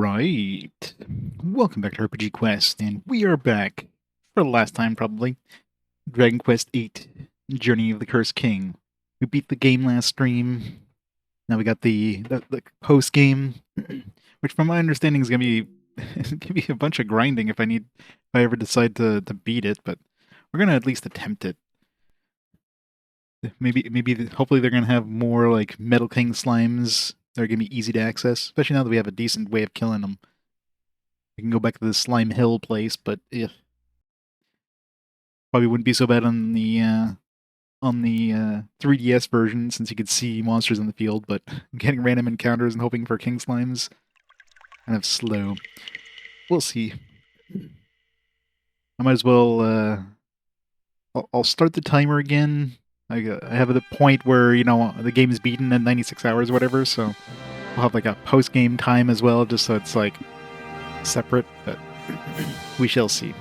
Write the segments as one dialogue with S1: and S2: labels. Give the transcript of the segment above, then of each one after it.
S1: Right. Welcome back to RPG Quest, and we are back for the last time, probably. Dragon Quest VIII, Journey of the Cursed King. We beat the game last stream. Now we got the post game, which, from my understanding, is gonna be gonna be a bunch of grinding if I ever decide to beat it. But we're gonna at least attempt it. Hopefully they're gonna have more like Metal King slimes. They're gonna be easy to access, especially now that we have a decent way of killing them. We can go back to the Slime Hill place, but probably wouldn't be so bad on the 3DS version since you could see monsters in the field. But getting random encounters and hoping for king slimes kind of slow. We'll see. I might as well. I'll start the timer again. I have the point where the game is beaten in 96 hours or whatever, so we'll have like a post game time as well, just so it's like separate. But we shall see.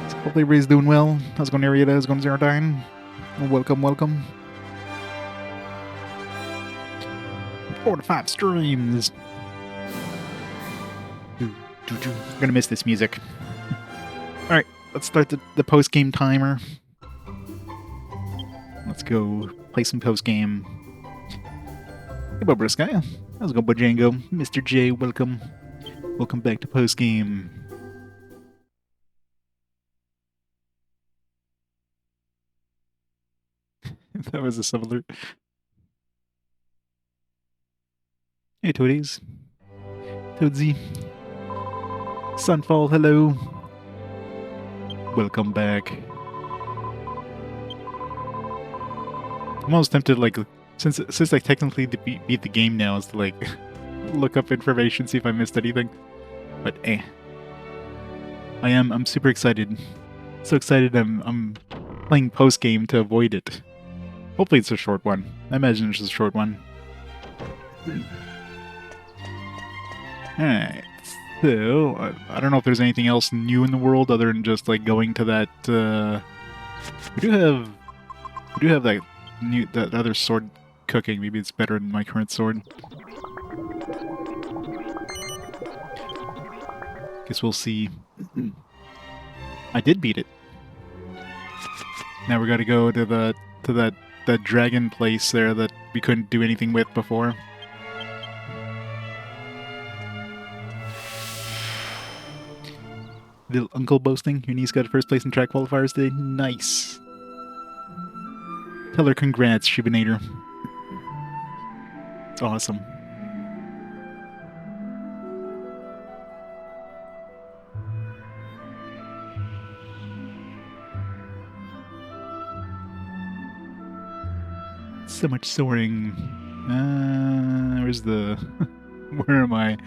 S1: So hopefully everybody's doing well. How's it going, Arietta? How's it going, Zerodine? Welcome, welcome. 4 to 5 streams. I'm gonna miss this music. Alright, let's start the post-game timer. Let's go play some post-game. Hey, Bobriska. How's it going, Bojango? Mr. J, welcome. Welcome back to post-game. That was a similar. Hey, Toadies. Toadsy. Sunfall, hello. Welcome back. I'm almost tempted, like, since I technically beat the game now, is to, like, look up information, see if I missed anything. But, I'm super excited. So excited I'm playing post-game to avoid it. Hopefully it's a short one. I imagine it's a short one. Alright, so I don't know if there's anything else new in the world other than just like going to that. We do have that other sword cooking. Maybe it's better than my current sword. Guess we'll see. I did beat it. Now we got to go to that dragon place there that we couldn't do anything with before. Little uncle boasting. Your niece got first place in track qualifiers today. Nice. Tell her congrats, Shibinator. It's awesome. So much soaring. Where's the... Where am I?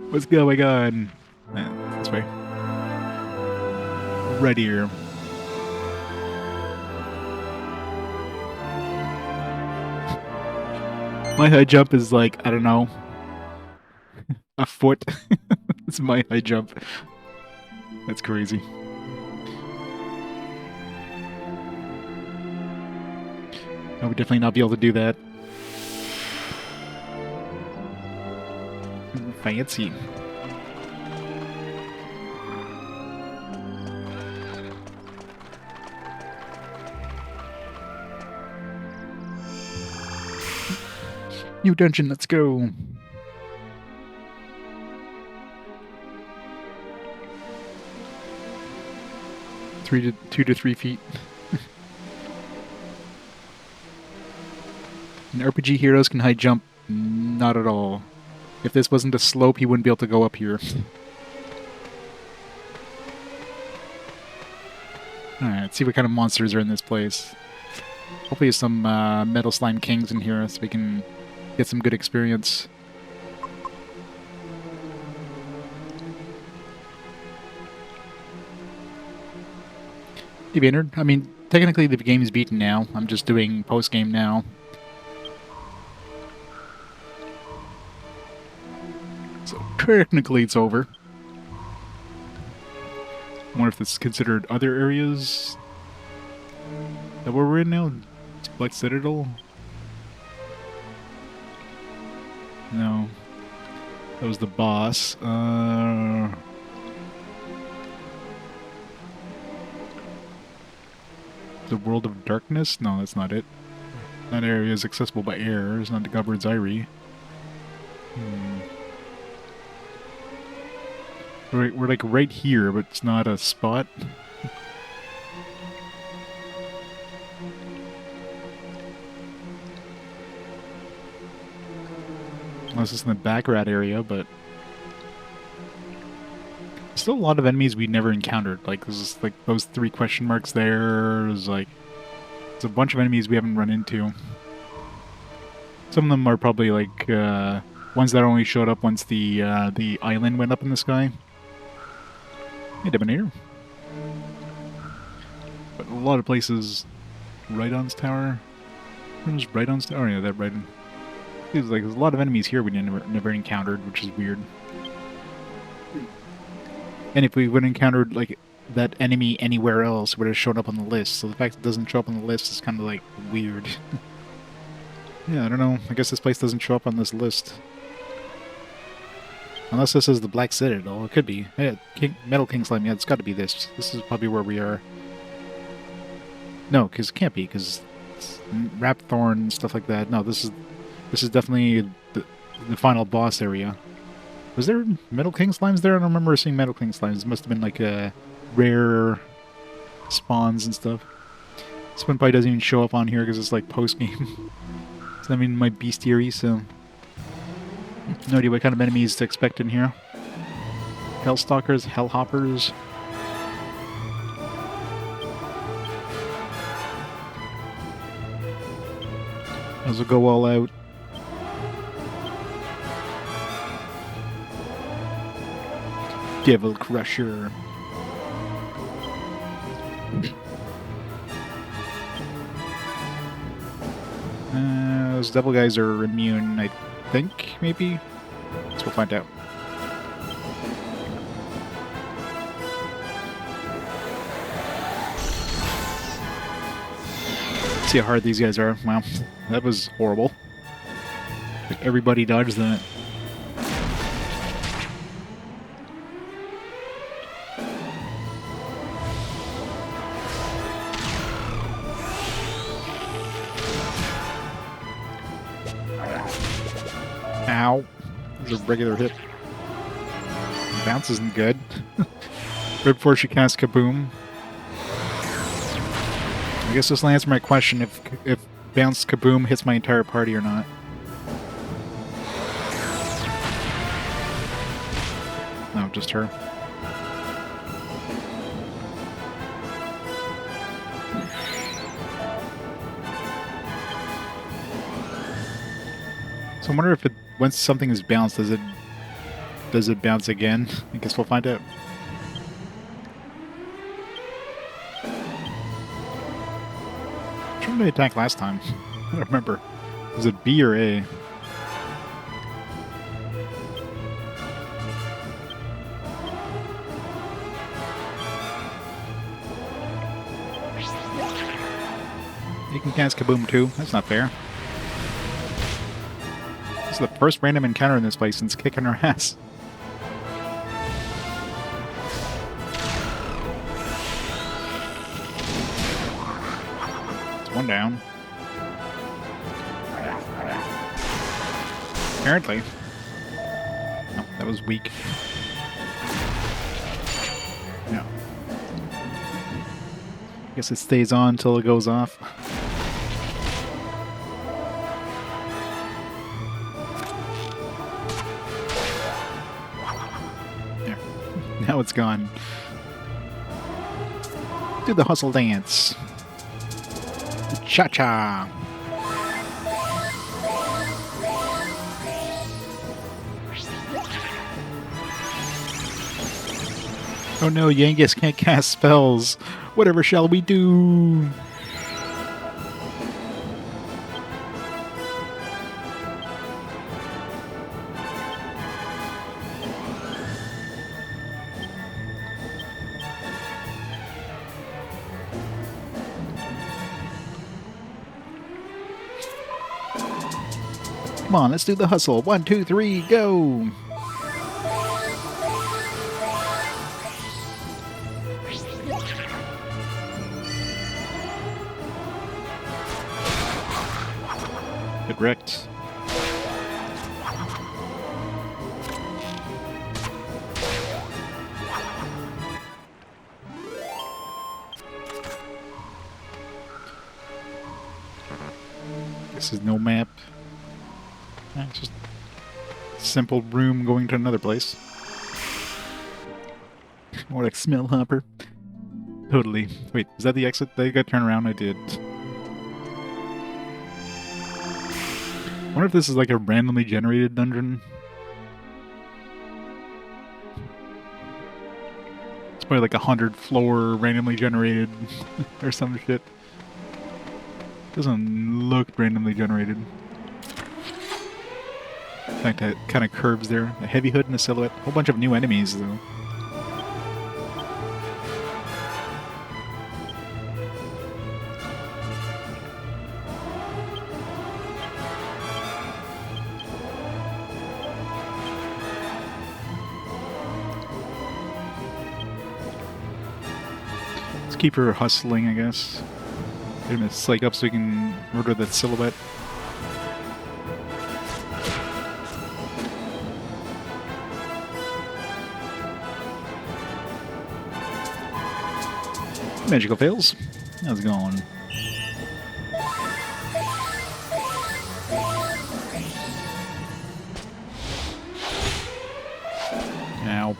S1: What's going on? This way. Right here. My high jump is like, I don't know, a foot. It's my high jump. That's crazy. I would definitely not be able to do that. Fancy. New dungeon, let's go. Two to 3 feet. And RPG heroes can high jump. Not at all. If this wasn't a slope, he wouldn't be able to go up here. Alright, let's see what kind of monsters are in this place. Hopefully there's some metal slime kings in here so we can get some good experience. I mean, technically the game is beaten now. I'm just doing post-game now. So technically it's over. I wonder if this is considered other areas. Is that where we're in now? Black Citadel? No. That was the boss. The World of Darkness? No, that's not it. That area is accessible by air. It's not the Goblins Eyrie. We're like right here, but it's not a spot. Unless it's in the back rat area, but still a lot of enemies we never encountered. Like there's like those 3 question marks there. There's like a bunch of enemies we haven't run into. Some of them are probably like ones that only showed up once the island went up in the sky. Hey, Debonair. But a lot of places. Rhydon's Tower. Where's Rhydon's Tower? Oh yeah, that Rhydon. Seems like there's a lot of enemies here we never encountered, which is weird. And if we would have encountered like that enemy anywhere else, it would have shown up on the list. So the fact that it doesn't show up on the list is kind of like weird. Yeah, I don't know. I guess this place doesn't show up on this list. Unless this is the Black Citadel. It could be. Yeah, Metal King Slime. Yeah, it's got to be this. This is probably where we are. No, because it can't be, because Rapthorn and stuff like that. No, this is definitely the final boss area. Was there Metal King Slimes there? I don't remember seeing Metal King Slimes. It must have been like rare spawns and stuff. This one probably doesn't even show up on here because it's like post-game. So I mean, my bestiary, so... No idea what kind of enemies to expect in here. Hellstalkers, Hellhoppers... As we go all out. Devil Crusher. Those devil guys are immune, I think, maybe? So we'll find out. See how hard these guys are. Wow, that was horrible. Like everybody dodged that. Ow. There's a regular hit. Bounce isn't good. Right before she casts Kaboom. I guess this will answer my question if Bounce Kaboom hits my entire party or not. No, just her. So I wonder if once something is bounced, does it bounce again? I guess we'll find out. Which one did I attack last time? I don't remember. Was it B or A? You can cast Kaboom too. That's not fair. This is the first random encounter in this place since kicking her ass. It's one down. Apparently. No, that was weak. No. I guess it stays on until it goes off. Now it's gone. Do the hustle dance. Cha-cha. Oh no, Yangus can't cast spells. Whatever shall we do? Come on, let's do the hustle. 1, 2, 3, go! Get wrecked. This is no map. It's just a simple room going to another place. More like smell hopper. Totally. Wait, is that the exit? Did I got turned around? I did. I wonder if this is like a randomly generated dungeon. It's probably like 100 floor randomly generated or some shit. Doesn't look randomly generated. In fact, that kind of curves there. A heavy hood and a silhouette. A whole bunch of new enemies, though. Let's keep her hustling, I guess. Get him to psych up so we can murder that silhouette. Magical fails. How's it going? Ow.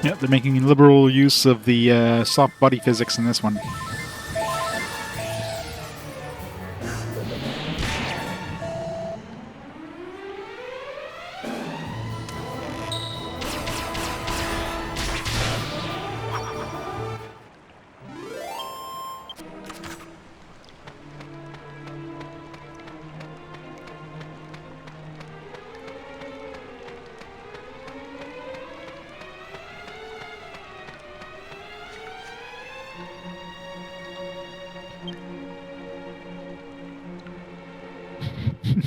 S1: Yep, they're making liberal use of the soft body physics in this one.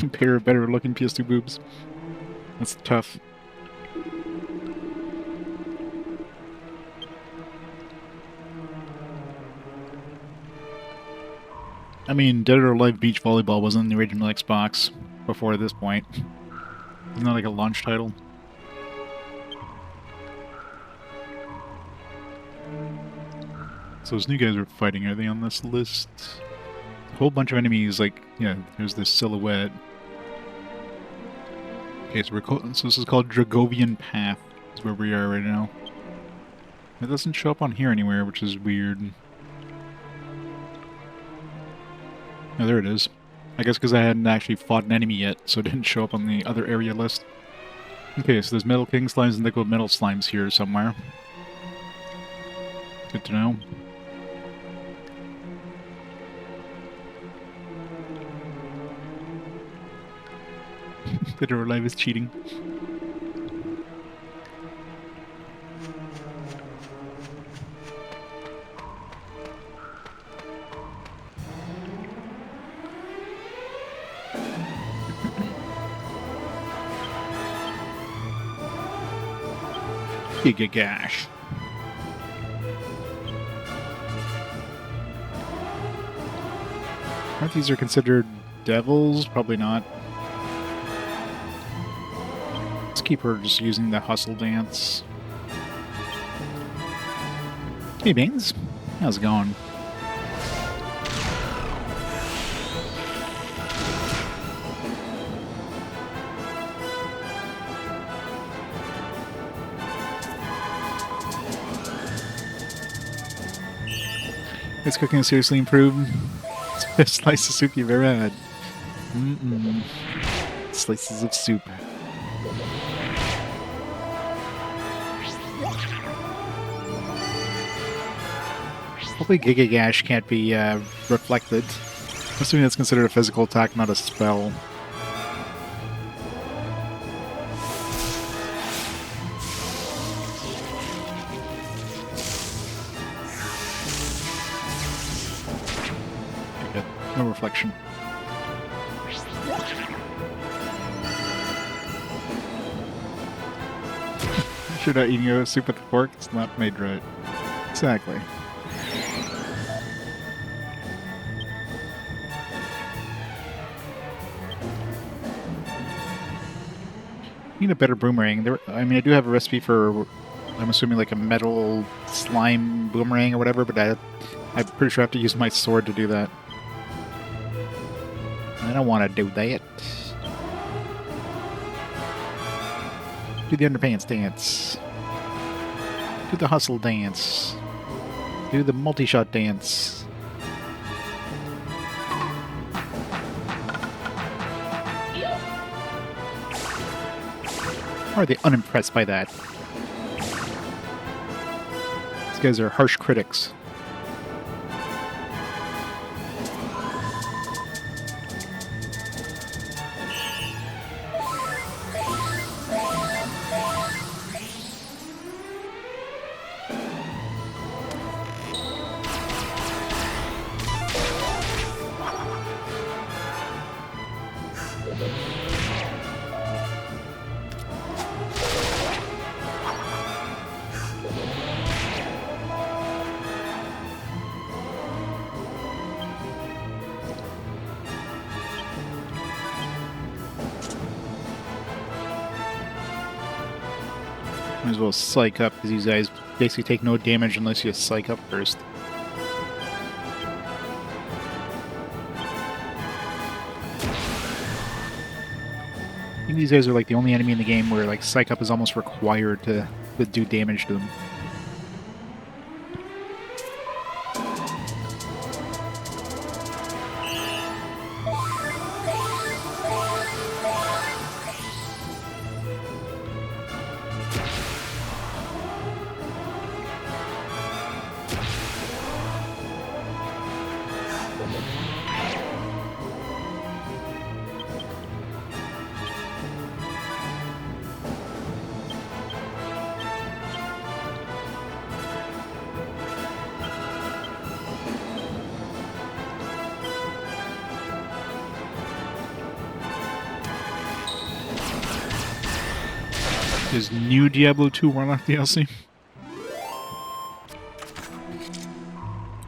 S1: A pair of better looking PS2 boobs. That's tough. I mean, Dead or Alive Beach Volleyball wasn't in the original Xbox before this point. Isn't that like a launch title? So those new guys are fighting, are they on this list? A whole bunch of enemies, like, yeah, there's this silhouette. Okay, so this is called Dragovian Path, is where we are right now. It doesn't show up on here anywhere, which is weird. Oh, there it is. I guess because I hadn't actually fought an enemy yet, so it didn't show up on the other area list. Okay, so there's Metal King Slimes and Liquid Metal Slimes here somewhere. Good to know. Dead or Alive is cheating. Giga Gash. Aren't these are considered devils? Probably not. Let's keep her just using the hustle dance. Hey, Beans. How's it going? Is cooking seriously improved? It's the best slice of soup you've ever had. Slices of soup. Hopefully Giga Gash can't be reflected. I'm assuming that's considered a physical attack, not a spell. Okay, good. No reflection. Should not eating a soup with a fork. It's not made right. Exactly. Need a better boomerang. I mean, I do have a recipe for, I'm assuming, like a metal slime boomerang or whatever, but I'm pretty sure I have to use my sword to do that. I don't want to do that. Do the underpants dance. Do the hustle dance. Do the multi-shot dance. Or are they unimpressed by that? These guys are harsh critics. Might as well psych up, because these guys basically take no damage unless you psych up first. I think these guys are like the only enemy in the game where like psych up is almost required to do damage to them. Is new Diablo 2 Warlock DLC?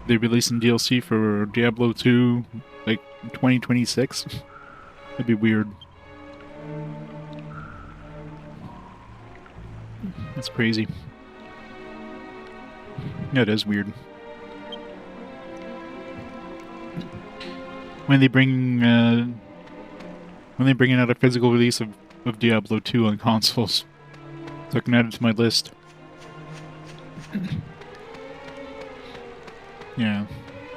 S1: They releasing DLC for Diablo 2 like 2026? That'd be weird. That's crazy. Yeah, it is weird. When they bring out a physical release of Diablo 2 on consoles. So I can add it to my list. Yeah.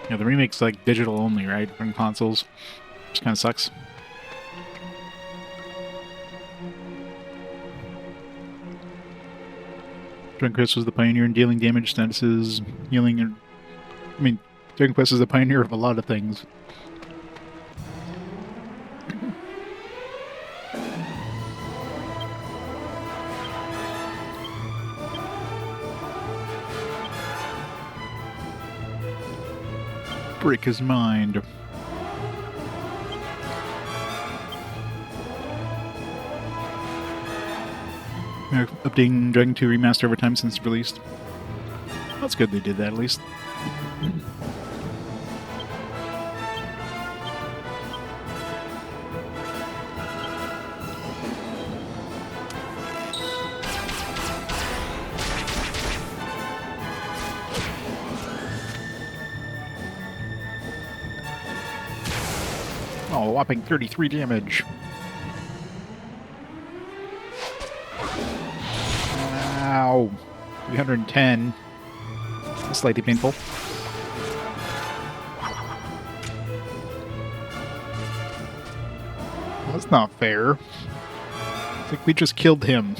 S1: Yeah, the remake's like digital only, right? On consoles. Which kind of sucks. Dragon Quest was the pioneer in dealing damage statuses, healing, and... I mean, Dragon Quest is the pioneer of a lot of things. Break his mind. Updating Dragon 2 Remaster over time since released. That's good they did that, at least. Oh, a whopping 33 damage. Ow. 310. Slightly painful. Well, that's not fair. It's like we just killed him.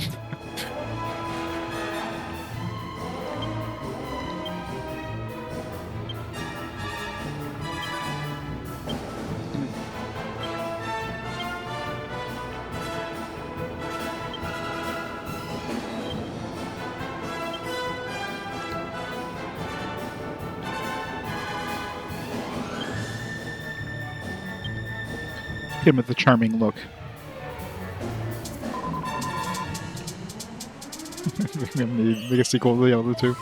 S1: him with the charming look. Make a sequel to the other two.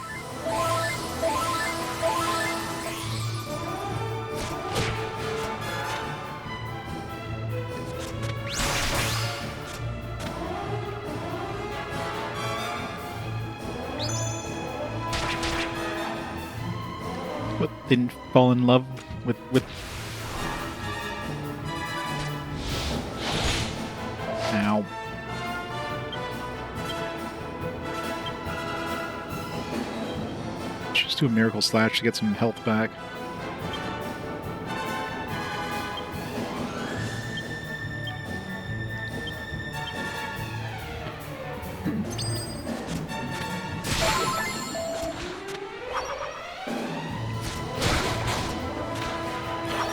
S1: What, didn't fall in love with Ow. Just do a miracle slash to get some health back.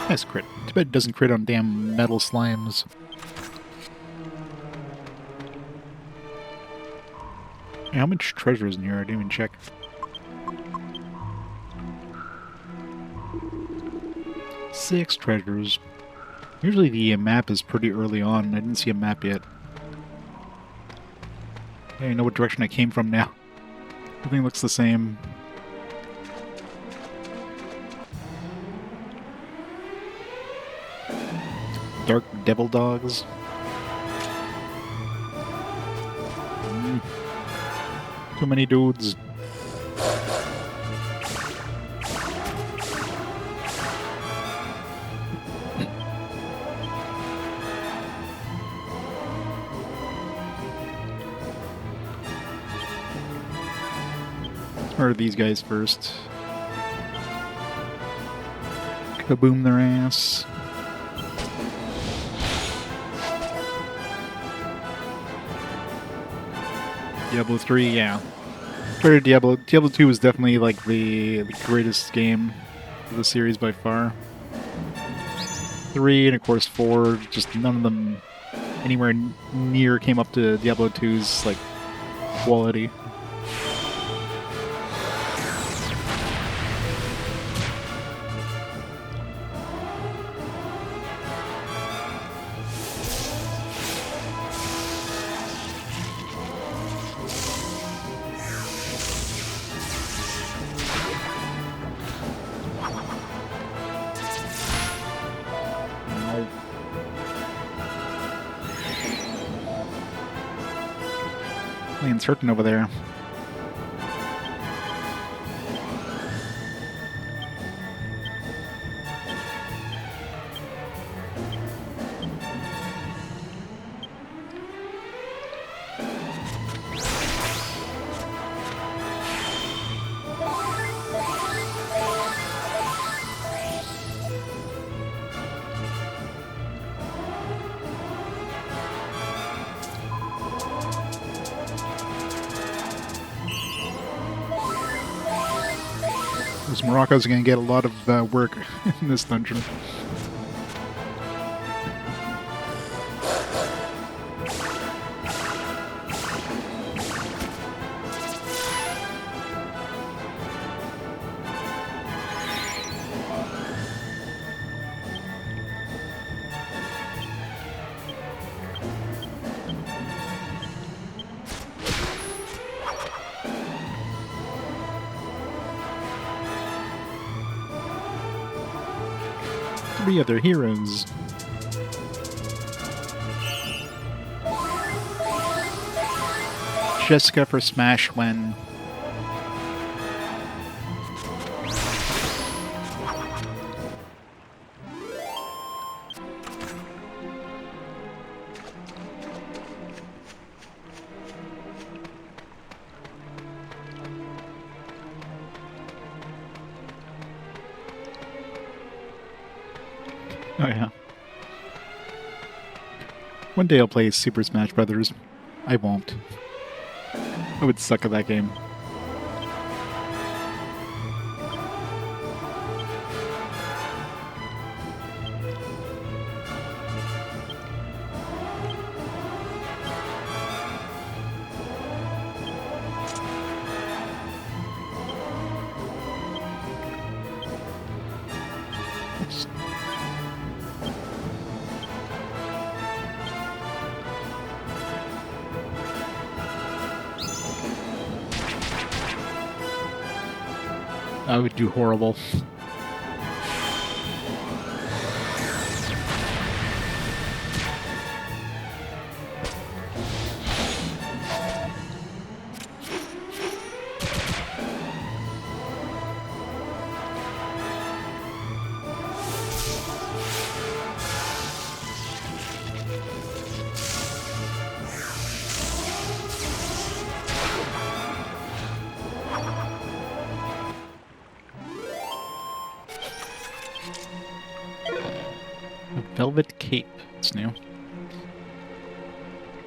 S1: Nice crit. Too bad it doesn't crit on damn metal slimes. Hey, how much treasure is in here? I didn't even check. Six treasures. Usually the map is pretty early on. I didn't see a map yet. I know what direction I came from now. Everything looks the same. Dark devil dogs. Too many dudes. Or these guys first. Kaboom their ass. Diablo 3, yeah. Compared to Diablo 2 is definitely like the greatest game of the series by far. 3 and of course 4, just none of them anywhere near came up to Diablo 2's like quality. Land's hurting over there. Those Moroccos are going to get a lot of work in this dungeon. Three other heroes. Jessica for Smash when... Oh yeah. One day I'll play Super Smash Brothers. I won't. I would suck at that game. I would do horrible. Velvet cape. It's new.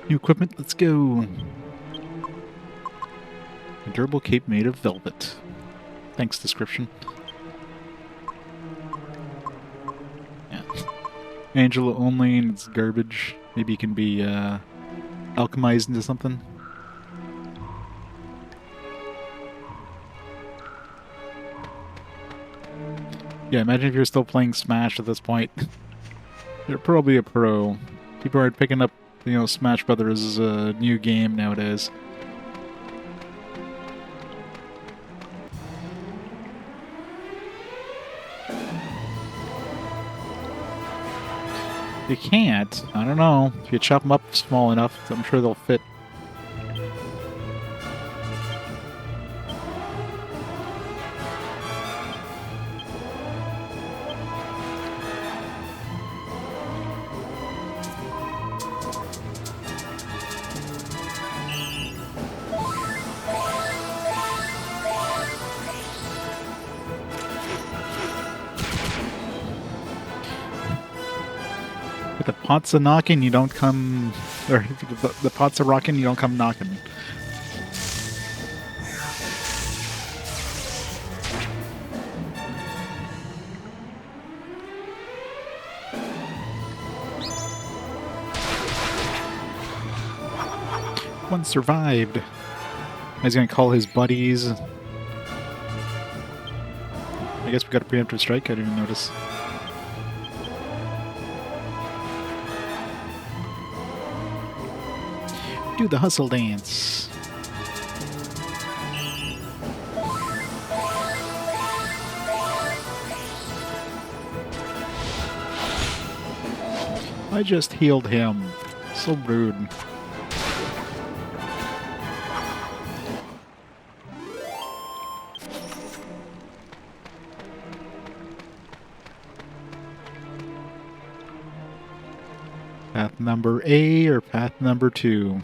S1: New equipment, let's go. A durable cape made of velvet. Thanks, description. Yeah. Angela only, and it's garbage. Maybe it can be alchemized into something. Yeah, imagine if you're still playing Smash at this point. You're probably a pro. People are picking up, you know, Smash Brothers as a new game nowadays. You can't. I don't know. If you chop them up small enough, I'm sure they'll fit. If the pots are knocking, you don't come... Or if the pots are rocking, you don't come knocking. One survived. He's gonna call his buddies. I guess we got a preemptive strike, I didn't even notice. Do the hustle dance. I just healed him. So rude. Path number A or path number 2?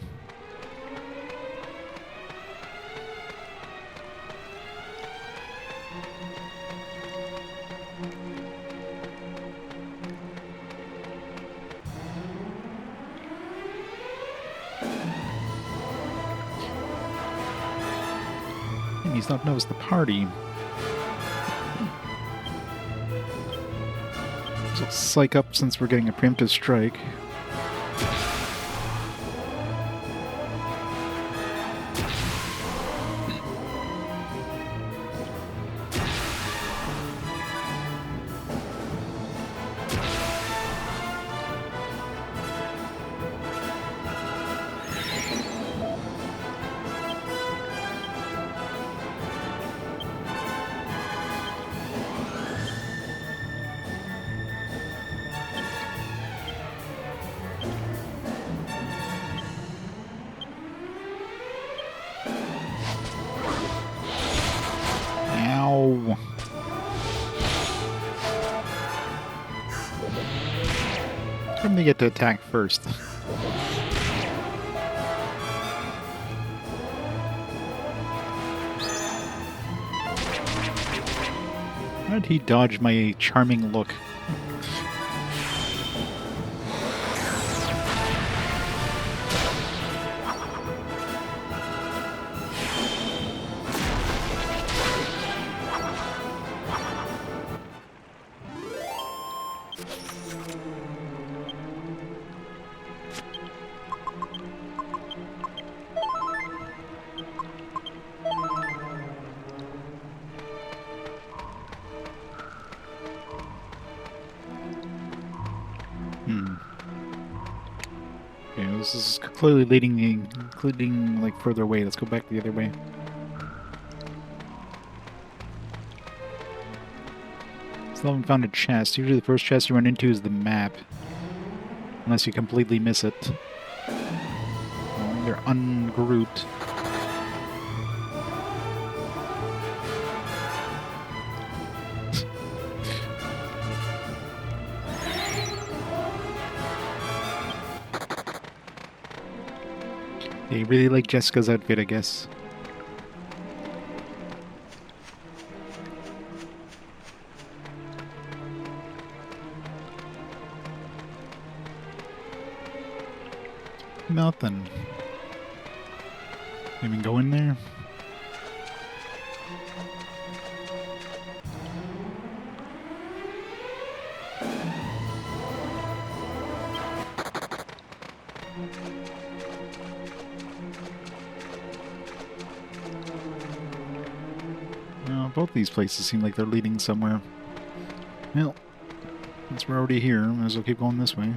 S1: And he's not noticed the party. So psych up since we're getting a preemptive strike. Ow. How did they get to attack first? How did he dodge my charming look? Okay, this is clearly leading like further away. Let's go back the other way. Still haven't found a chest. Usually the first chest you run into is the map. Unless you completely miss it. Oh, they're ungrouped. They really like Jessica's outfit, I guess. Nothing. Even go in there? No, both these places seem like they're leading somewhere. Well, since we're already here, might as well keep going this way.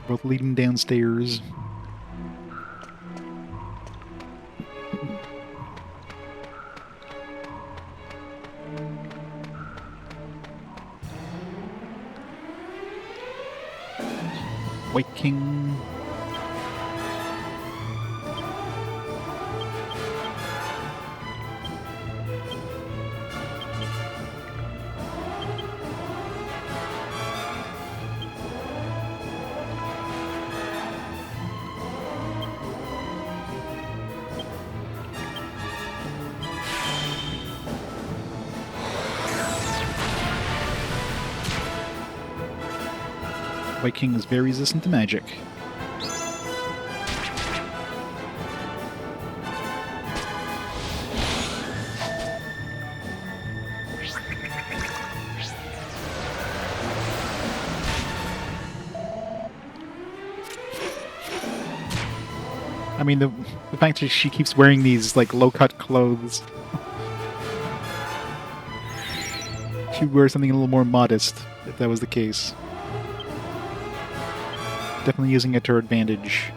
S1: Both leading downstairs. White King. White King is very resistant to magic. I mean, the fact that she keeps wearing these, like, low-cut clothes. She'd wear something a little more modest, if that was the case. Definitely using it to her advantage.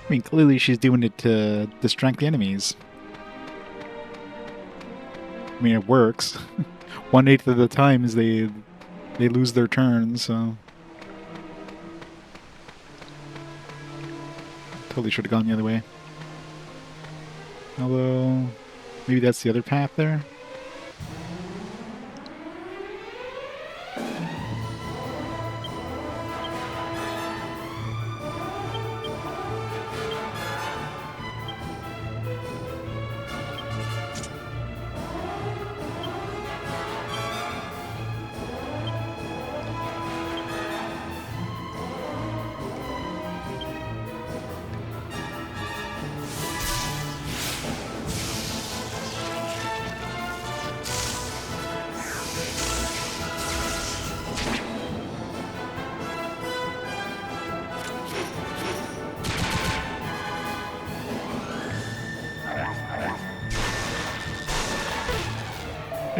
S1: I mean, clearly she's doing it to distract the enemies. I mean, it works. 1/8 of the times they lose their turn, so... Totally should have gone the other way. Although, maybe that's the other path there?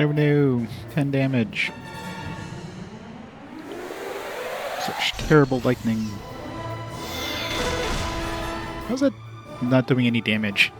S1: Oh no, 10 damage. Such terrible lightning. How's that not doing any damage?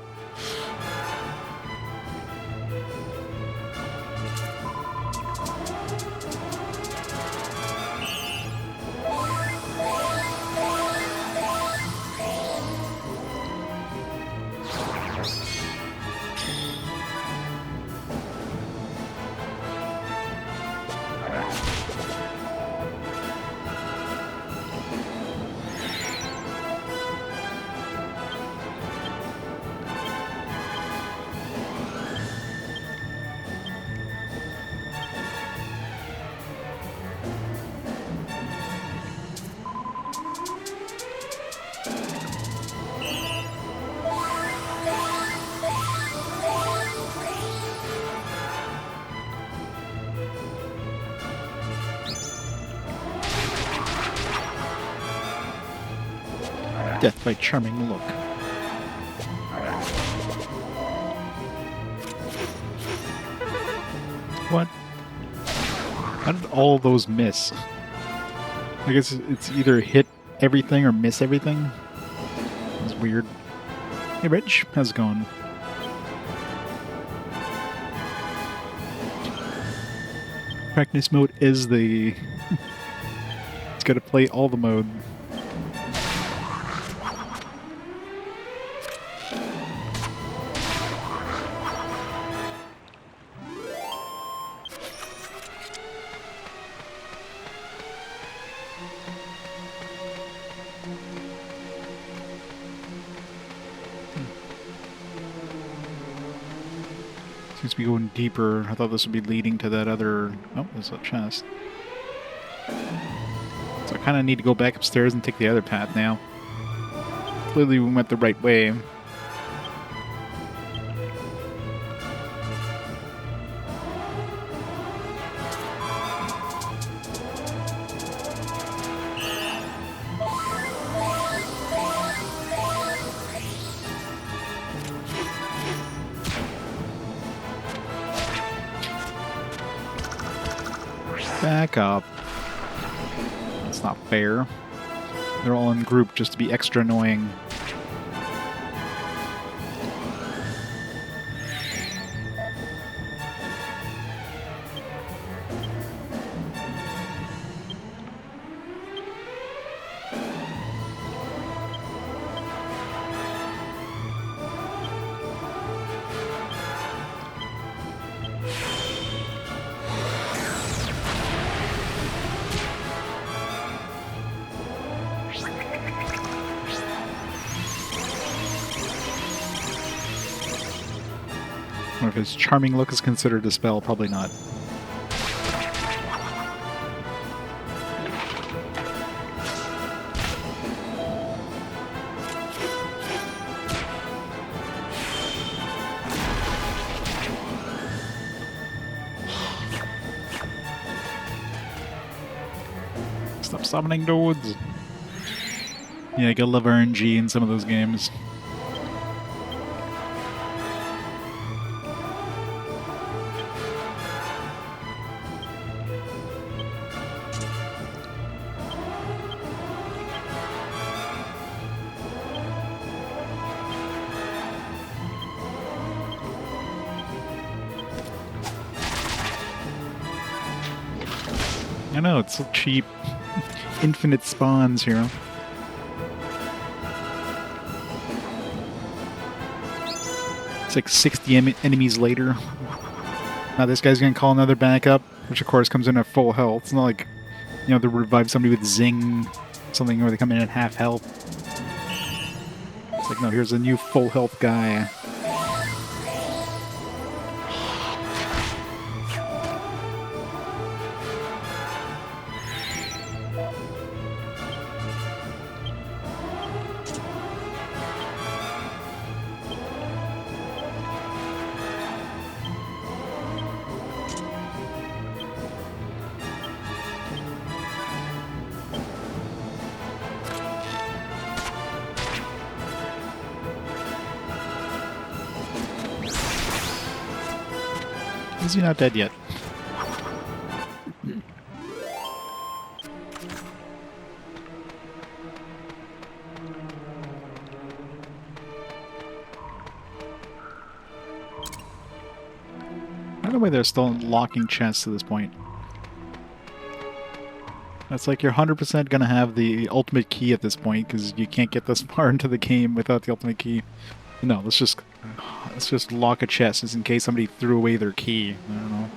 S1: Death by charming look. What? How did all those miss? I guess it's either hit everything or miss everything. It's weird. Hey Rich, how's it going? Practice mode is the... It's gotta play all the mode. Seems to be going deeper. I thought this would be leading to that other... Oh, there's a chest. So I kind of need to go back upstairs and take the other path now. Clearly we went the right way. Back up. That's not fair. They're all in group just to be extra annoying. Or if his charming look is considered a spell, probably not. Stop summoning dudes! Yeah, I gotta love RNG in some of those games. I know, it's so cheap. Infinite spawns here. It's like 60 enemies later. Now this guy's gonna call another backup, which of course comes in at full health. It's not like, you know, they revive somebody with Zing, something where they come in at half health. It's like, no, here's a new full health guy. Is he not dead yet? I don't know why they're still unlocking chests to this point. That's like you're 100% gonna have the ultimate key at this point, because you can't get this far into the game without the ultimate key. No, let's just lock a chest just in case somebody threw away their key. I don't know.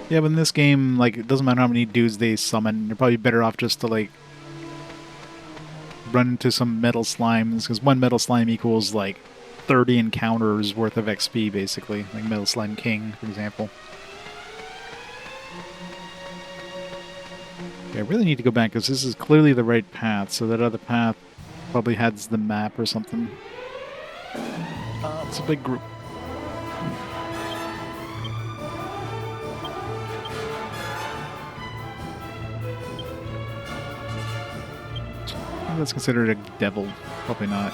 S1: Yeah, but in this game, like, it doesn't matter how many dudes they summon. You're probably better off just to, like, run into some metal slimes, because one metal slime equals, like, 30 encounters worth of XP, basically. Like Metal Slime King, for example. Okay, I really need to go back, because this is clearly the right path, so that other path probably has the map or something. It's a big group. That's considered a devil. Probably not.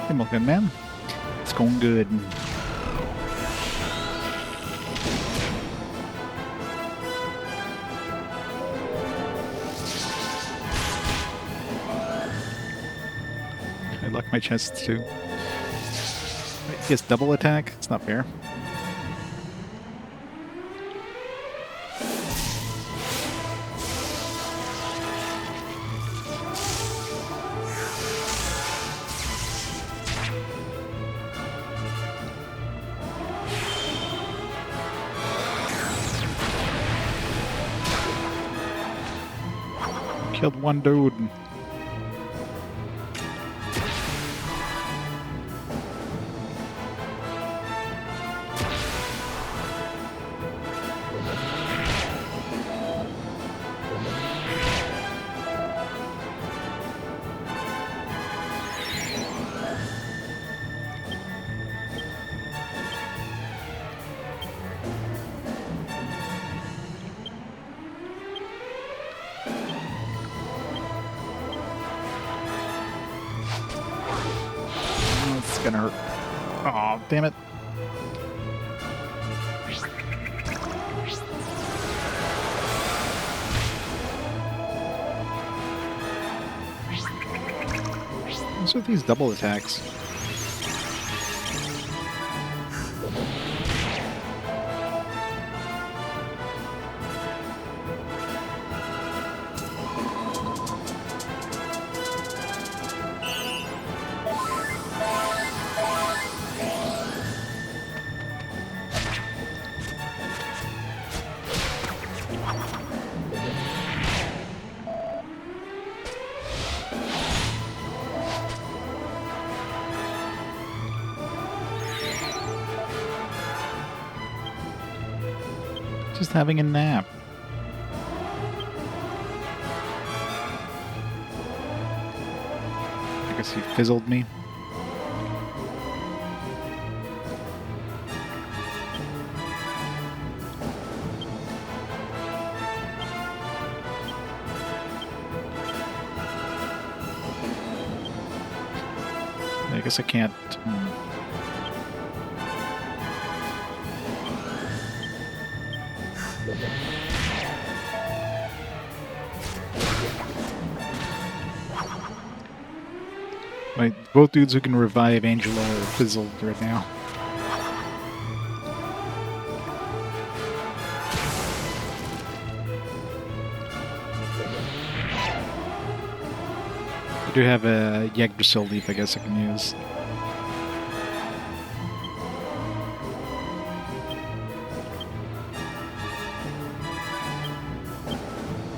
S1: Hey, Milkman Man. It's going good. I like my chests too. Wait, he gets double attack? It's not fair. Killed one dude. Gonna hurt. Aw, damn it. What's with these double attacks? Just having a nap. I guess he fizzled me. I guess I can't. Both dudes who can revive Angela are fizzled right now. I do have a Yggdrasil leaf I guess I can use.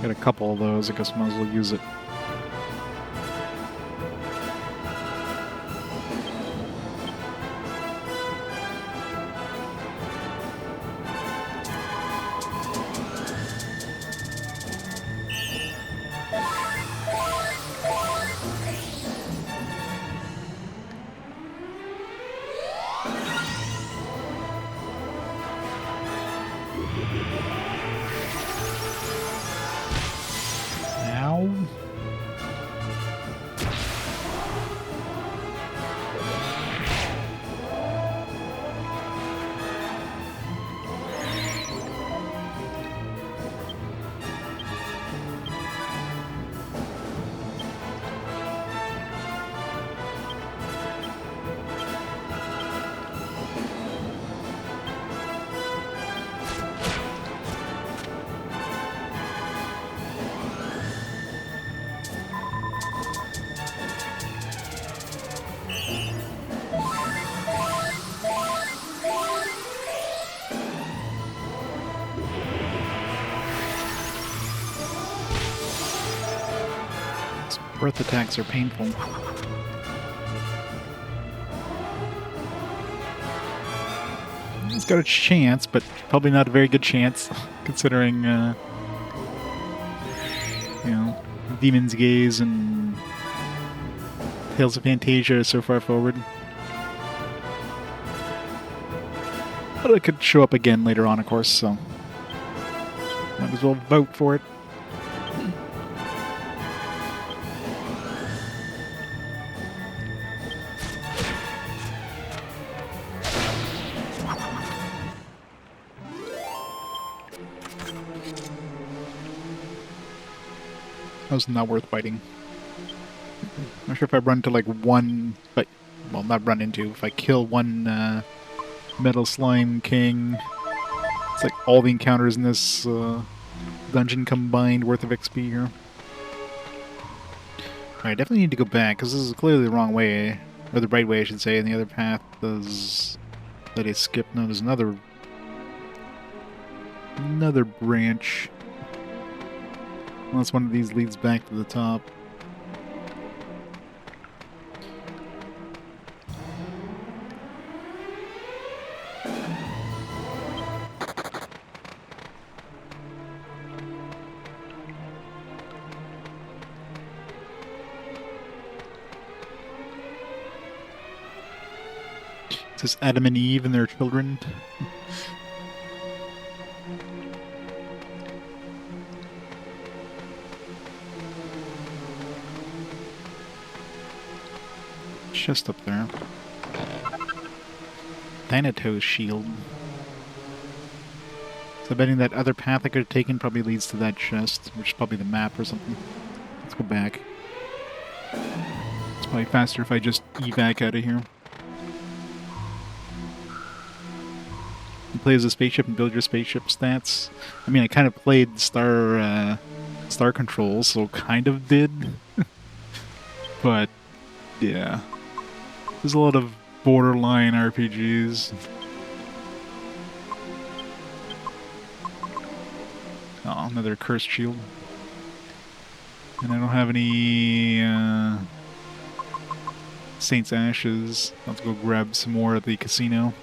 S1: Got a couple of those, I guess I might as well use it. Breath attacks are painful. It's got a chance, but probably not a very good chance, considering, you know, Demon's Gaze and Tales of Fantasia are so far forward. But it could show up again later on, of course, so might as well vote for it. That was not worth fighting. Not sure if I run to like one, but well, not run into. If I kill one Metal Slime King, it's like all the encounters in this dungeon combined worth of XP here. I definitely need to go back because this is clearly the wrong way, or the right way, I should say. And the other path is that I skipped. No, there's another branch. Unless one of these leads back to the top. It says Adam and Eve and their children. Chest up there. Thanatos shield. So betting that other path I could have taken probably leads to that chest, which is probably the map or something. Let's go back. It's probably faster if I just evac out of here. You play as a spaceship and build your spaceship stats. I mean, I kind of played Star Control, so kind of did. But, yeah. There's a lot of borderline RPGs. Oh, another cursed shield. And I don't have any Saint's Ashes. Let's go grab some more at the casino.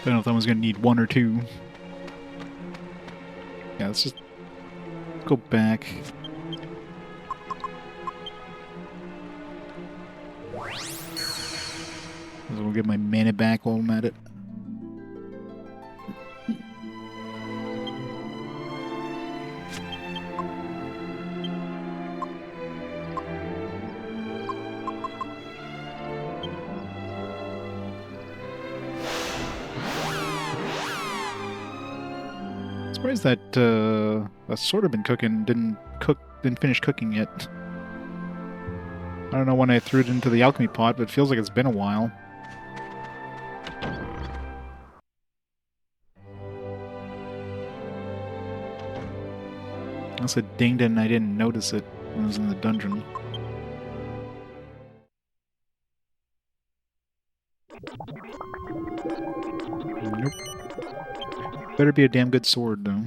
S1: Don't know if that one's gonna need one or two. Yeah, let's just go back. I'll get my mana back while I'm at it. Surprised that that's sort of been cooking. Didn't finish cooking yet. I don't know when I threw it into the alchemy pot, but it feels like it's been a while. Unless it dinged and I didn't notice it when I was in the dungeon. Nope. Better be a damn good sword, though.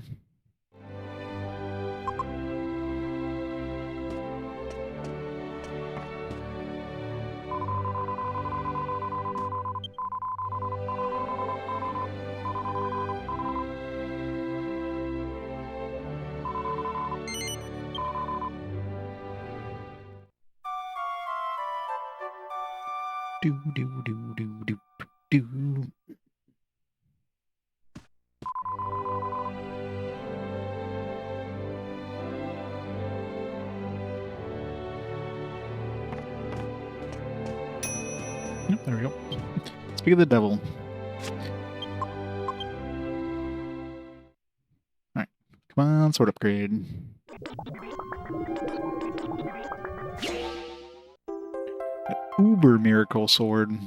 S1: Do do do do do do. Yep, there we go. Speak of the devil. Alright. Come on, sword upgrade. An uber miracle sword.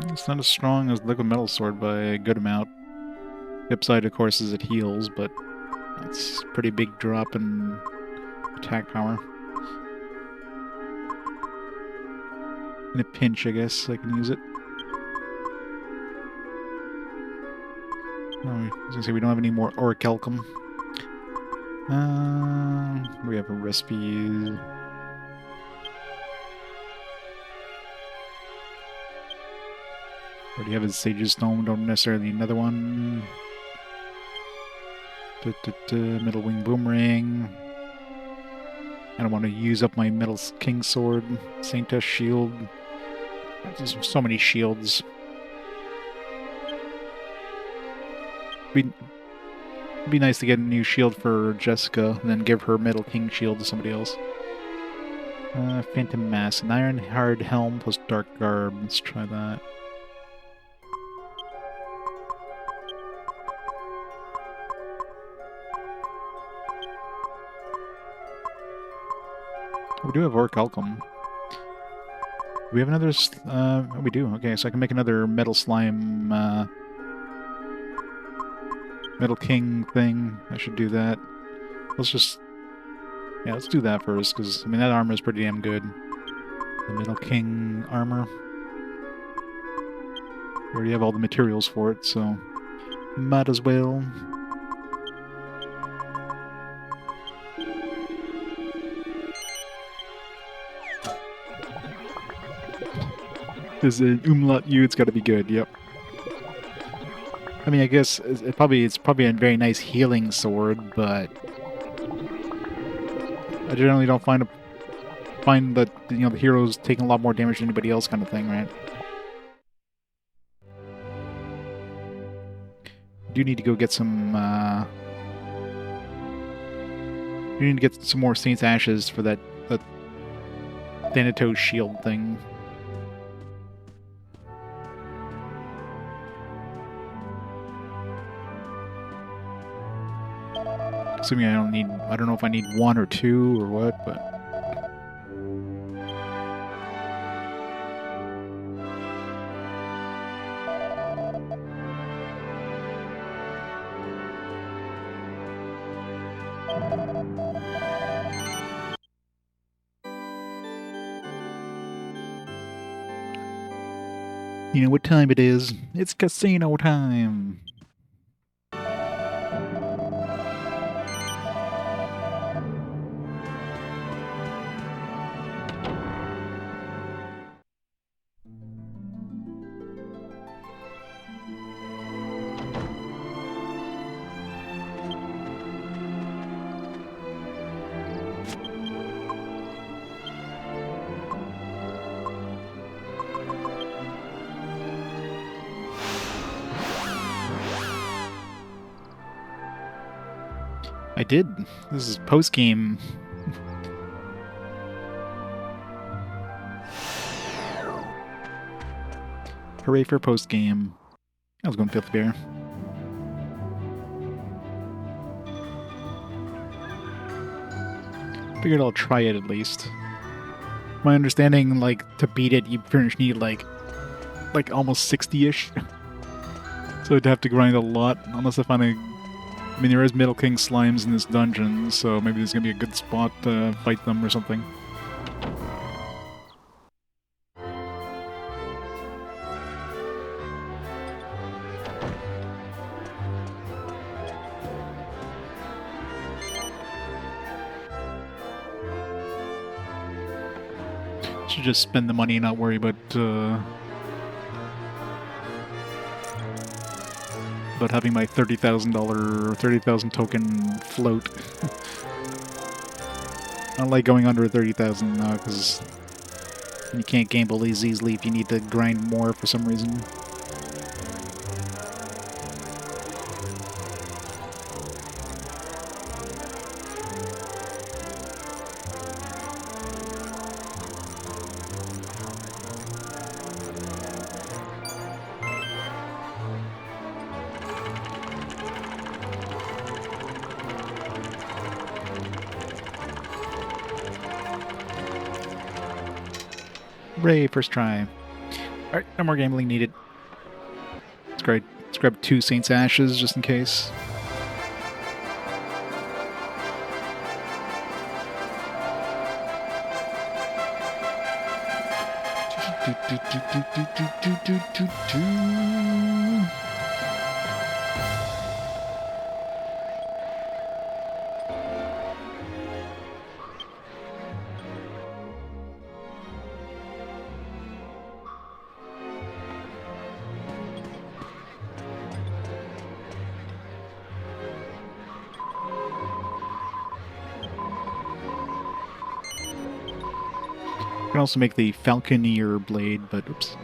S1: It's not as strong as liquid metal sword by a good amount. The upside, of course, is it heals, but that's a pretty big drop in attack power. In a pinch, I guess, I can use it. Oh, I was gonna say we don't have any more orichalcum. We have a recipe. Already have his Sage's Stone, don't necessarily need another one. Middle Wing Boomerang. I don't want to use up my Metal King Sword. Saintess Shield. There's so many shields. It'd be nice to get a new shield for Jessica, and then give her Metal King Shield to somebody else. Phantom Mask. An Iron Hard Helm plus Dark Garb. Let's try that. We do have orichalcum. Do we have another... oh, we do. Okay, so I can make another Metal Slime, Metal King thing. I should do that. Let's just... Yeah, let's do that first, because, I mean, that armor is pretty damn good. The Metal King armor. We already have all the materials for it, so... Might as well. There's an umlaut U, it's gotta be good, yep. I mean, I guess it's probably a very nice healing sword, but I generally don't find that, you know, the hero's taking a lot more damage than anybody else kind of thing, right? Do need to go get some, you need to get some more Saint's Ashes for that Thanatos shield thing. Assuming I don't know if I need one or two or what, but... You know what time it is? It's casino time! I did. This is post-game. Hooray for post-game. I was going Filthy Bear. Figured I'll try it at least. My understanding, like, to beat it, you pretty much need, like almost 60-ish. So I'd have to grind a lot, unless I find a... I mean, there is Metal King slimes in this dungeon, so maybe there's gonna be a good spot to fight them or something. Should just spend the money and not worry about having my $30,000 30,000 token float. I don't like going under 30,000 now because you can't gamble as easily if you need to grind more for some reason. Hooray, first try. Alright, no more gambling needed. Let's grab 2 Saint's Ashes just in case. also make the falconeer blade, but oops.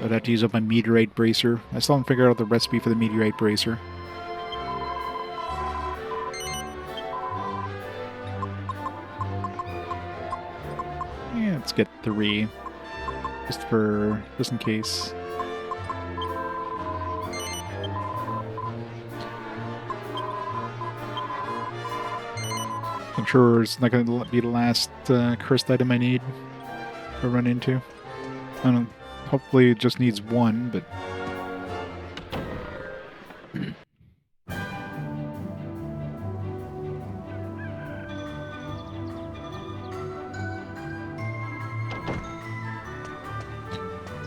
S1: I'd have to use up my meteorite bracer. I still haven't figured out the recipe for the meteorite bracer. Yeah, let's get 3. Just in case. I'm sure it's not going to be the last cursed item I need to run into. I don't know. Hopefully it just needs 1, but...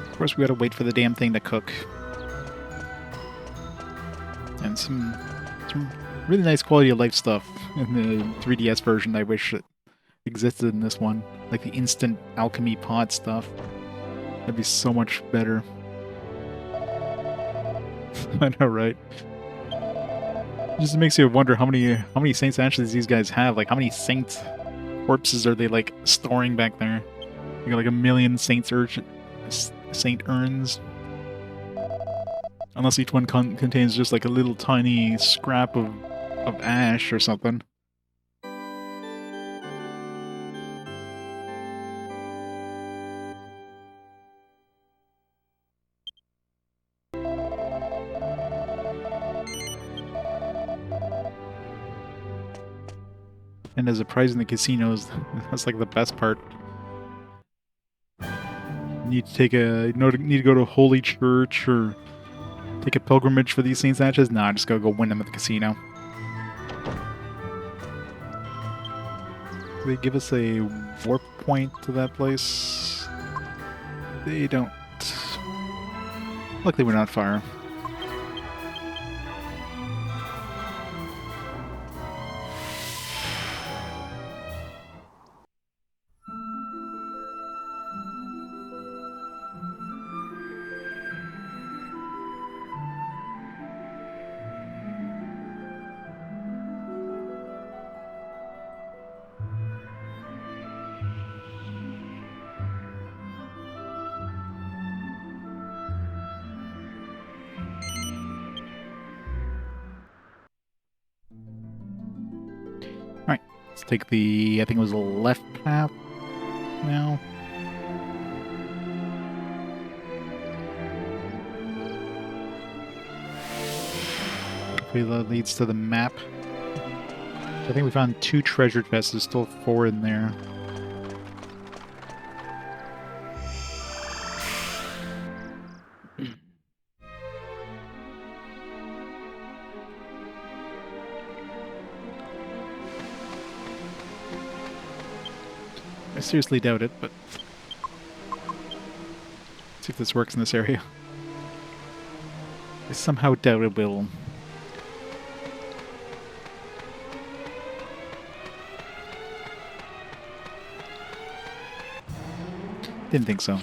S1: Of course, we gotta wait for the damn thing to cook. And some really nice quality of life stuff in the 3DS version I wish it existed in this one. Like the instant alchemy pot stuff. That'd be so much better. I know, right? It just makes you wonder how many saints actually these guys have. Like, how many saint corpses are they, like, storing back there? You got like 1,000,000 saint urns. Unless each one contains just like a little tiny scrap of ash or something. And as a prize in the casinos, that's like the best part. Need to take need to go to a holy church or take a pilgrimage for these saints' ashes? Nah, just gotta go win them at the casino. Do they give us a warp point to that place? They don't. Luckily we're not far. Alright, let's take the, I think it was the left path now. Hopefully that leads to the map. I think we found 2 treasure chests, there's still 4 in there. I seriously doubt it, but let's see if this works in this area. I somehow doubt it will. Didn't think so.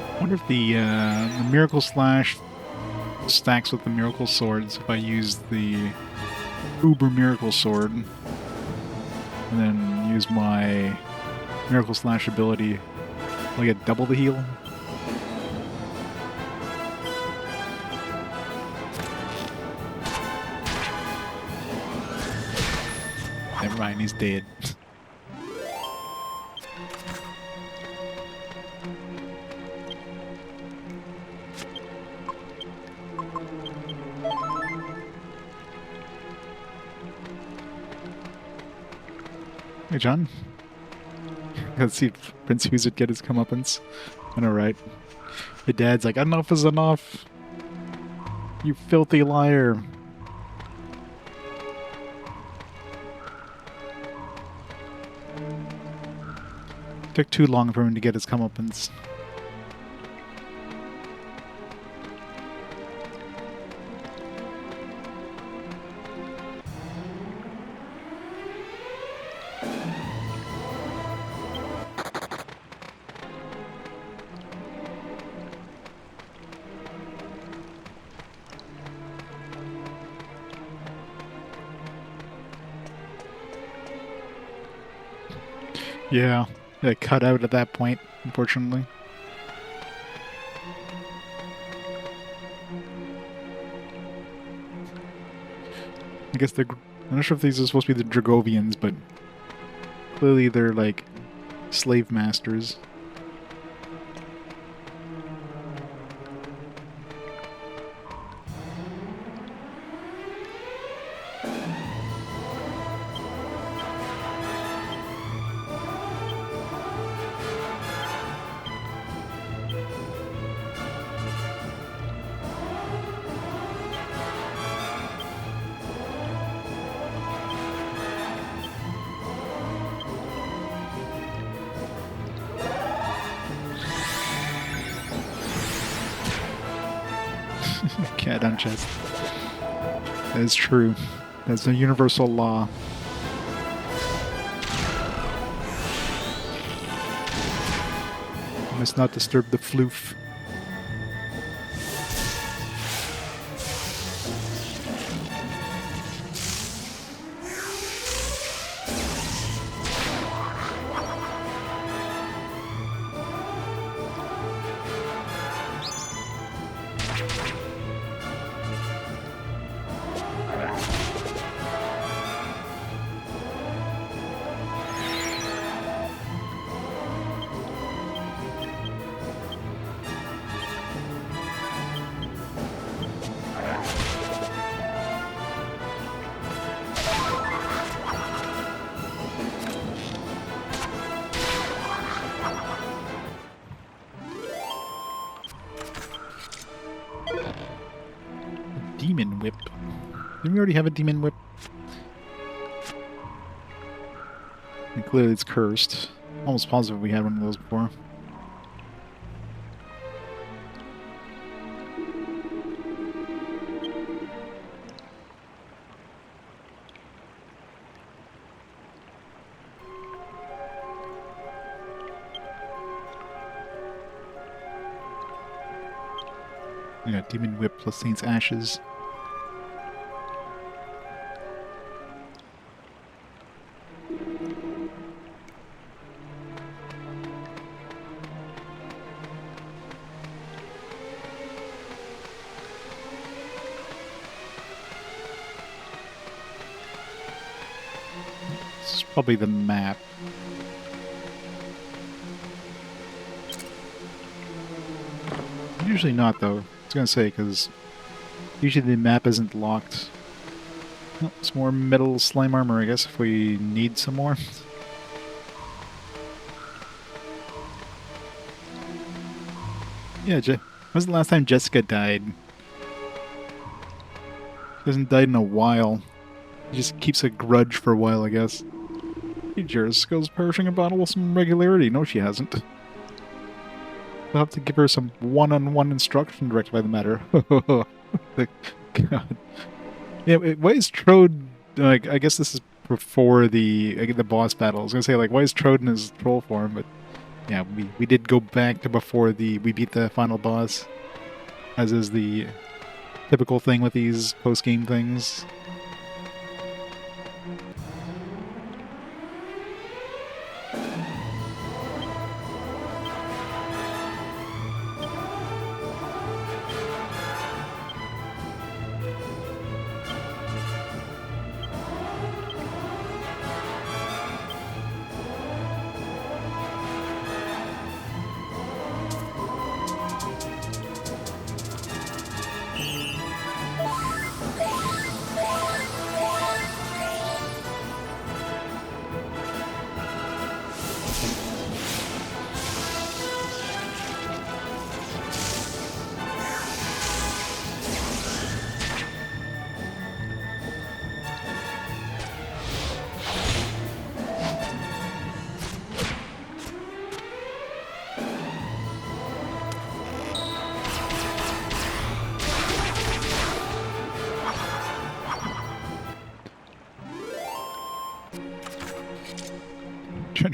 S1: I wonder if the Miracle Slash stacks with the Miracle Swords if I use the Uber Miracle Sword and then use my Miracle Slash ability. Will I get double the heal? Ryan is dead. Hey, John. Let's see if Prince Hughes would get his comeuppance. I know, right? Your dad's like, enough is enough! You filthy liar! Took too long for him to get his comeuppance. Yeah, it cut out at that point, unfortunately. I guess I'm not sure if these are supposed to be the Dragovians, but clearly they're like slave masters. Cat on chest. That is true. That's a universal law. You must not disturb the floof. Demon whip. Didn't we already have a demon whip? And clearly it's cursed. Almost positive we had one of those before. Yeah, demon whip plus Saint's Ashes. This is probably the map. Usually not, though. I was gonna say, because usually the map isn't locked. Oh, some more metal slime armor, I guess, if we need some more. Yeah, when was the last time Jessica died? She hasn't died in a while. She just keeps a grudge for a while, I guess. Hey, Jessica's perishing in battle with some regularity. No, she hasn't. We'll have to give her some one-on-one instruction directed by the matter. God. Yeah, why is Trode... Like, I guess this is before the boss battle. I was gonna say, like, why is Trode in his troll form? But, yeah, we did go back to before we beat the final boss. As is the typical thing with these post-game things.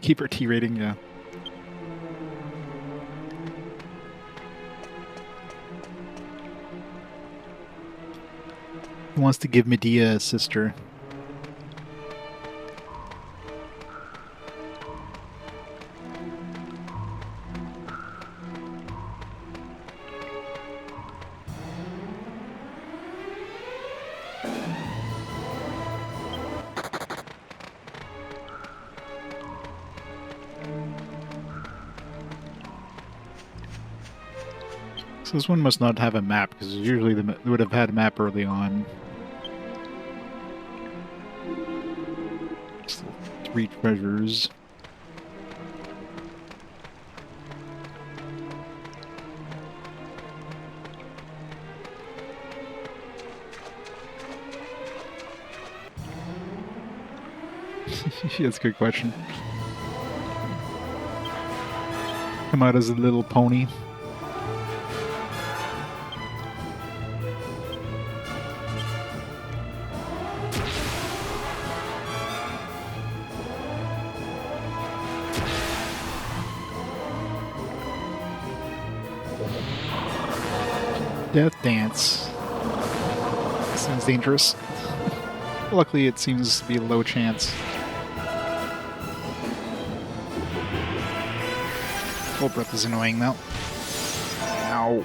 S1: Keep our T rating, yeah. He wants to give Medea a sister. So this one must not have a map, because usually they would have had a map early on. Still 3 treasures. That's a good question. Come out as a little pony. Death Dance. Sounds dangerous. Luckily, it seems to be a low chance. Cold Breath is annoying, though. Ow.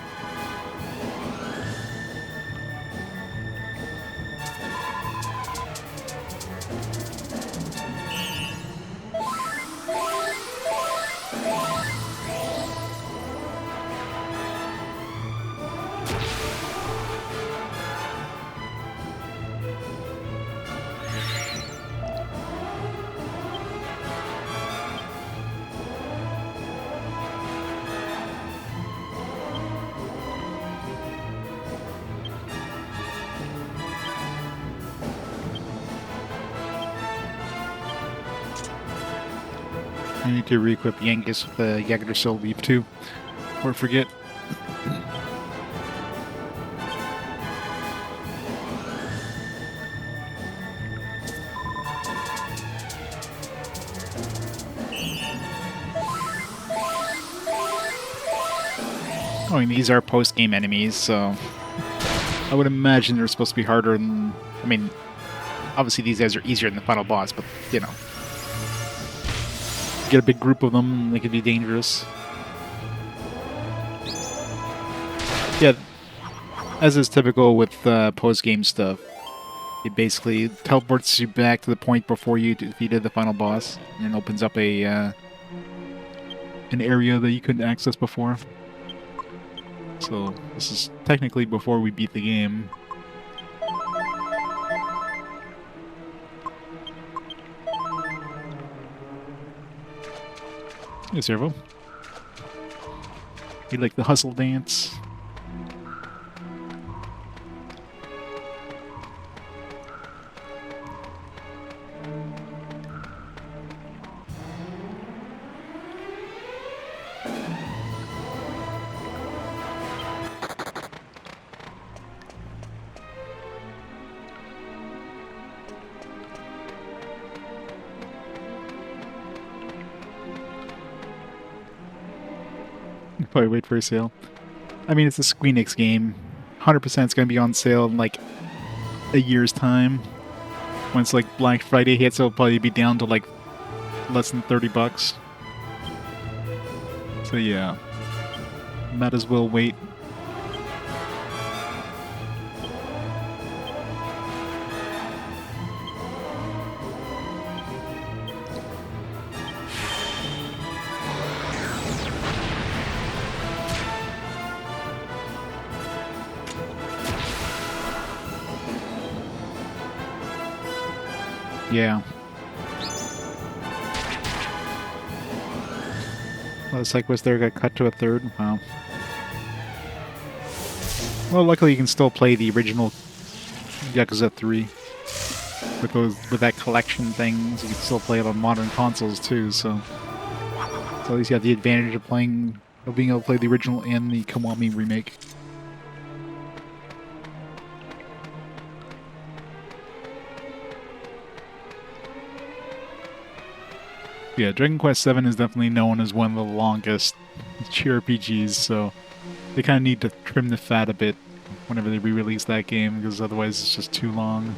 S1: I need to re-equip Yangus with the Jagger Soul Leaf too, or forget. Oh, and these are post-game enemies, so I would imagine they're supposed to be harder than... I mean, obviously these guys are easier than the final boss, but, you know. Get a big group of them, they could be dangerous. Yeah, as is typical with post-game stuff, it basically teleports you back to the point before you defeated the final boss, and opens up a an area that you couldn't access before. So this is technically before we beat the game. Hey, Servo. You like the hustle dance? Probably wait for a sale. I mean, it's a Squeenix game. 100% it's going to be on sale in like a year's time. Once like Black Friday hits, it'll probably be down to like less than $30. So yeah, might as well wait. Yeah. Well, the cyclist there got cut to a third. Wow. Well, luckily you can still play the original Yakuza 3 with that collection thing. So you can still play it on modern consoles too. So at least you have the advantage of being able to play the original and the Kiwami remake. Yeah, Dragon Quest VII is definitely known as one of the longest JRPGs, so they kind of need to trim the fat a bit whenever they re-release that game, because otherwise it's just too long.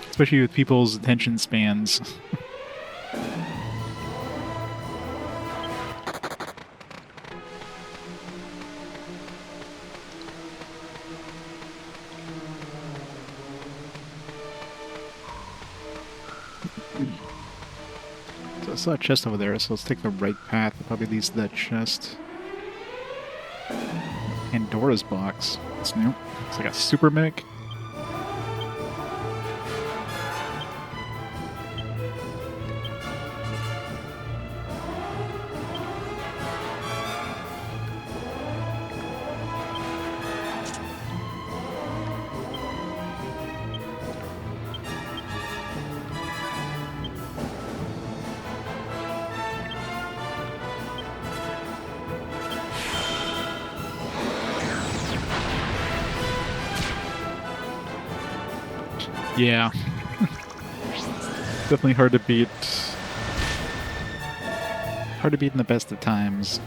S1: Especially with people's attention spans. So I saw a chest over there, so let's take the right path. It probably leads to that chest. Pandora's box. That's new. It's like a super mech. Yeah. Definitely hard to beat. Hard to beat in the best of times.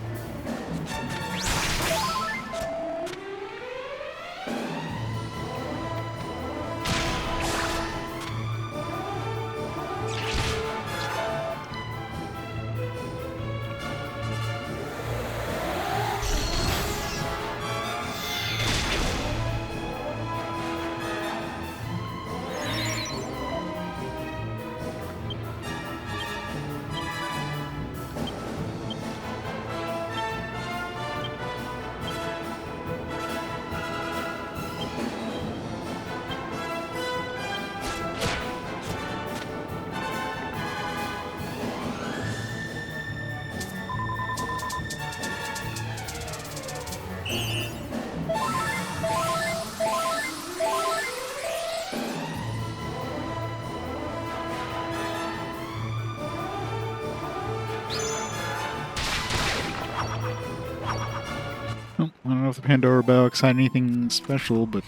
S1: Oh, I don't know if the Pandora box had anything special, but...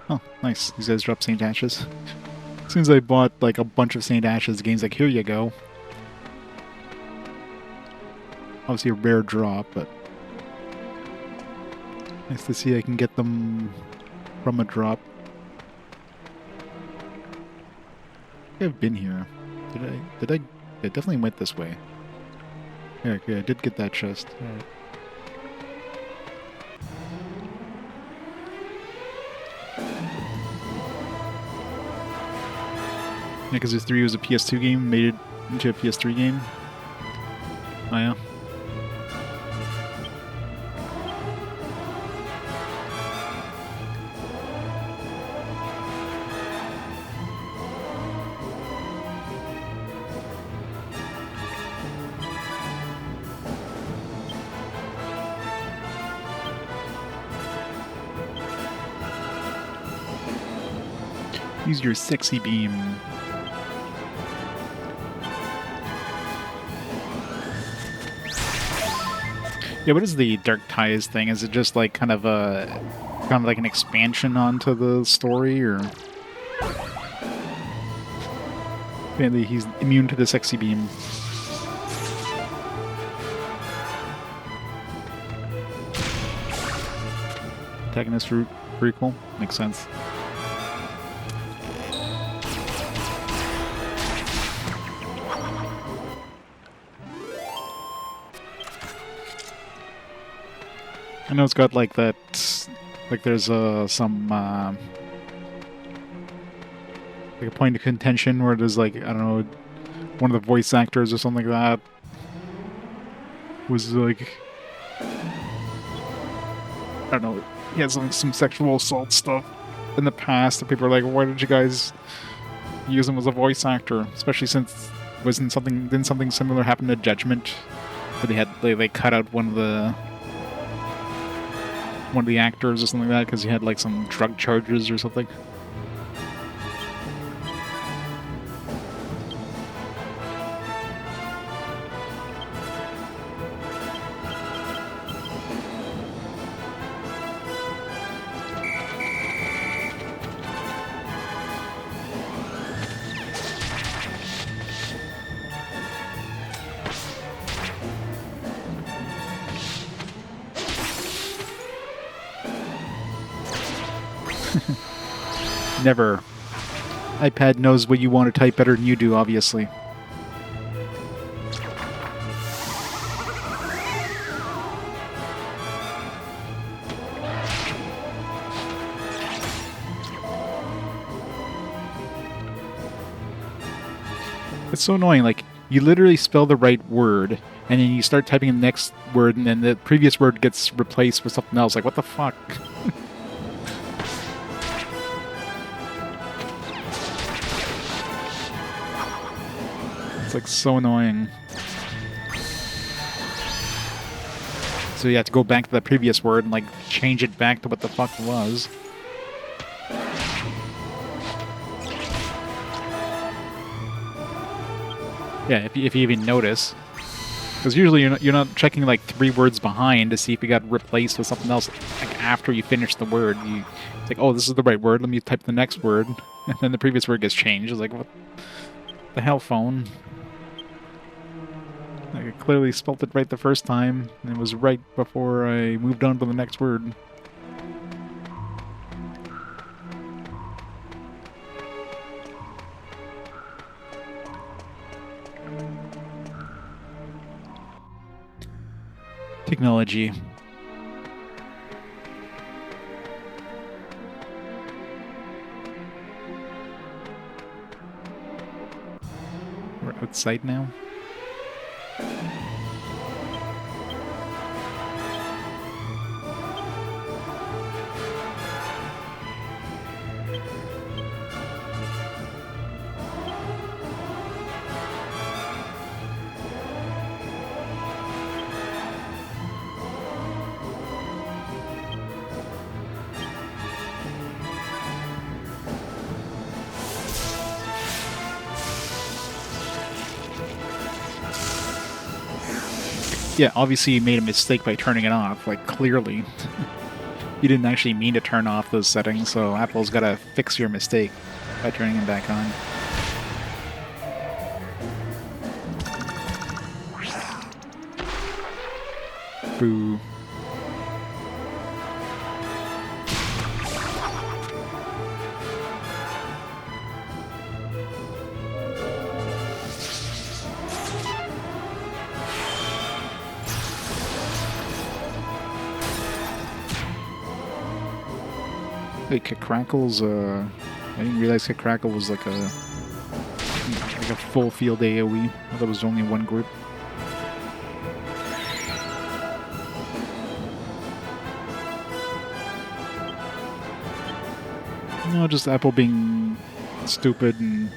S1: Oh, nice. These guys drop St. Ashes. As soon as I bought, like, a bunch of St. Ashes, the game's like, here you go. Obviously a rare drop, but... nice to see I can get them from a drop. I think I've been here. Did I? I definitely went this way. Yeah, okay, I did get that chest. Alright. Yeah, because this 3 was a PS2 game, made it into a PS3 game. Oh yeah. Use your sexy beam. Yeah, what is the Dark Ties thing? Is it just like kind of like an expansion onto the story, or apparently he's immune to the sexy beam? Antagonist route prequel makes sense. I know it's got like that, like there's some like a point of contention where there's like, I don't know, one of the voice actors or something like that was like, I don't know, he had some sexual assault stuff in the past, and people are like, why did you guys use him as a voice actor? Especially since didn't something similar happen to Judgment, where they cut out one of the actors or something like that because he had like some drug charges or something. Never. iPad knows what you want to type better than you do, obviously. It's so annoying, like, you literally spell the right word, and then you start typing the next word, and then the previous word gets replaced with something else. Like, what the fuck? It's, like, so annoying. So you have to go back to the previous word and, like, change it back to what the fuck it was. Yeah, if you even notice. Because usually you're not checking like 3 words behind to see if you got replaced with something else like after you finish the word. It's like, oh, this is the right word, let me type the next word. And then the previous word gets changed. It's like, what the hell, phone? Like, I clearly spelt it right the first time, and it was right before I moved on to the next word. Technology. We're outside now. Yeah, obviously you made a mistake by turning it off, like, clearly. You didn't actually mean to turn off those settings, so Apple's gotta fix your mistake by turning them back on. Boo. Wait, Crackle's, I didn't realize Crackle was like a full field AoE. I thought it was only one group. No, just Apple being stupid and...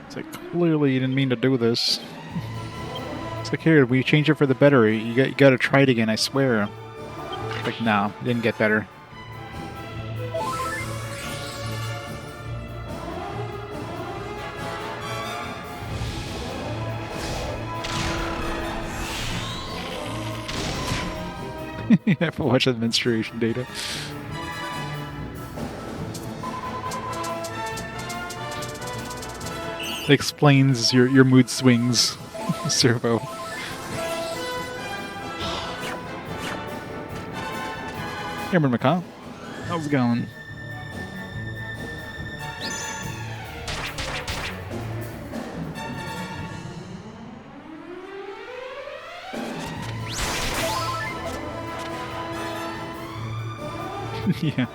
S1: It's like, clearly you didn't mean to do this. Like, here, we change it for the better. You gotta try it again, I swear. Like, no, it didn't get better. You have to watch administration data. It explains your mood swings, Servo. Cameron McCall, how's it going? Yeah.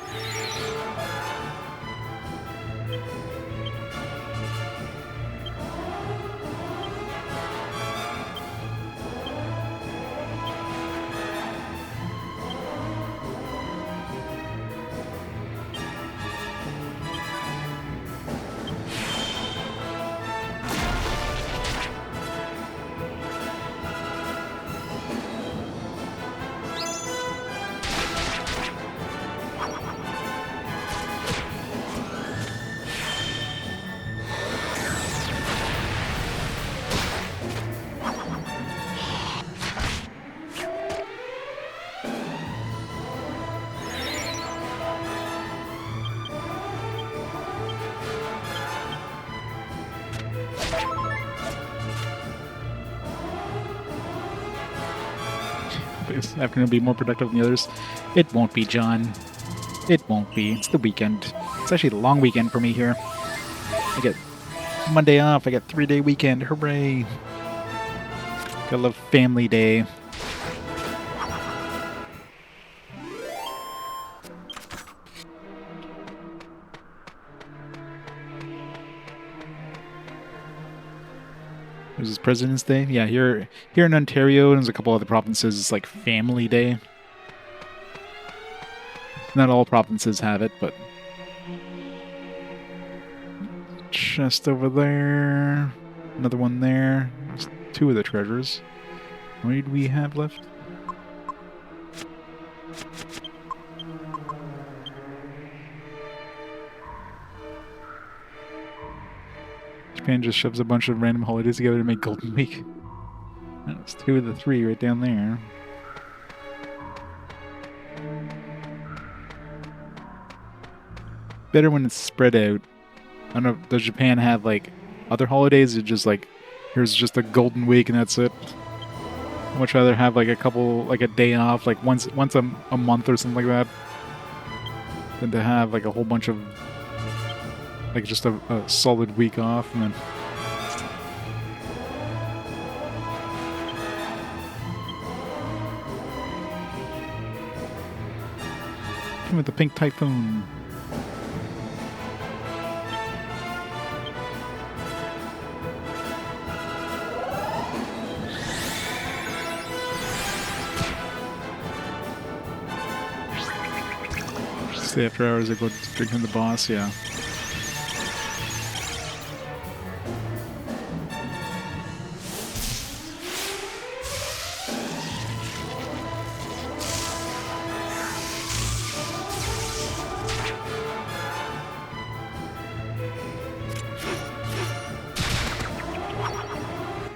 S1: this afternoon will be more productive than the others. It won't be, John. It won't be. It's the weekend. It's actually a long weekend for me here. I get Monday off. I get 3-day weekend. Hooray! Gotta love family day. This is President's Day. Yeah, here in Ontario and there's a couple other provinces, it's like Family Day. Not all provinces have it, but chest over there, another one there. There's 2 of the treasures. How many do we have left? Japan just shoves a bunch of random holidays together to make Golden Week. That's 2 of the 3 right down there. Better when it's spread out. I don't know, does Japan have like other holidays? Or just like, here's just a Golden Week and that's it? I'd much rather have like a couple, like a day off, like once a month or something like that, than to have like a whole bunch of, like just a solid week off and then. With the pink typhoon. Stay after hours, I go drinking the boss, yeah.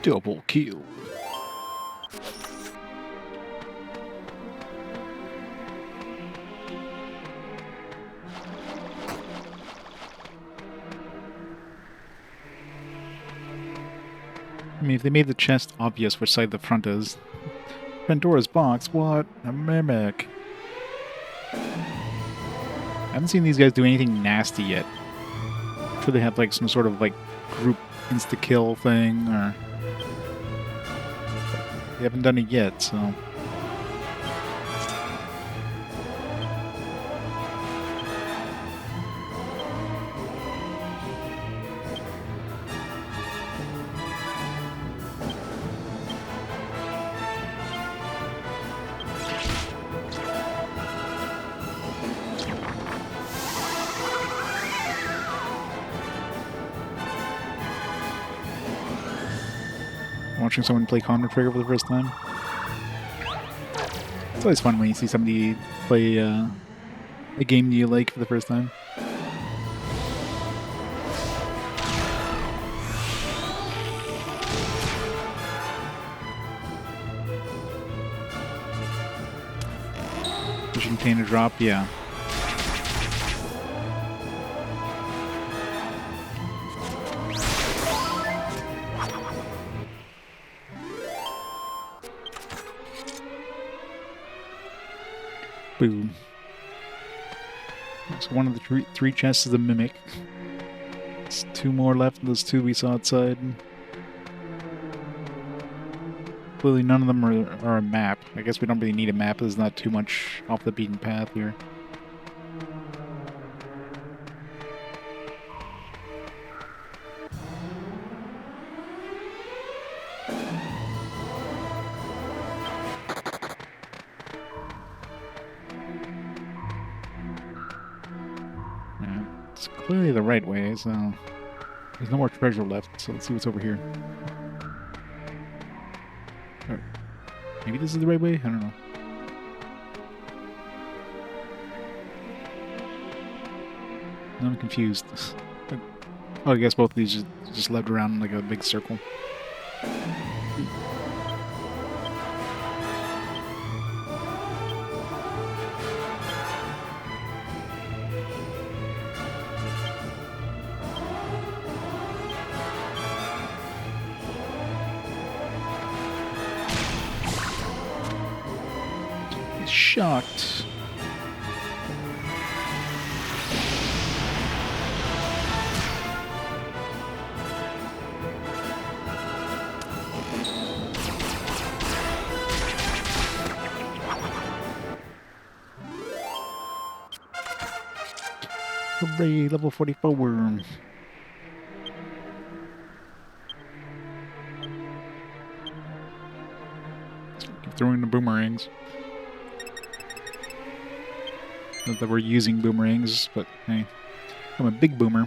S1: Double kill. I mean, if they made the chest obvious which side the front is. Pandora's box, what? A mimic. I haven't seen these guys do anything nasty yet. I'm sure they have like some sort of like group insta-kill thing, or they haven't done it yet, so. Watching someone play Chrono Trigger for the first time. It's always fun when you see somebody play a game you like for the first time. Vision container drop, yeah. Boom. So one of the 3 chests is a mimic. There's 2 more left. Those 2 we saw outside. Clearly none of them are a map. I guess we don't really need a map. There's not too much off the beaten path here. It's clearly the right way, so there's no more treasure left, so let's see what's over here. Or maybe this is the right way? I don't know. Now I'm confused. Oh, I guess both of these just led around in like a big circle. shocked. Hooray, level 44. Keep throwing the boomerangs. Not that we're using boomerangs, but hey, I'm a big boomer.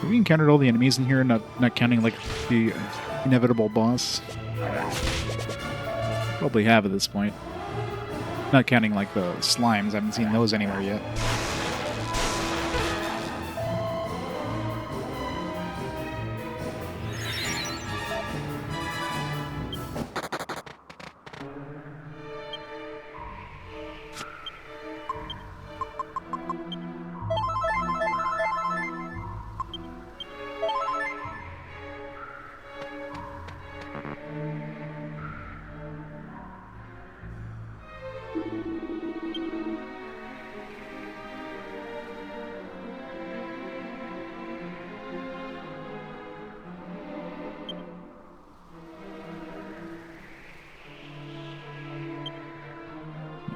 S1: Have we encountered all the enemies in here, not counting like the inevitable boss? Probably have at this point. Not counting like the slimes, I haven't seen those anywhere yet.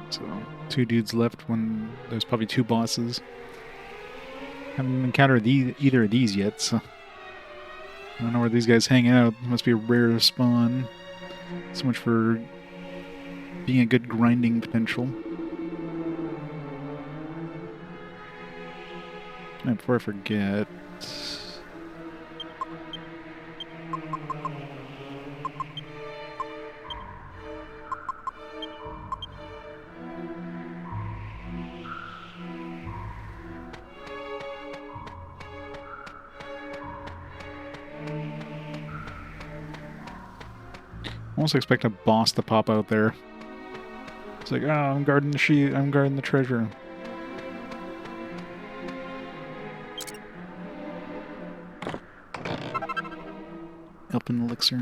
S1: So, 2 dudes left when there's probably 2 bosses. Haven't encountered either of these yet, so I don't know where these guys hang out. Must be a rare spawn. So much for being a good grinding potential. And before I forget... almost expect a boss to pop out there. It's like, oh, I'm guarding the sheet, I'm guarding the treasure. Elpin elixir.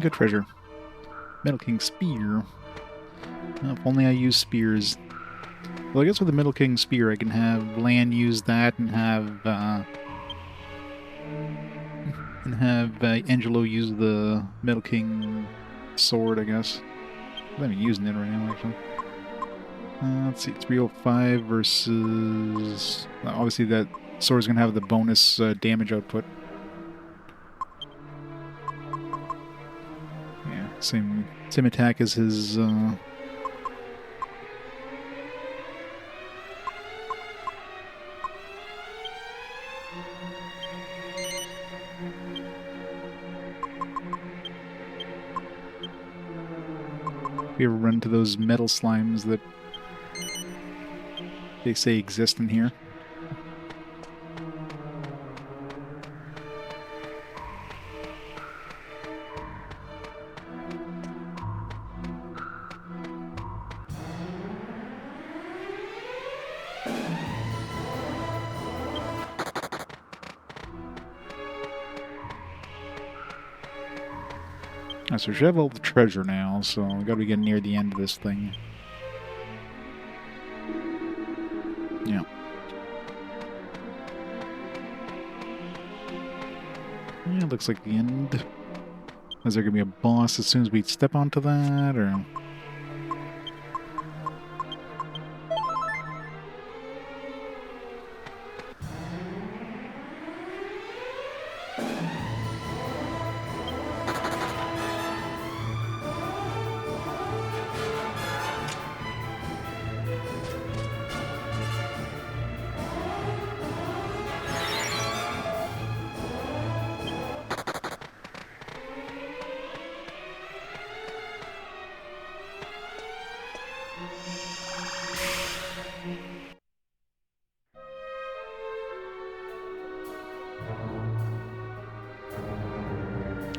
S1: Good treasure. Metal King Spear. If only I use spears. Well, I guess with the Metal King Spear I can have Lan use that and have Angelo use the Metal King Sword, I guess. I'm not even using it right now, actually. Let's see, 305 versus... obviously that sword's going to have the bonus damage output. Yeah, same attack as his... If you ever run into those metal slimes that they say exist in here. So we should have all the treasure now, so we gotta be getting near the end of this thing. Yeah. Yeah, looks like the end. Is there gonna be a boss as soon as we step onto that, or...?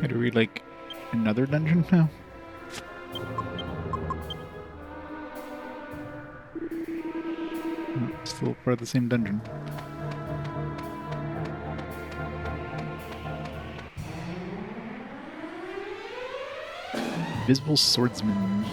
S1: Do we, like, another dungeon now? Still part of the same dungeon. Invisible Swordsman.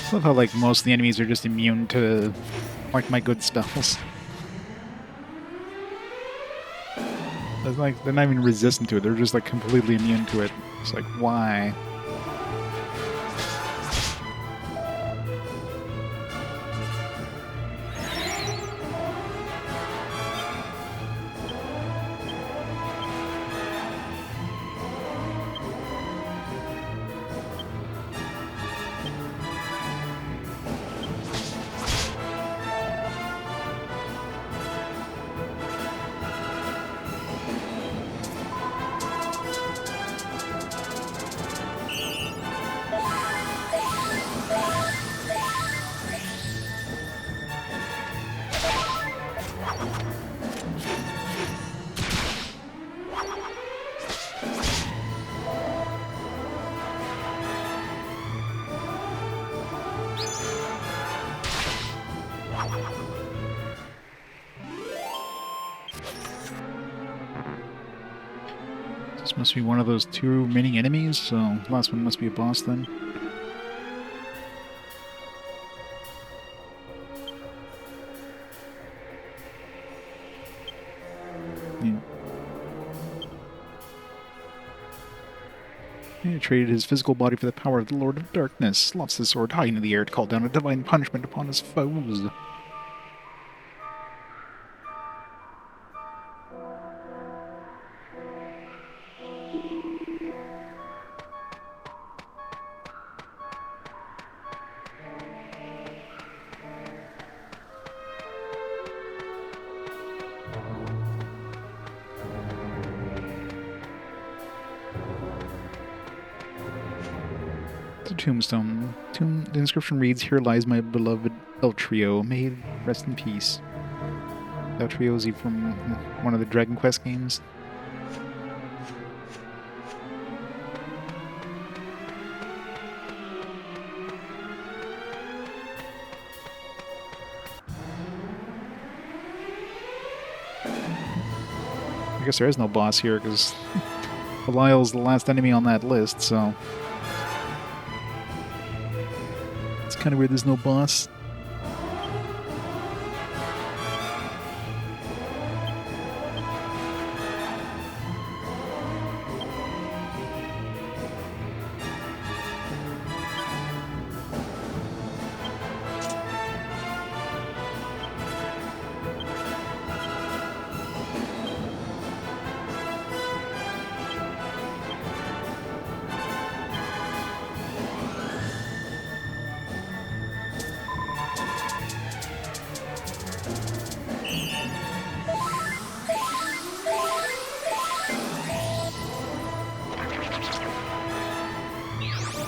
S1: I love how, like, most of the enemies are just immune to, like, my good spells. It's like, they're not even resistant to it, they're just, like, completely immune to it. It's like, why? This must be one of those two remaining enemies, so the last one must be a boss then. Yeah. He traded his physical body for the power of the Lord of Darkness, lofts his sword high into the air to call down a divine punishment upon his foes. The tombstone. The inscription reads, "Here lies my beloved El Trio. May he rest in peace." El Trio, is he from one of the Dragon Quest games? I guess there is no boss here, because Belial's the last enemy on that list, so... It's kind of weird there's no boss.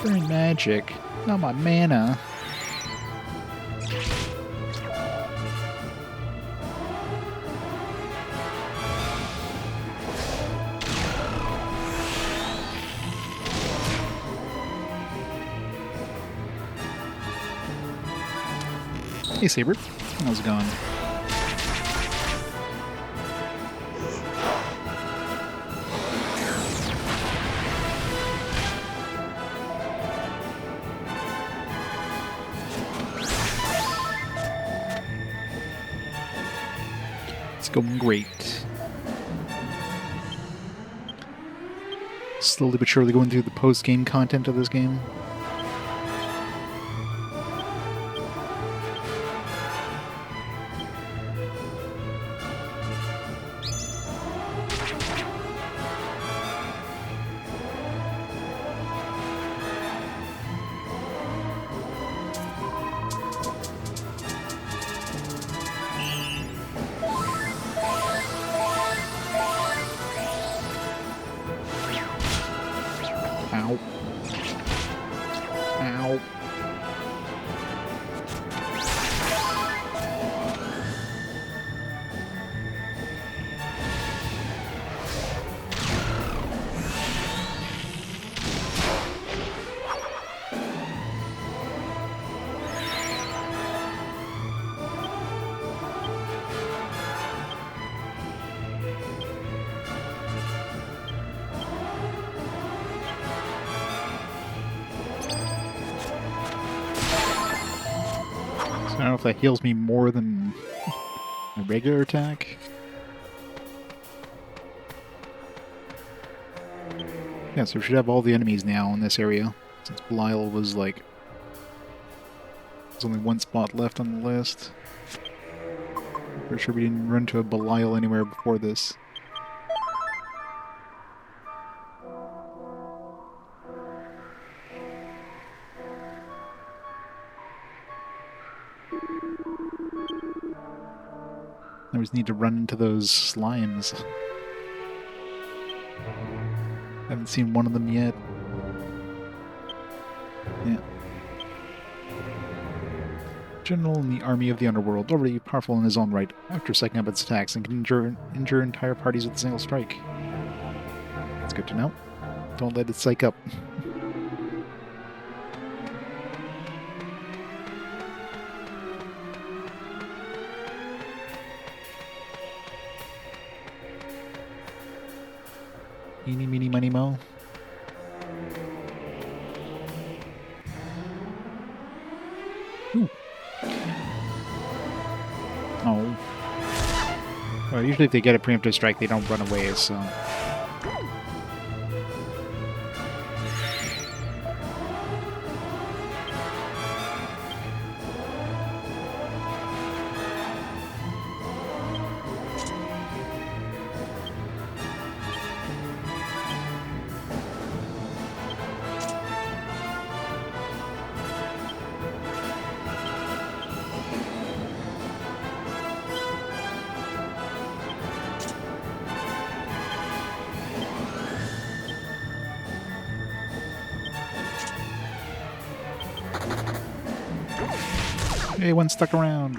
S1: Very magic. Not my mana. Hey, Saber. How's it going? It's going great. Slowly but surely going through the post-game content of this game. Ow. Ow. I don't know if that heals me more than a regular attack. Yeah, so we should have all the enemies now in this area, since Belial was like... There's only one spot left on the list. Pretty sure we didn't run to a Belial anywhere before this. I always need to run into those slimes. Haven't seen one of them yet. Yeah. General in the army of the underworld, already powerful in his own right, after psyching up its attacks, and can injure entire parties with a single strike. That's good to know. Don't let it psych up. Eeny, meeny, miny, mo. Ooh. Oh. Well, usually if they get a preemptive strike, they don't run away, so... Hey, one stuck around.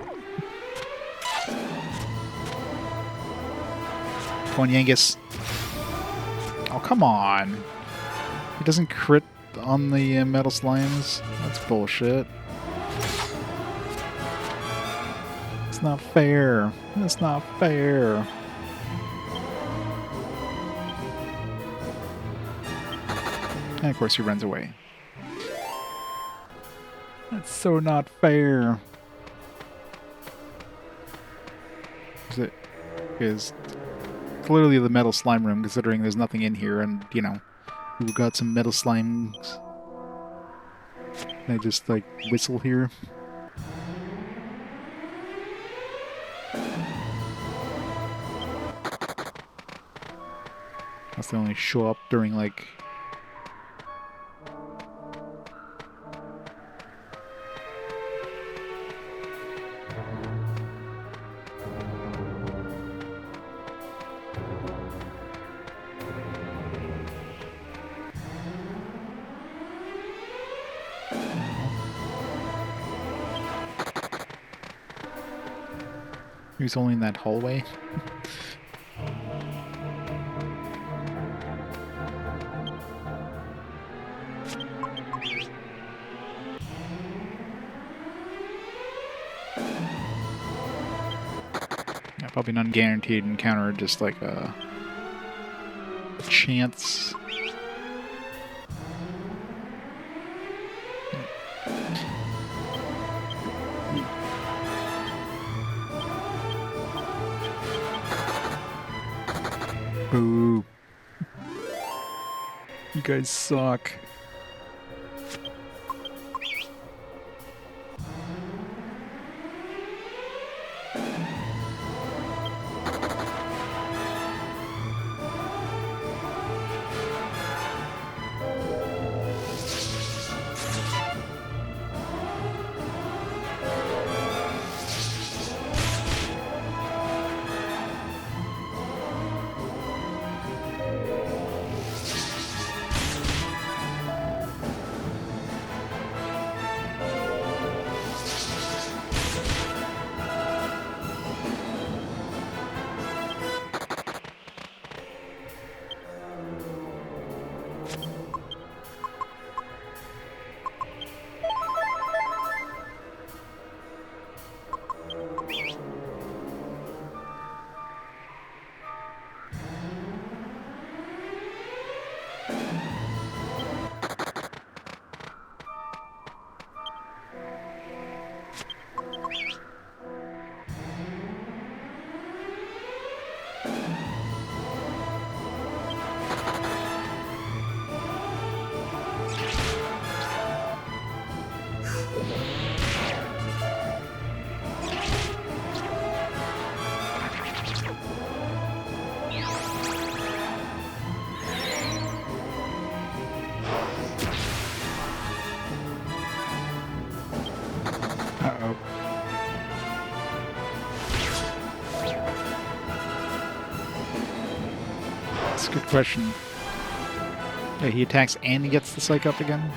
S1: Come on, Yangus. Oh, come on. He doesn't crit on the metal slimes? That's bullshit. It's not fair. That's not fair. And of course he runs away. That's so not fair. Is it? Is clearly the metal slime room, considering there's nothing in here, and you know, we've got some metal slimes. Can I just like whistle here? Unless they only show up during like. He's only in that hallway. Yeah, probably not a guaranteed encounter, just like a chance. Boo. You guys suck. Uh-oh. That's a good question. Yeah, he attacks and he gets the psych up again?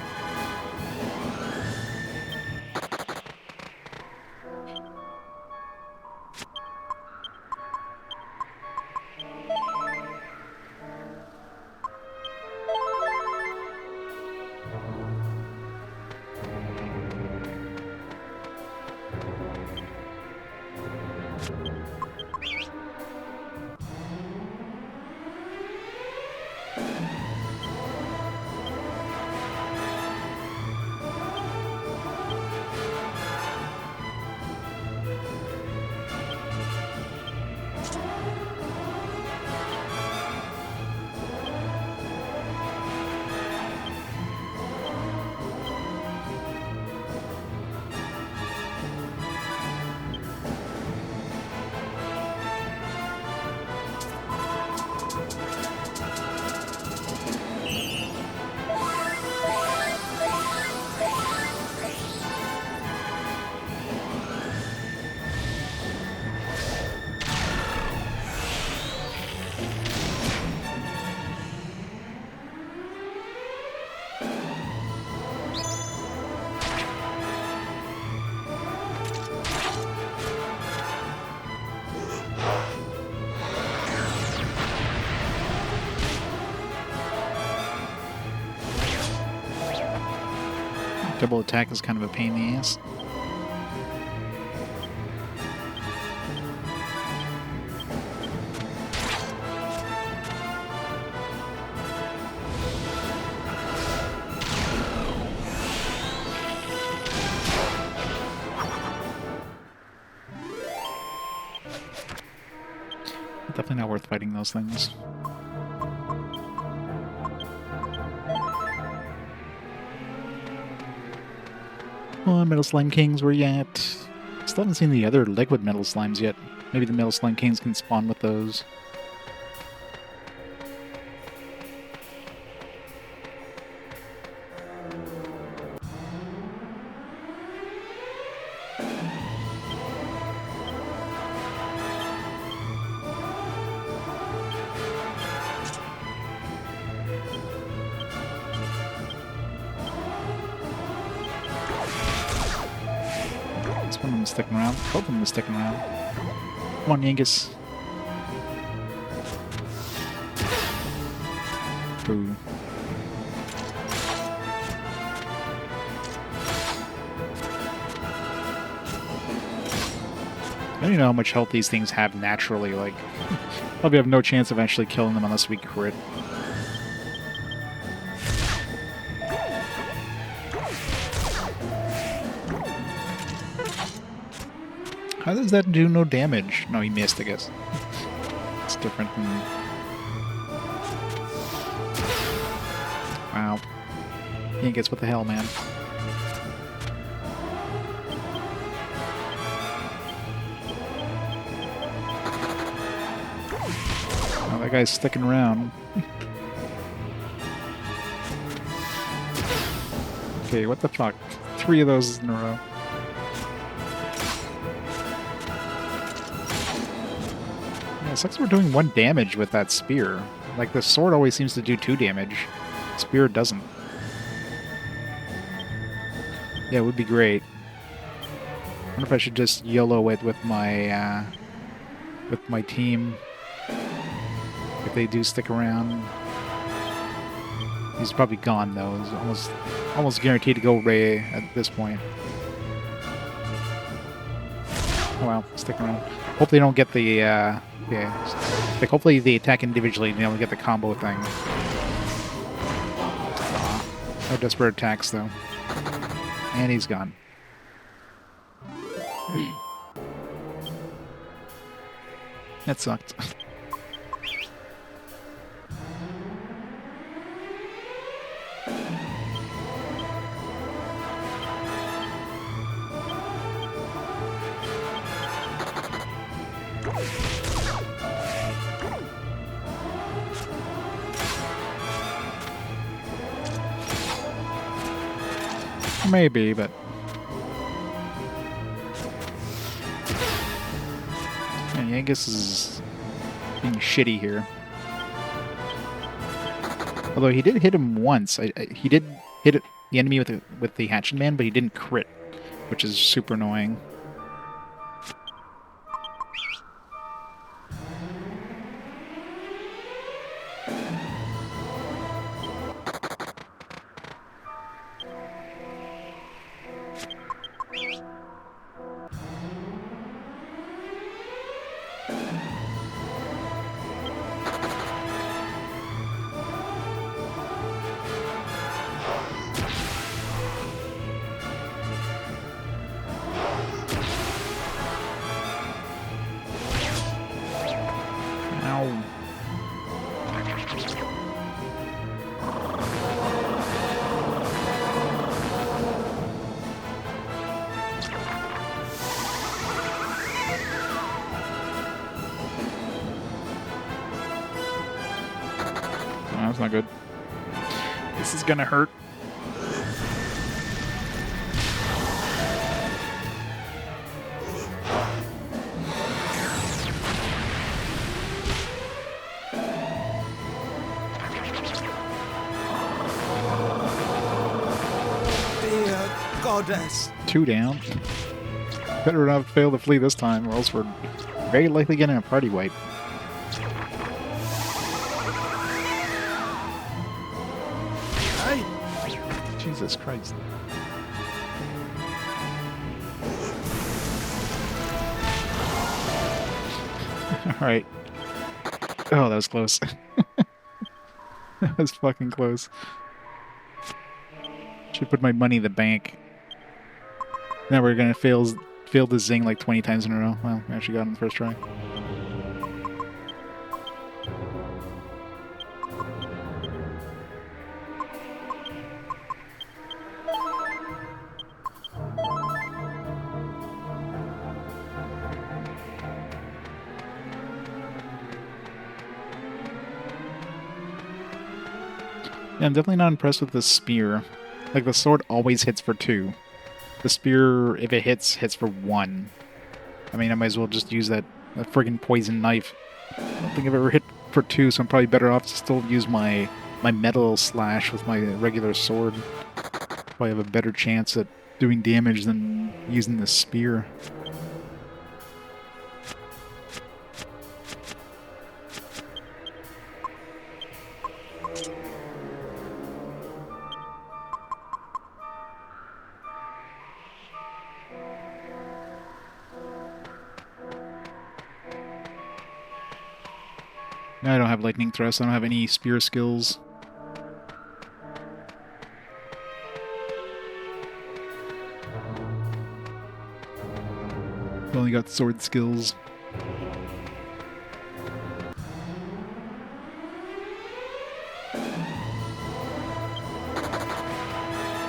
S1: Double attack is kind of a pain in the ass. Definitely not worth fighting those things. Come on, Metal Slime Kings, where you at? Still haven't seen the other liquid Metal Slimes yet. Maybe the Metal Slime Kings can spawn with those. One of them sticking around. Both of them are sticking around. Come on, Yangus. Boo. I don't even know how much health these things have naturally. Like, probably have no chance of actually killing them unless we crit. How does that do no damage? No, he missed, I guess. It's different than... Wow. Yangus, what the hell, man? Oh, that guy's sticking around. Okay, what the fuck? 3 of those in a row. It sucks we're doing 1 damage with that spear. Like, the sword always seems to do 2 damage. Spear doesn't. Yeah, it would be great. I wonder if I should just YOLO it with my team. If they do stick around. He's probably gone, though. He's almost guaranteed to go Ray at this point. Oh, well, stick around. Hope they don't get the, yeah. Like, hopefully they attack individually and they don't get the combo thing. No desperate attacks, though. And he's gone. That sucked. Maybe, but... And Yangus is being shitty here. Although he did hit him once. He did hit the enemy with the Hatchet Man, but he didn't crit, which is super annoying. That's not good. This is gonna hurt.
S2: Dear goddess. 2
S1: down. Better not fail to flee this time, or else we're very likely getting a party wipe. Jesus Christ. Alright. Oh, that was close. That was fucking close. Should put my money in the bank. Now we're gonna fail the zing like 20 times in a row. Well, we actually got him the first try. Yeah, I'm definitely not impressed with the spear. Like, the sword always hits for 2. The spear, if it hits for 1. I mean, I might as well just use that friggin' poison knife. I don't think I've ever hit for 2, so I'm probably better off to still use my metal slash with my regular sword. Probably have a better chance at doing damage than using the spear. I don't have lightning thrust, I don't have any spear skills. I've only got sword skills.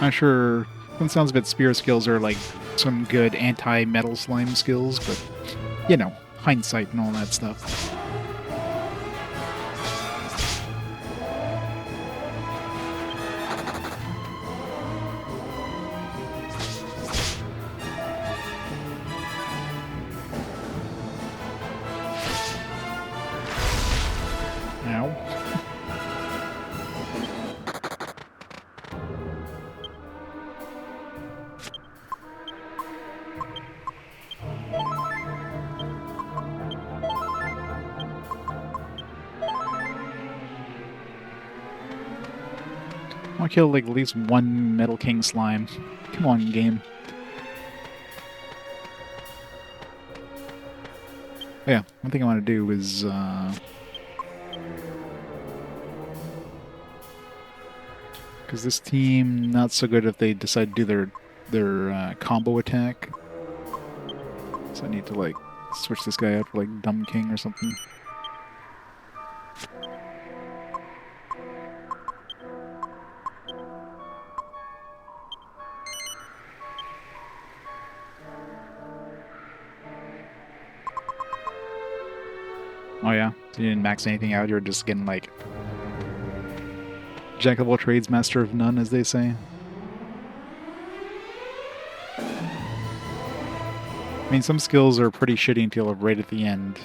S1: Not sure. From the sounds of it, spear skills are like some good anti-metal slime skills, but you know, hindsight and all that stuff. Ow. I want to kill like at least one Metal King slime. Come on, game. Oh, yeah, one thing I want to do is because this team not so good if they decide to do their combo attack. So I need to like switch this guy out for like Dumb King or something. Oh yeah, so you didn't max anything out, you're just getting like jack of all trades, master of none, as they say. I mean, some skills are pretty shitty until right at the end.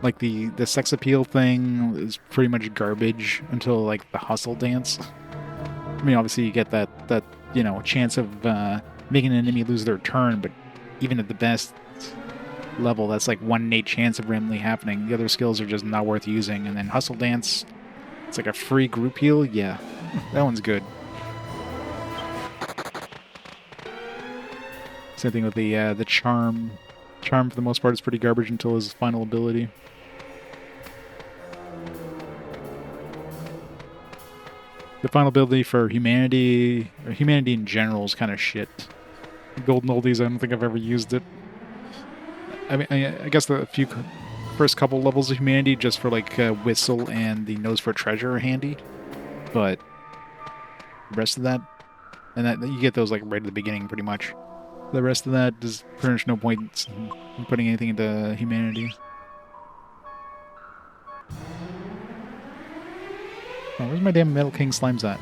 S1: Like the sex appeal thing is pretty much garbage until like the hustle dance. I mean, obviously you get that you know, chance of making an enemy lose their turn, but even at the best level, that's like 1 in 8 chance of randomly happening. The other skills are just not worth using. And then hustle dance, it's like a free group heal. Yeah, that one's good. Same thing with the charm. Charm for the most part is pretty garbage until his final ability. The final ability for humanity, or humanity in general, is kind of shit. Golden oldies, I don't think I've ever used it. I mean, I guess the first couple levels of humanity, just for like whistle and the nose for treasure, are handy. But the rest of that, and that you get those like right at the beginning, pretty much. The rest of that is pretty much no point in putting anything into humanity. Oh, where's my damn Metal King slimes at?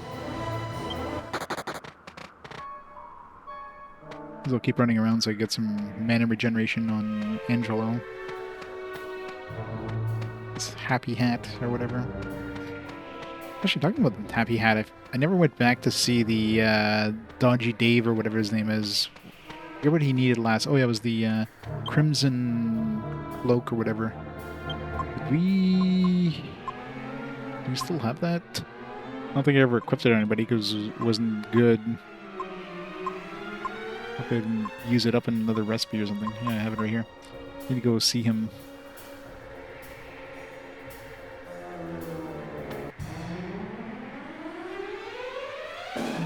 S1: I'll keep running around so I get some mana regeneration on Angelo. This Happy Hat or whatever. Actually, talking about the Happy Hat, I never went back to see the Dodgy Dave or whatever his name is. I forget what he needed last. Oh yeah, it was the Crimson Cloak or whatever. Do we still have that? I don't think I ever equipped it on anybody because it wasn't good. I could use it up in another recipe or something. Yeah, I have it right here. Need to go see him.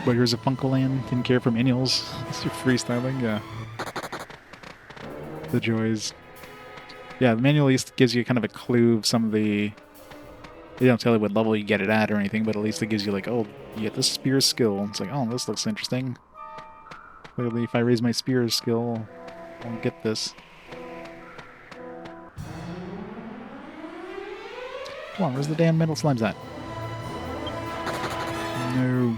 S1: But here's a Funkoland. Didn't care for manuals. It's your freestyling. Yeah. The joys. Yeah, the manual at least gives you kind of a clue of some of the... They don't tell you what level you get it at or anything, but at least it gives you like, oh, you get the spear skill. It's like, oh, this looks interesting. Clearly, if I raise my spear skill, I'll get this. Come on, where's the damn metal slimes at? No.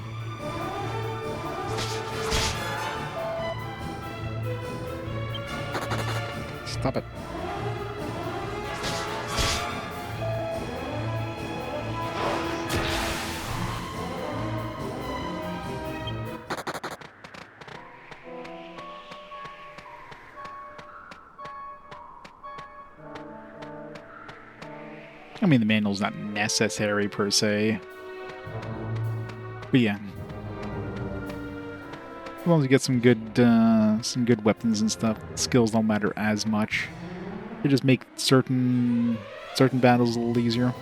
S1: Stop it. I mean, the manual's not necessary per se. But yeah. As long as you get some good weapons and stuff, skills don't matter as much. They just make certain battles a little easier.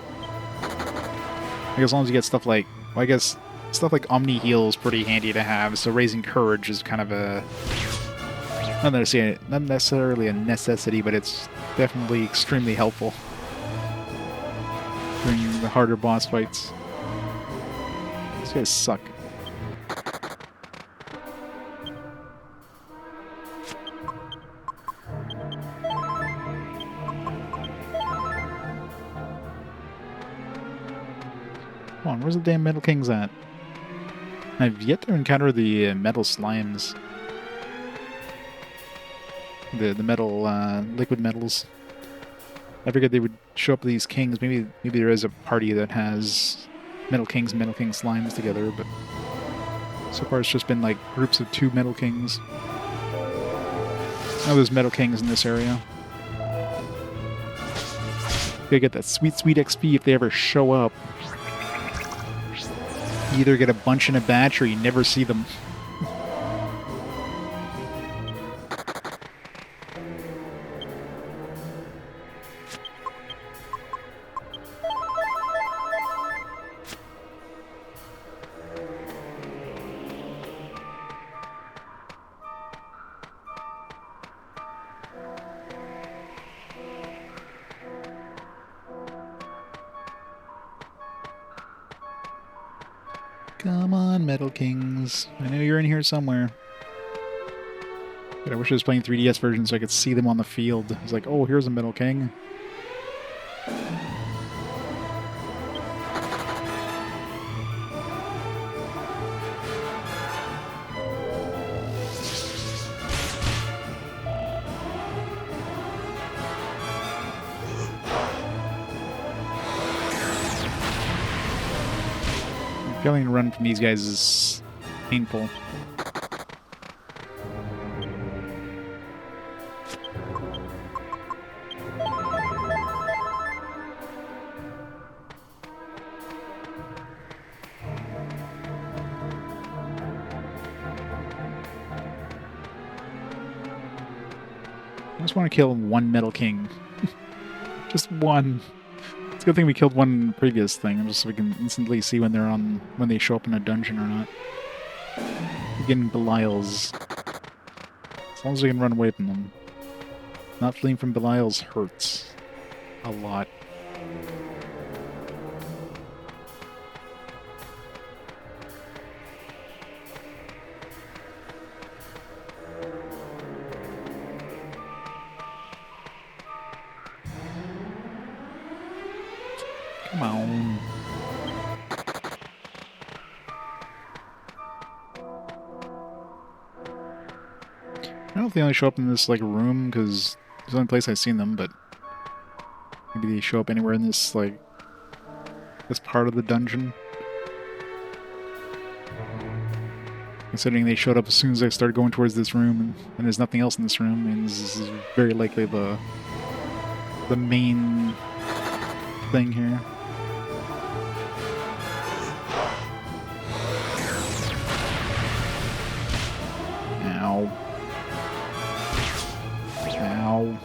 S1: Like as long as you get stuff like, well, I guess stuff like Omni Heal is pretty handy to have. So raising courage is kind of a not necessarily a necessity, but it's definitely extremely helpful during the harder boss fights. These guys suck. Come on, where's the damn Metal Kings at? I've yet to encounter the metal slimes. The metal, liquid metals. I figured they would show up these kings. Maybe there is a party that has Metal Kings and Metal King slimes together, but so far it's just been like groups of 2 Metal Kings. Oh, there's Metal Kings in this area. You get that sweet XP if they ever show up. You either get a bunch in a batch or you never see them. Come on, Metal Kings. I know you're in here somewhere. But I wish I was playing 3DS version so I could see them on the field. It's like, oh, here's a Metal King. Failing to run from these guys is painful. I just want to kill one Metal King. Just one. It's a good thing we killed one previous thing, just so we can instantly see when they show up in a dungeon or not. Again, Belials. As long as we can run away from them. Not fleeing from Belials hurts. A lot. Come on. I don't know if they only show up in this like room because it's the only place I've seen them, but maybe they show up anywhere in this like this part of the dungeon. Considering they showed up as soon as I started going towards this room, and there's nothing else in this room, and this is very likely the main thing here. Ow. Ow.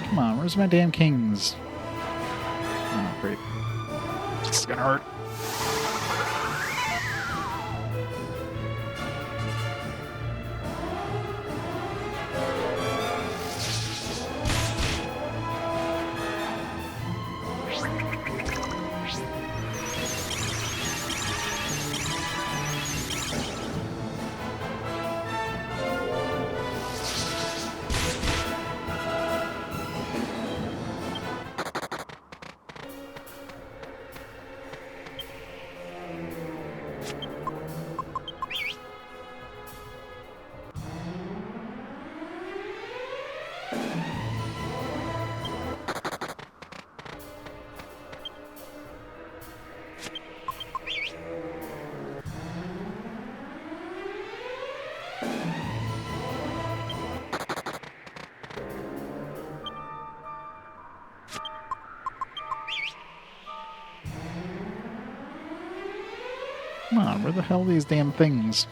S1: Come on, where's my damn kings? Oh. Great. This is gonna hurt. Come on, where the hell are these damn things?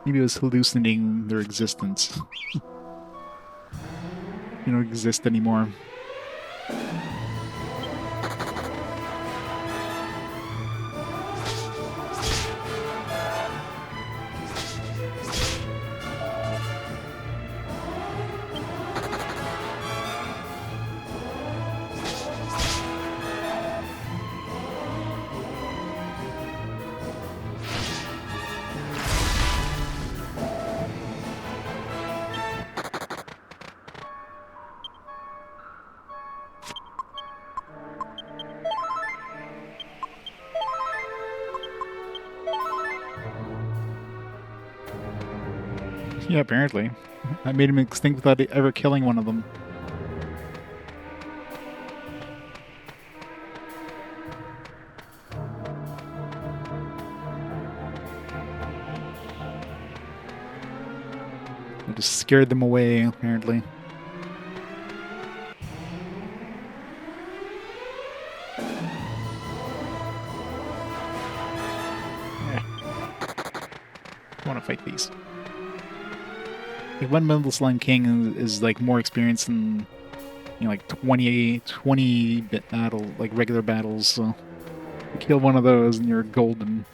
S1: Maybe it was hallucinating their existence. They don't exist anymore. Yeah, apparently. I made him extinct without ever killing one of them. I just scared them away, apparently. I want to fight these. Like, one Middle Slime King is like more experienced than, you know, like 20 battle, like regular battles. So you kill one of those and you're golden.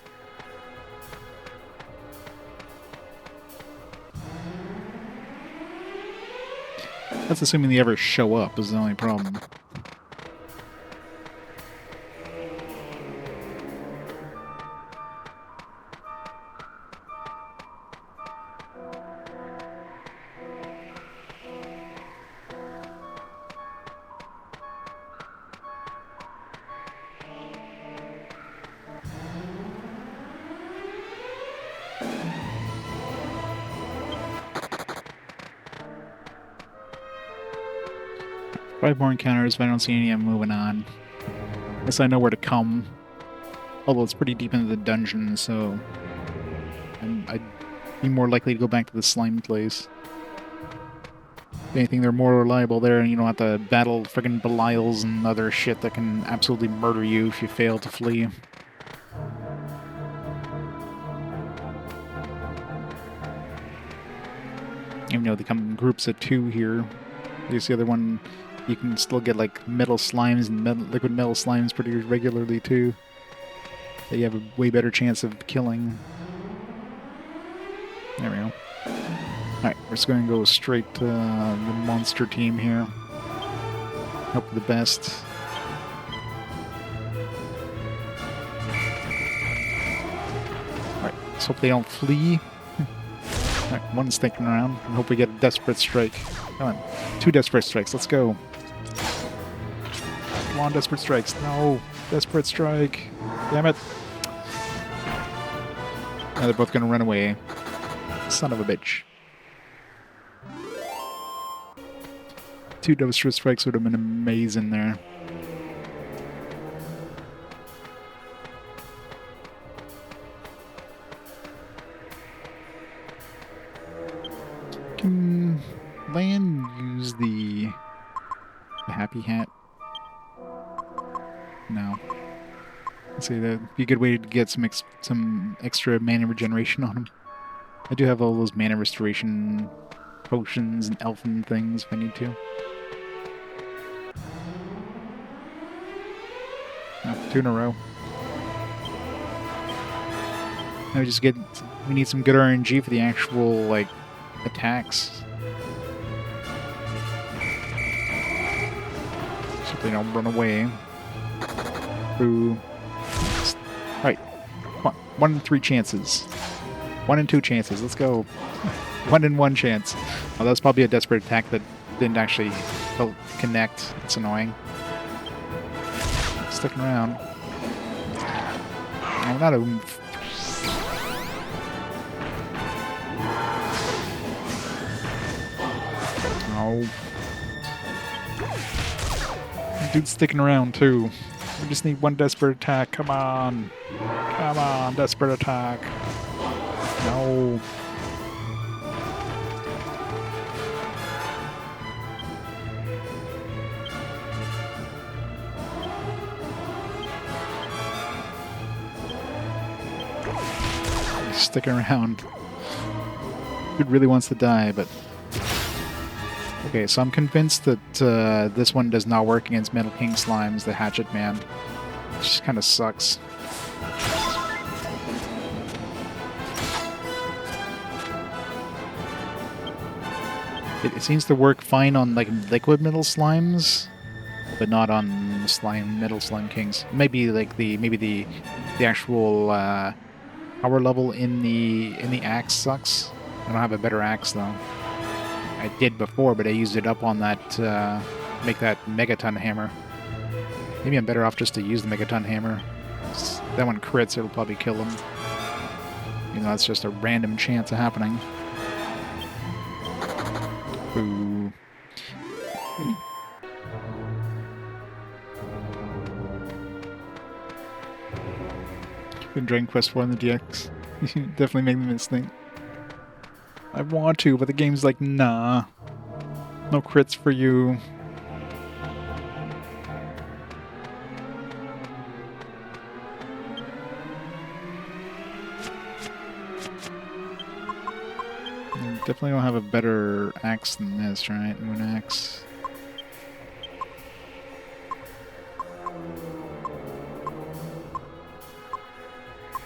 S1: That's assuming they ever show up is the only problem. Five more encounters, but I don't see any of them moving on. Guess I know where to come. Although it's pretty deep into the dungeon, so I'd be more likely to go back to the slime place. If anything, they're more reliable there, and you don't have to battle friggin' Belials and other shit that can absolutely murder you if you fail to flee. Even though they come in groups of 2 here. There's the other one. You can still get like metal slimes and liquid metal slimes pretty regularly too. That you have a way better chance of killing. There we go. Alright, we're just going to go straight to the monster team here. Hope for the best. Alright, let's hope they don't flee. Alright, one's sticking around. I hope we get a desperate strike. Come on, 2 desperate strikes, let's go. Come on, desperate strikes. No, desperate strike. Damn it. Now they're both gonna run away. Son of a bitch. 2 desperate strikes would have been amazing there. Can Lan use the happy hat? No. Let's say that'd be a good way to get some extra mana regeneration on him. I do have all those mana restoration potions and elfin things if I need to. 2 in a row. Now we need some good RNG for the actual, like, attacks. So they don't run away. Boo. Alright. Come on. 1 in 3 chances. 1 in 2 chances. Let's go. 1 in 1 chance. Oh, that's probably a desperate attack that didn't actually connect. It's annoying. Sticking around. Oh, not a oomph. Oh. Dude's sticking around too. We just need 1 desperate attack. Come on. Come on, desperate attack. No. He's sticking around. Dude really wants to die, but... Okay, so I'm convinced that this one does not work against Metal King Slimes, the Hatchet Man. It just kind of sucks. It seems to work fine on like liquid Metal Slimes, but not on Metal Slime Kings. Maybe like the actual power level in the axe sucks. I don't have a better axe though. I did before, but I used it up on that, make that Megaton Hammer. Maybe I'm better off just to use the Megaton Hammer. That one crits, it'll probably kill him. You know, that's just a random chance of happening. Ooh. Been Dragon Quest 4 on the DX. Definitely make the mistake. I want to, but the game's like, nah. No crits for you. Definitely don't have a better axe than this, right? Moon axe.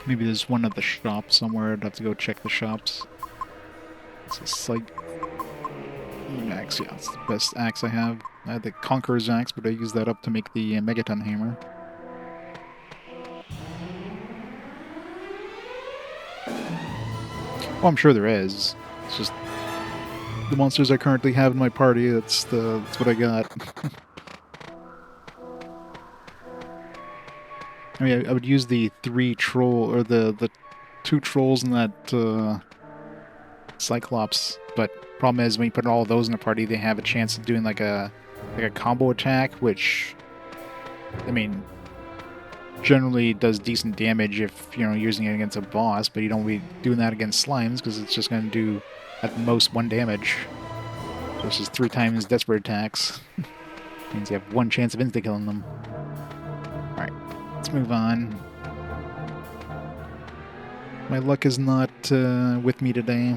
S1: Maybe there's one at the shop somewhere. I'd have to go check the shops. It's a site. Axe, yeah, it's the best axe I have. I had the Conqueror's axe, but I used that up to make the Megaton Hammer. Oh, I'm sure there is. It's just the monsters I currently have in my party. That's what I got. I mean, I would use the 3 troll or the 2 trolls in that Cyclops, but problem is when you put all of those in a party, they have a chance of doing like a combo attack, which I mean generally does decent damage if you're using it against a boss, but you don't be doing that against slimes because it's just going to do at most 1 damage versus 3 times desperate attacks. Means you have 1 chance of insta killing them. All right, let's move on. My luck is not with me today.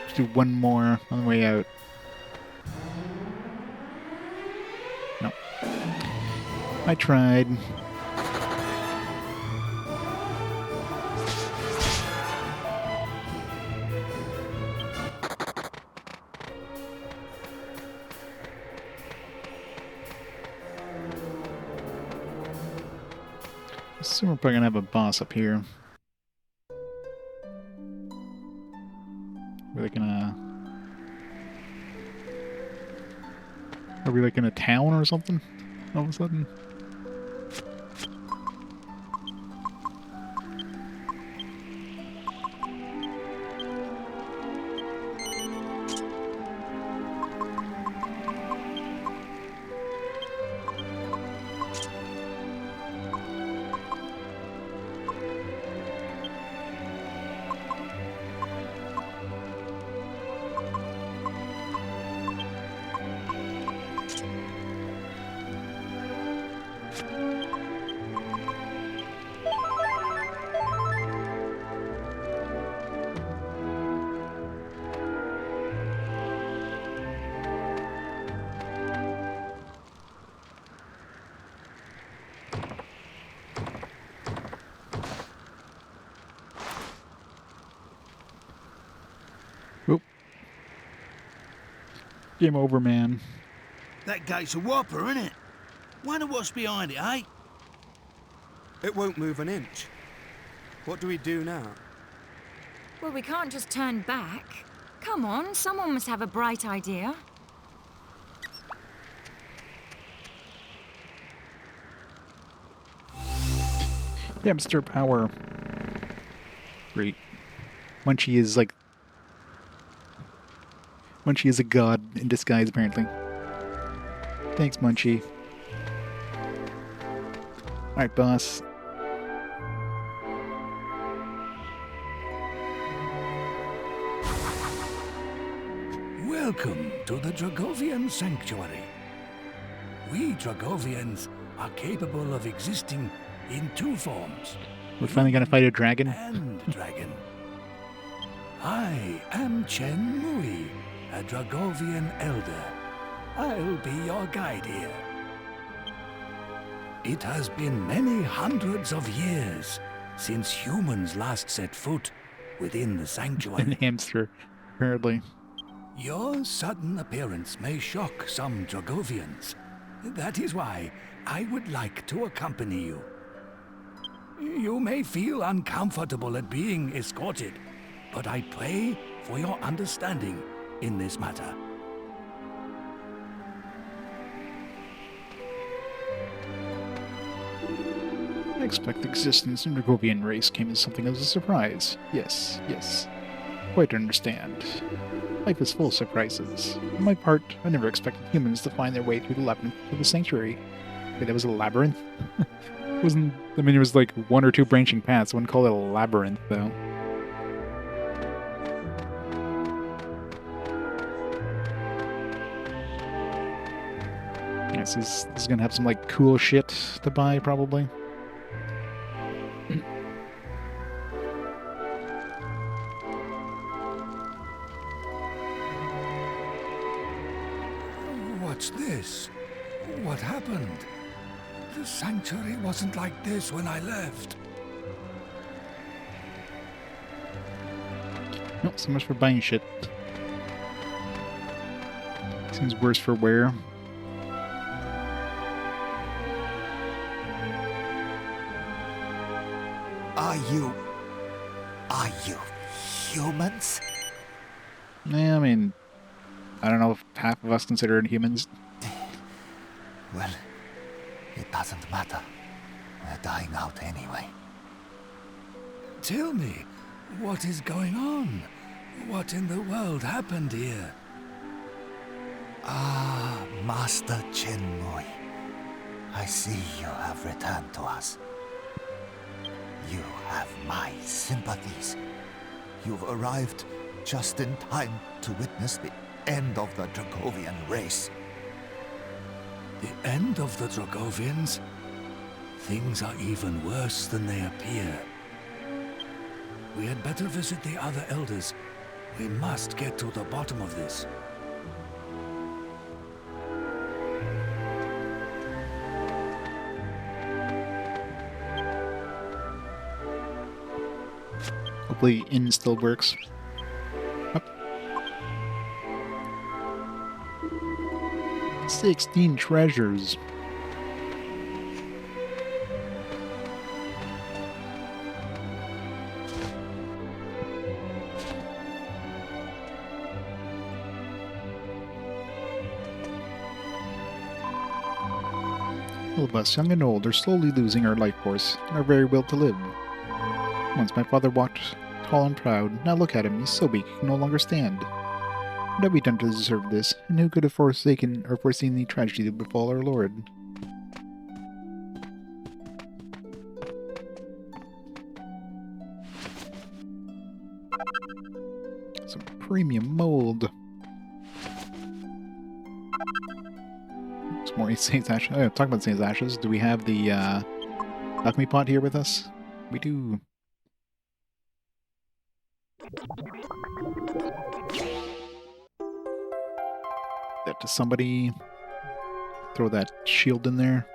S1: Let's do 1 more on the way out. No. I tried. So we're probably gonna have a boss up here. We're like are we like in a town or something? All of a sudden. Game over, man.
S2: That gate's a whopper, isn't it? Wonder what's behind it, eh?
S3: It won't move an inch. What do we do now?
S4: Well, we can't just turn back. Come on, someone must have a bright idea.
S1: Yeah, Mr. Power. Great. Munchie is like... Munchie is a god in disguise, apparently. Thanks, Munchie. Alright, boss.
S5: Welcome to the Dragovian Sanctuary. We Dragovians are capable of existing in two forms.
S1: We're finally gonna fight a dragon?
S5: And dragon. I am Chen Mui, a Dragovian elder. I'll be your guide here. It has been many hundreds of years since humans last set foot within the
S1: An
S5: sanctuary.
S1: hamster, apparently.
S5: Your sudden appearance may shock some Dragovians. That is why I would like to accompany you. You may feel uncomfortable at being escorted, but I pray for your understanding in this matter.
S1: I expect the existence in the Dragovian race came as something of a surprise. Yes, yes. Quite understand. Life is full of surprises. On my part, I never expected humans to find their way through the labyrinth of the sanctuary. Wait, that was a labyrinth? It wasn't... I mean, it was like one or two branching paths. I wouldn't call it a labyrinth, though. Yes, this is gonna have some, like, cool shit to buy, probably.
S5: What's this? What happened? The sanctuary wasn't like this when I left.
S1: No, so much for buying shit. Seems worse for wear.
S2: Are you humans?
S1: Yeah, I mean, I don't know if half of us consider it humans.
S2: Well, it doesn't matter. We're dying out anyway.
S5: Tell me, what is going on? What in the world happened here?
S2: Ah, Master Chenmui. I see you have returned to us. You have my sympathies. You've arrived just in time to witness the end of the Dragovian race.
S5: The end of the Dragovians? Things are even worse than they appear. We had better visit the other elders. We must get to the bottom of this.
S1: Hopefully inn still works. Up. 16 treasures. All of us, young and old, are slowly losing our life force and our very will to live. Once my father walked tall and proud. Now look at him, he's so weak he can no longer stand. What have we done to deserve this, and who could have forsaken or foreseen the tragedy that befall our lord? Some premium mold. Some more Saint's Ashes. Oh, talk about Saint's Ashes. Do we have the alchemy pot here with us? We do. That to somebody. Throw that shield in there.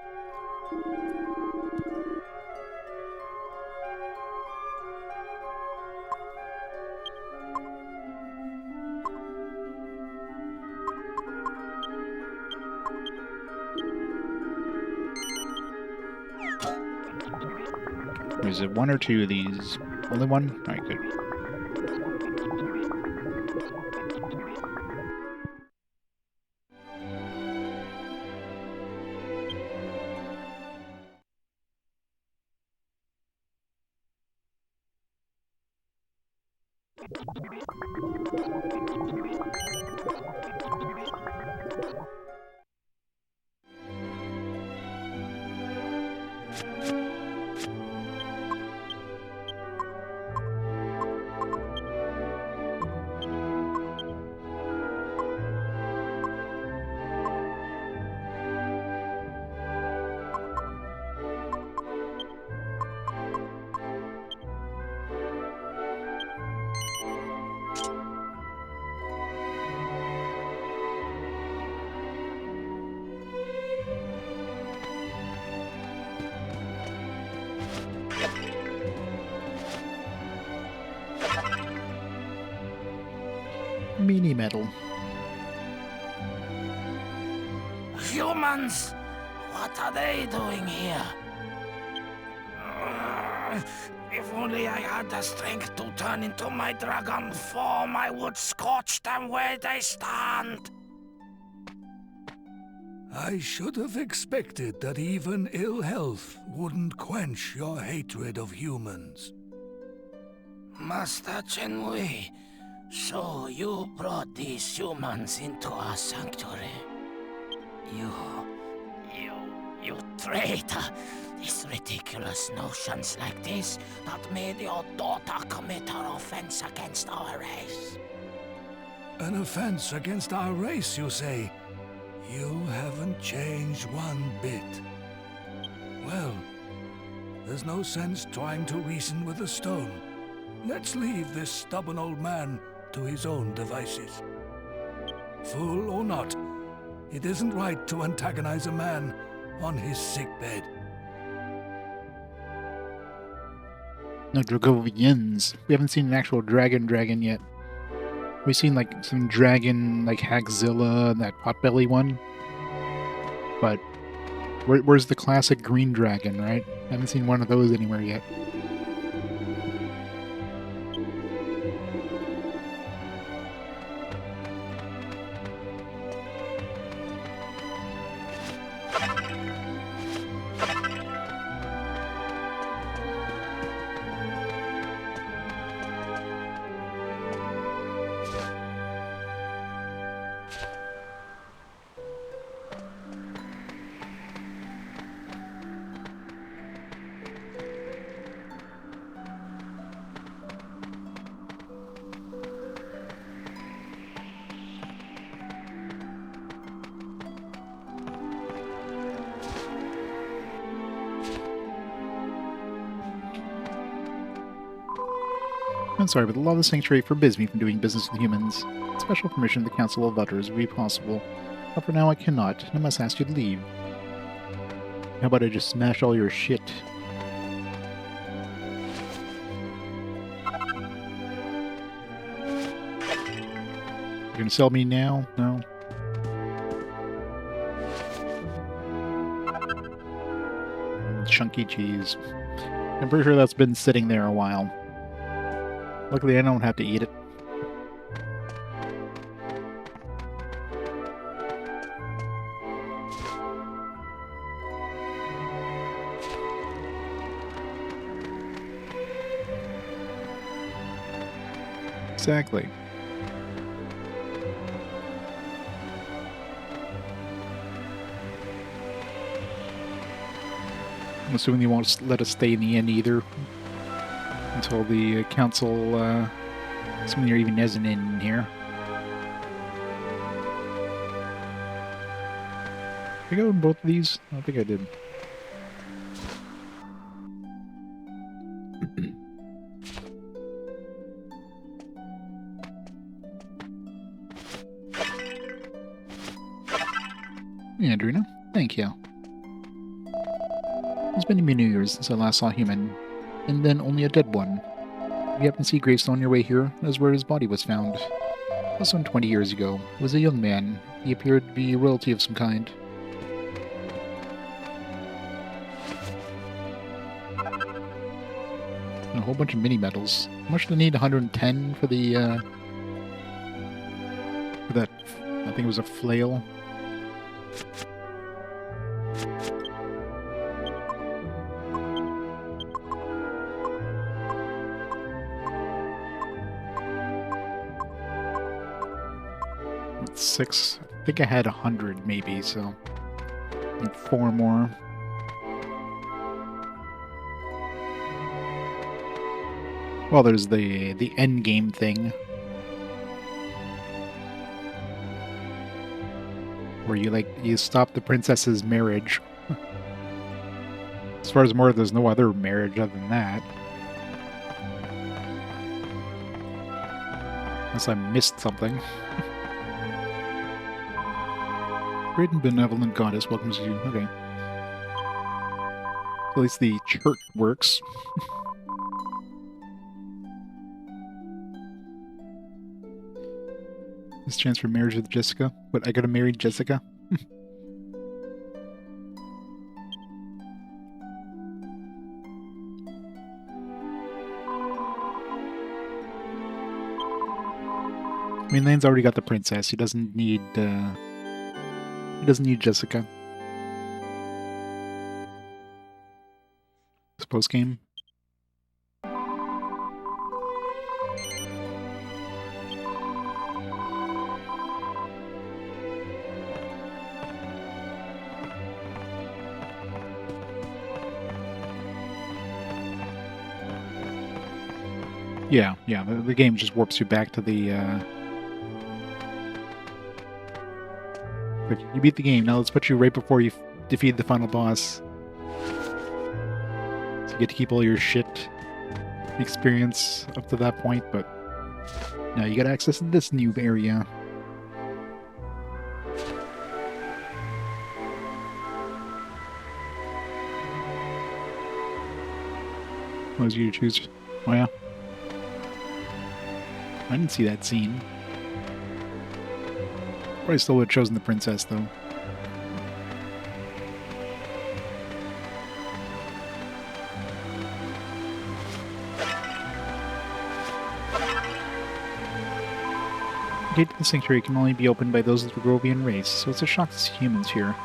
S1: Is it one or two of these? Only one? Alright, good. Mini metal.
S6: Humans! What are they doing here? If only I had the strength to turn into my dragon form, I would scorch them where they stand.
S5: I should have expected that even ill health wouldn't quench your hatred of humans.
S6: Master Chenwei, so you brought these humans into our sanctuary. You traitor! It's ridiculous notions like this that made your daughter commit her offense against our race.
S5: An offense against our race, you say? You haven't changed one bit. Well, there's no sense trying to reason with a stone. Let's leave this stubborn old man to his own devices. Fool or not, it isn't right to antagonize a man on his sickbed.
S1: No, Dragovians. We haven't seen an actual dragon yet. We've seen like some dragon, like Hagzilla, that potbelly one. But where's the classic green dragon, right? Haven't seen one of those anywhere yet. I'm sorry, but the law of the Sanctuary forbids me from doing business with humans. Special permission of the Council of Utters would be possible, but for now I cannot, and I must ask you to leave. How about I just smash all your shit? You're gonna sell me now? No? Chunky cheese. I'm pretty sure that's been sitting there a while. Luckily, I don't have to eat it. Exactly. I'm assuming you won't let us stay in the inn either. Until the council, assuming there even is an inn in here. Did I go in both of these? I don't think I did. Andrina, thank you. It's been many years since I last saw a human, and then only a dead one. If you happen to see gravestone on your way here, that is where his body was found. Less than 20 years ago. He was a young man. He appeared to be royalty of some kind. whole bunch of mini medals. How much do I need? 110 for the, for that, I think it was a flail. That's 6. I think I had 100 maybe, so need 4 more. Well, there's the end game thing, where you stop the princess's marriage. As far as more, there's no other marriage other than that. Unless I missed something. Great and benevolent goddess welcomes you. Okay. So at least the church works. This chance for marriage with Jessica? But I gotta marry Jessica? I mean, Lane's already got the princess. He doesn't need Jessica. This post game. Yeah, the game just warps you back to the, like, you beat the game, now let's put you right before you defeat the final boss. So you get to keep all your shit experience up to that point, but now you got access to this new area. What was you to choose? Oh yeah. I didn't see that scene. Probably still would have chosen the princess, though. The gate to the sanctuary can only be opened by those of the Grovian race, so it's a shock to see humans here.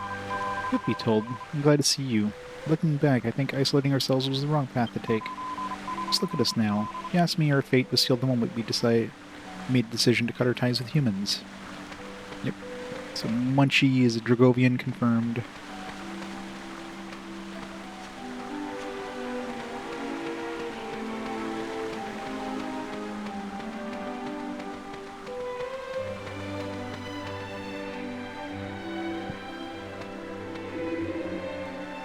S1: Truth be told, I'm glad to see you. Looking back, I think isolating ourselves was the wrong path to take. Just look at us now. If you ask me, our fate was sealed the moment we made the decision to cut our ties with humans. Yep. So Munchie is a Dragovian confirmed.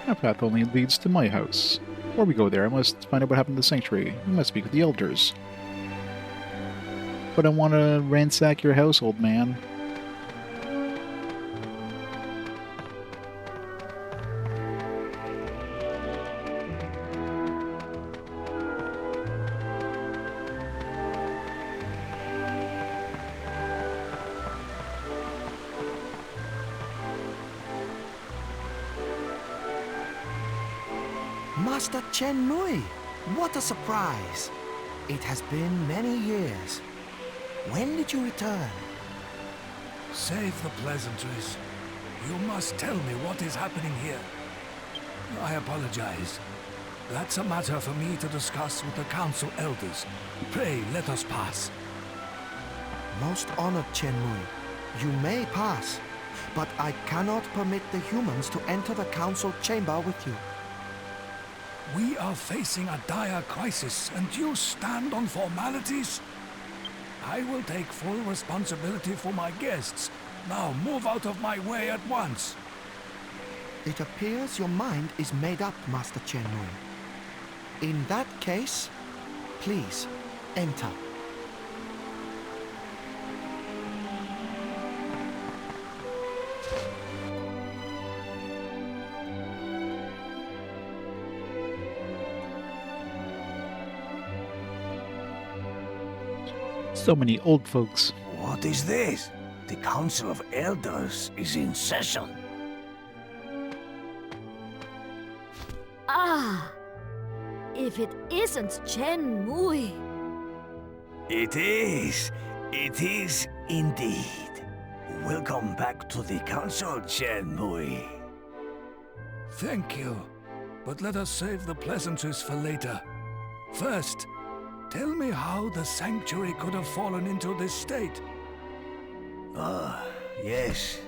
S1: That path only leads to my house. Before we go there, I must find out what happened to the sanctuary. We must speak with the elders. But I want to ransack your house, old man.
S2: Master Chen Nui, what a surprise! It has been many years. When did you return?
S5: Save the pleasantries. You must tell me what is happening here. I apologize. That's a matter for me to discuss with the council elders. Pray, let us pass.
S2: Most honored Chen Nui, you may pass, but I cannot permit the humans to enter the council chamber with you.
S5: We are facing a dire crisis, and you stand on formalities? I will take full responsibility for my guests. Now move out of my way at once.
S2: It appears your mind is made up, Master Chen Nui. In that case, please, enter.
S1: So many old folks.
S6: What is this? The Council of Elders is in session.
S7: if it isn't Chen Mui.
S2: It is. It is indeed. Welcome back to the council, Chen Mui.
S5: Thank you. But let us save the pleasantries for later. First, tell me how the sanctuary could have fallen into this state.
S2: Yes.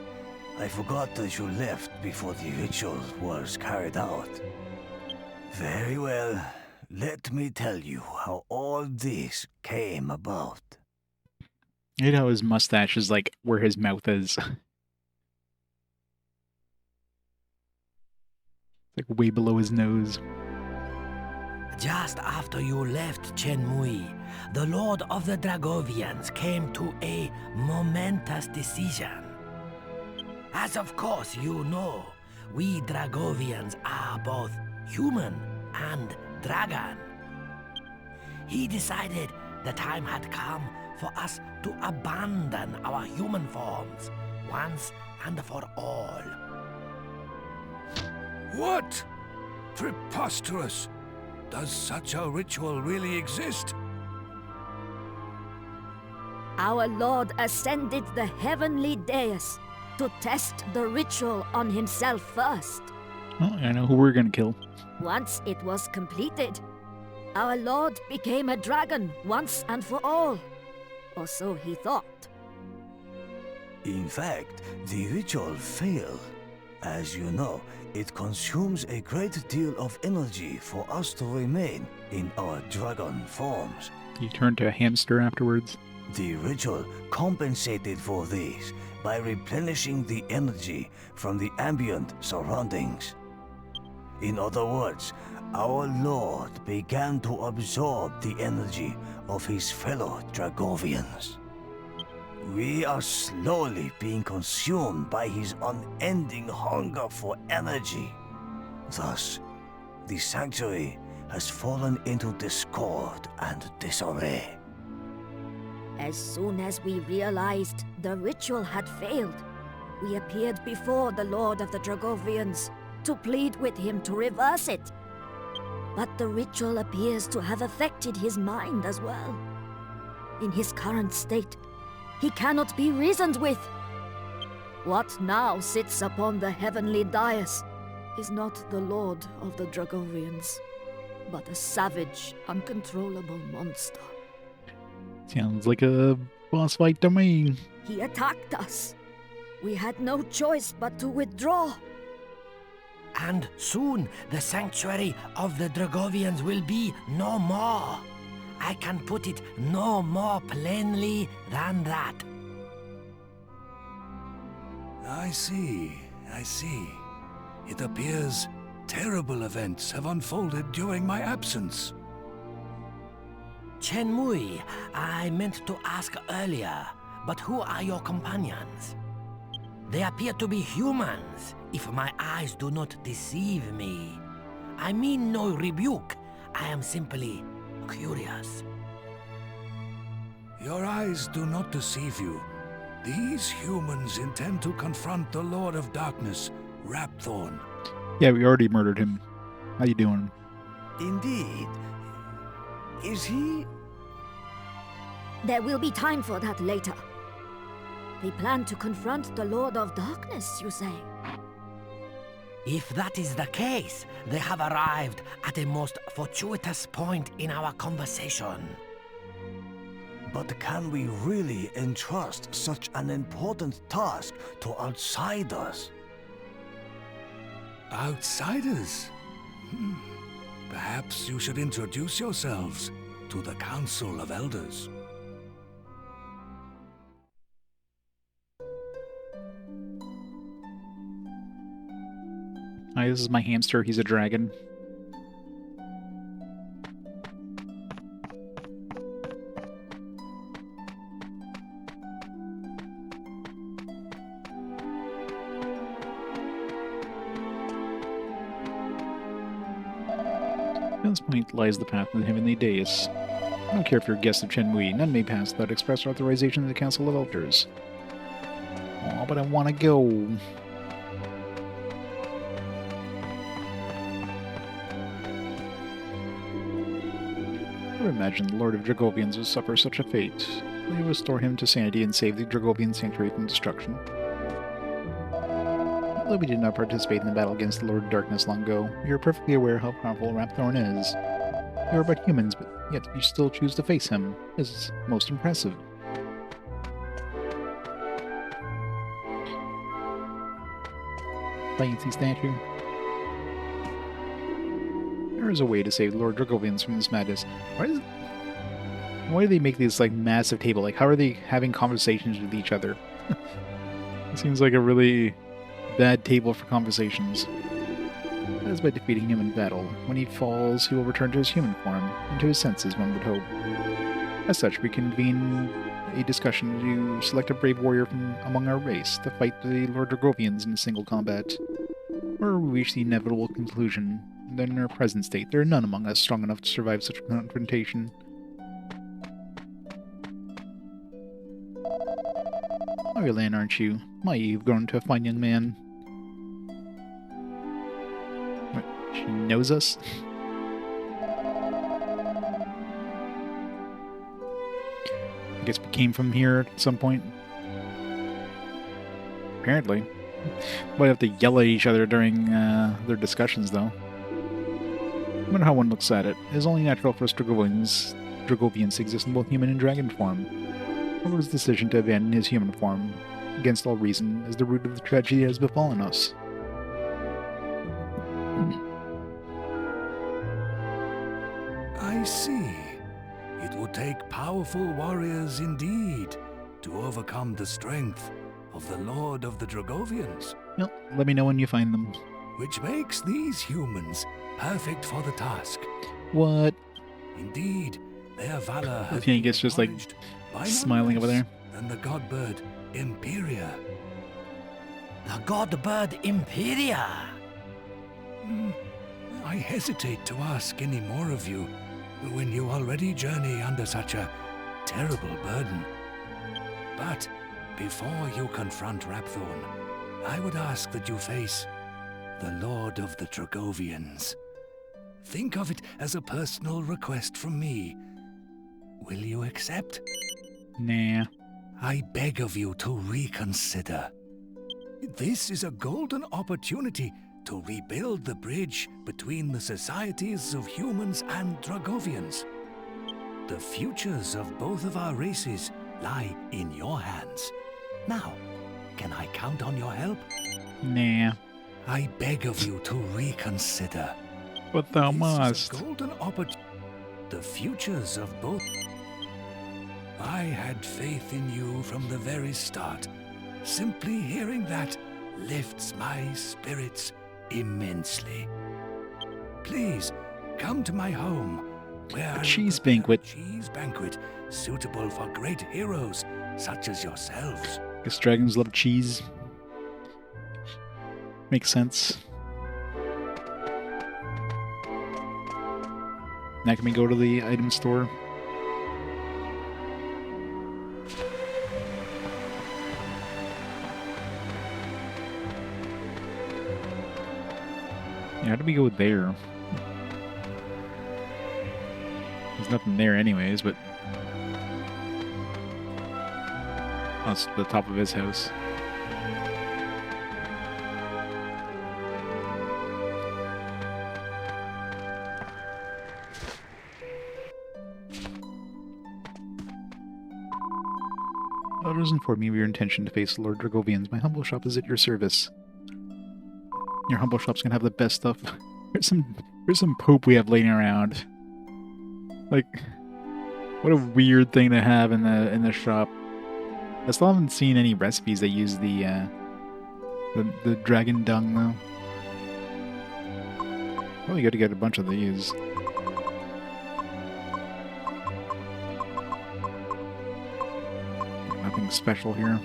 S2: I forgot that you left before the ritual was carried out. Very well. Let me tell you how all this came about.
S1: You know, his mustache is like where his mouth is. Like way below his nose.
S6: Just after you left Chen Mui, the Lord of the Dragovians came to a momentous decision. As of course you know, we Dragovians are both human and dragon. He decided the time had come for us to abandon our human forms once and for all.
S5: What? Preposterous! Does such a ritual really exist?
S7: Our Lord ascended the heavenly dais to test the ritual on himself first.
S1: Oh, I know who we're gonna kill.
S7: Once it was completed, our Lord became a dragon once and for all. Or so he thought.
S2: In fact, the ritual failed. As you know, it consumes a great deal of energy for us to remain in our dragon forms.
S1: He turned to a hamster afterwards.
S2: The ritual compensated for this by replenishing the energy from the ambient surroundings. In other words, our Lord began to absorb the energy of his fellow Dragovians. We are slowly being consumed by his unending hunger for energy. Thus, the sanctuary has fallen into discord and disarray.
S7: As soon as we realized the ritual had failed, we appeared before the Lord of the Dragovians to plead with him to reverse it. But the ritual appears to have affected his mind as well. In his current state, he cannot be reasoned with. What now sits upon the heavenly dais is not the Lord of the Dragovians, but a savage, uncontrollable monster.
S1: Sounds like a boss fight to me.
S7: He attacked us. We had no choice but to withdraw.
S6: And soon the sanctuary of the Dragovians will be no more. I can put it no more plainly than that.
S5: I see. It appears terrible events have unfolded during my absence.
S6: Chen Mui, I meant to ask earlier, but who are your companions? They appear to be humans, if my eyes do not deceive me. I mean no rebuke. I am simply curious.
S5: Your eyes do not deceive you. These humans intend to confront the Lord of Darkness, Rapthorn.
S1: Yeah, we already murdered him. How you doing?
S2: Indeed. Is he?
S7: There will be time for that later. They plan to confront the Lord of Darkness, you say?
S6: If that is the case, they have arrived at a most fortuitous point in our conversation.
S2: But can we really entrust such an important task to outsiders?
S5: Outsiders? Perhaps you should introduce yourselves to the Council of Elders.
S1: Hi, this is my hamster. He's a dragon. At this point lies the path to the heavenly dais. I don't care if you're a guest of Chen Mui. None may pass without express authorization of the Council of Elders. Aw, but I want to go. Never imagined the Lord of Dragovians would suffer such a fate. Will you restore him to sanity and save the Dragovian sanctuary from destruction? Although we did not participate in the battle against the Lord of Darkness long ago, we are perfectly aware how powerful Rapthorn is. You are but humans, but yet you still choose to face him. This is most impressive. Fancy statue. There is a way to save Lord Dragovians from this madness. Why do they make this like massive table? Like, how are they having conversations with each other? It seems like a really bad table for conversations. That is by defeating him in battle. When he falls, he will return to his human form, and to his senses, one would hope. As such, we convene a discussion to select a brave warrior from among our race to fight the Lord Dragovians in single combat. Or we reach the inevitable conclusion that in our present state, there are none among us strong enough to survive such a confrontation. Oh, you're Lan, aren't you? My, you've grown into a fine young man. What, she knows us? I guess we came from here at some point. Apparently. Might have to yell at each other during their discussions, though. No matter how one looks at it, it is only natural for us Dragovians to exist in both human and dragon form. Frodo's decision to abandon his human form, against all reason, is the root of the tragedy that has befallen us.
S5: I see. It would take powerful warriors indeed to overcome the strength of the Lord of the Dragovians.
S1: Well, let me know when you find them.
S5: Which makes these humans perfect for the task.
S1: What?
S5: Indeed, their valor has
S1: Okay, I guess just like smiling over there.
S5: And the godbird Imperia.
S6: The god bird Imperia.
S5: I hesitate to ask any more of you when you already journey under such a terrible burden. But before you confront Rapthorn, I would ask that you face the Lord of the Dragovians. Think of it as a personal request from me. Will you accept?
S1: Nah.
S5: I beg of you to reconsider. This is a golden opportunity to rebuild the bridge between the societies of humans and Dragovians. The futures of both of our races lie in your hands. Now, can I count on your help?
S1: Nah.
S5: I beg of you to reconsider.
S1: But thou
S5: This
S1: must.
S5: is a golden opportunity. The futures of both. I had faith in you from the very start. Simply hearing that lifts my spirits immensely. Please, come to my home, where I will
S1: cheese
S5: prepare a
S1: banquet.
S5: cheese banquet suitable for great heroes such as yourselves.
S1: Guess dragons love cheese. Makes sense. Now can we go to the item store? Yeah, how do we go there? There's nothing there anyways, but... Oh, it's the top of his house. Others inform me of your intention to face Lord Dragovians. My humble shop is at your service. Your humble shop's gonna have the best stuff. Here's some poop we have laying around. Like, what a weird thing to have in the shop. I still haven't seen any recipes that use the dragon dung though. Probably got to get a bunch of these. Nothing special here.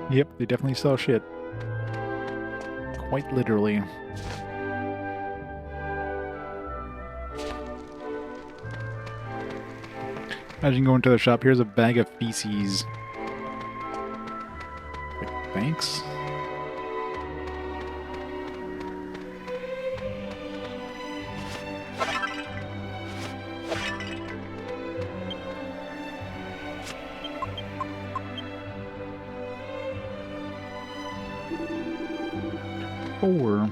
S1: Yep, they definitely sell shit. Quite literally. Imagine going to the shop, here's a bag of feces. Thanks. Four.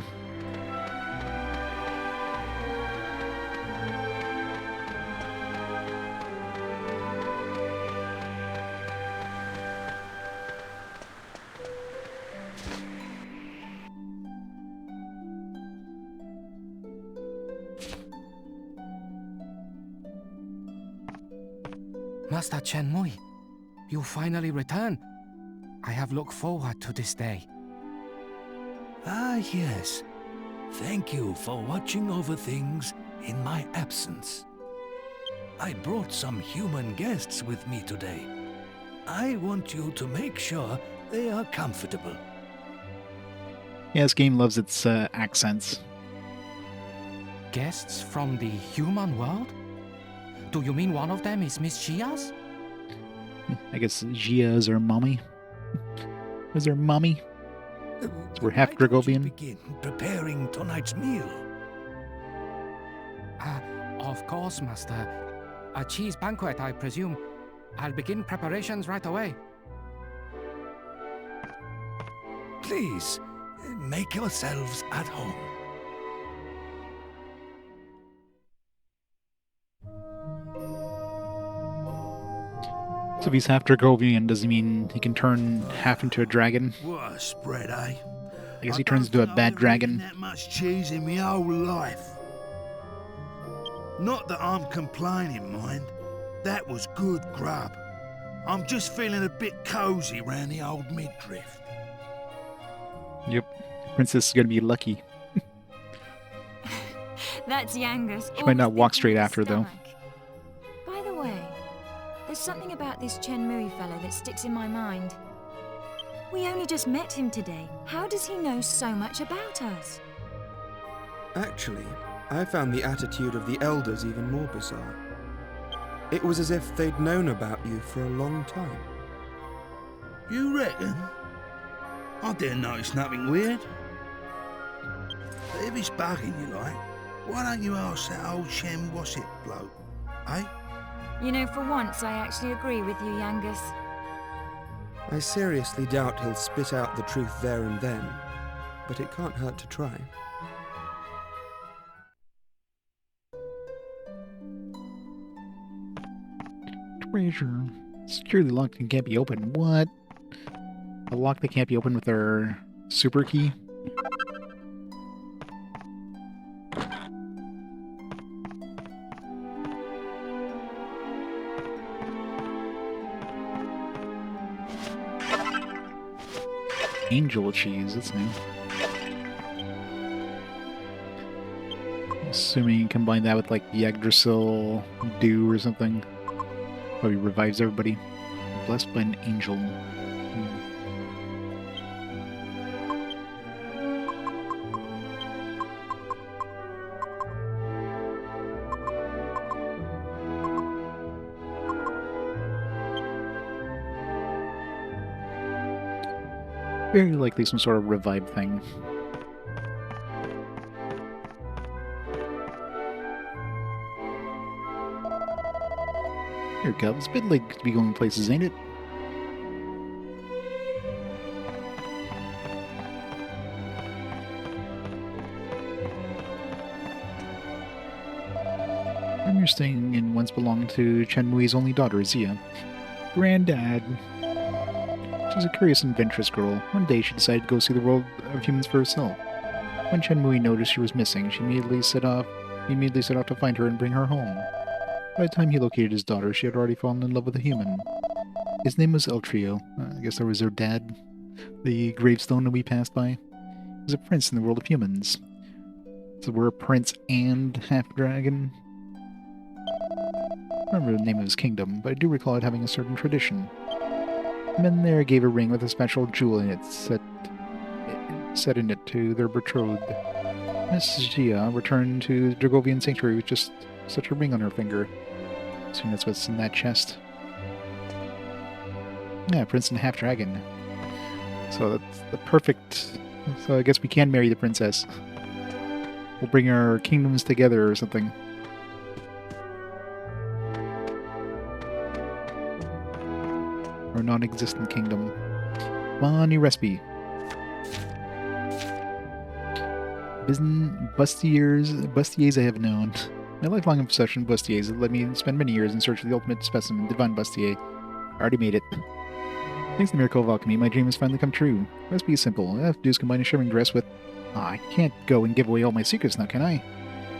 S8: Master Chenmui, you finally return. I have looked forward to this day.
S5: Ah, yes. Thank you for watching over things in my absence. I brought some human guests with me today. I want you to make sure they are comfortable.
S1: Yeah, this game loves its accents.
S8: Guests from the human world? Do you mean one of them is Miss Gia's?
S1: I guess Gia is her mommy. Is her mommy? We're half
S5: Why don't you
S1: Dragovian.
S5: begin preparing tonight's meal.
S8: Of course, Master. A cheese banquet, I presume. I'll begin preparations right away.
S5: Please, make yourselves at home.
S1: So if he's half Dragovian, does he mean he can turn half into a dragon?
S2: What a spread, eh?
S1: I guess he turns into a bad dragon.
S2: That much cheese in my whole life. Not that I'm complaining, mind. That was good grub. I'm just feeling a bit cozy round the old midriff.
S1: Yep. Princess is gonna be lucky.
S4: That's Yangus.
S1: She might not walk straight after, though.
S4: By the way, there's something about this Chenmui fellow that sticks in my mind. We only just met him today. How does he know so much about us?
S3: Actually, I found the attitude of the elders even more bizarre. It was as if they'd known about you for a long time.
S2: You reckon? I didn't notice nothing weird. But if it's bugging you like, why don't you ask that old Shem Wassett bloke, eh?
S4: You know, for once, I actually agree with you, Yangus.
S3: I seriously doubt he'll spit out the truth there and then, but it can't hurt to try.
S1: Treasure. Securely locked and can't be opened. What? A lock that can't be opened with our super key? Angel cheese, that's new. Assuming you combine that with like Yggdrasil dew or something. Probably revives everybody. Blessed by an angel. Very likely some sort of revive thing. Here it comes. Bit late to be going places, ain't it? You're staying in once belonged to Chenmui's only daughter, Zia. Granddad. She's a curious and adventurous girl. One day she decided to go see the world of humans for herself. When Chenmui noticed she was missing, he immediately set off to find her and bring her home. By the time he located his daughter, she had already fallen in love with a human. His name was Eltrio. I guess that was her dad. The gravestone that we passed by. He was a prince in the world of humans. So we're a prince and half-dragon. I don't remember the name of his kingdom, but I do recall it having a certain tradition. The men there gave a ring with a special jewel in it set in it to their betrothed. Miss Gia returned to the Dragovian sanctuary with just such a ring on her finger. Assuming that's what's in that chest. Yeah, Prince and Half-Dragon. So that's the perfect... So I guess we can marry the princess. We'll bring our kingdoms together or something. Or non-existent kingdom. Come on, new recipe. Bustiers I have known. My lifelong obsession with bustiers has led me to spend many years in search of the ultimate specimen, divine bustier. I already made it. Thanks to the miracle of alchemy, my dream has finally come true. The recipe is simple. All I have to do is combine a shimmering dress with... I can't go and give away all my secrets now, can I?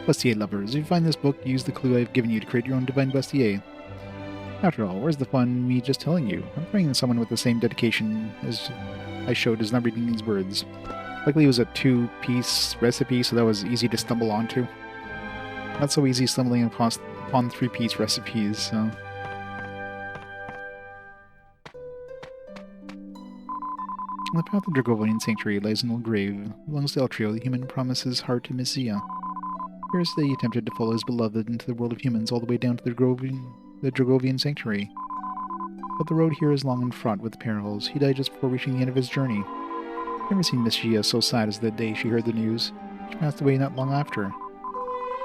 S1: Bustier lovers, if you find this book, use the clue I've given you to create your own divine bustier. After all, where's the fun in me just telling you? I'm praying that someone with the same dedication as I showed is not reading these words. Luckily it was a 2-piece recipe, so that was easy to stumble onto. Not so easy stumbling upon 3-piece recipes, so... On the path of Dragovian Sanctuary lies an old grave. Belongs to Eltrio, the human promises heart to Messiah. First they attempted to follow his beloved into the world of humans all the way down to the Dragovian Sanctuary. But the road here is long and fraught with perils. He died just before reaching the end of his journey. I've never seen Miss Gia so sad as that day she heard the news. She passed away not long after.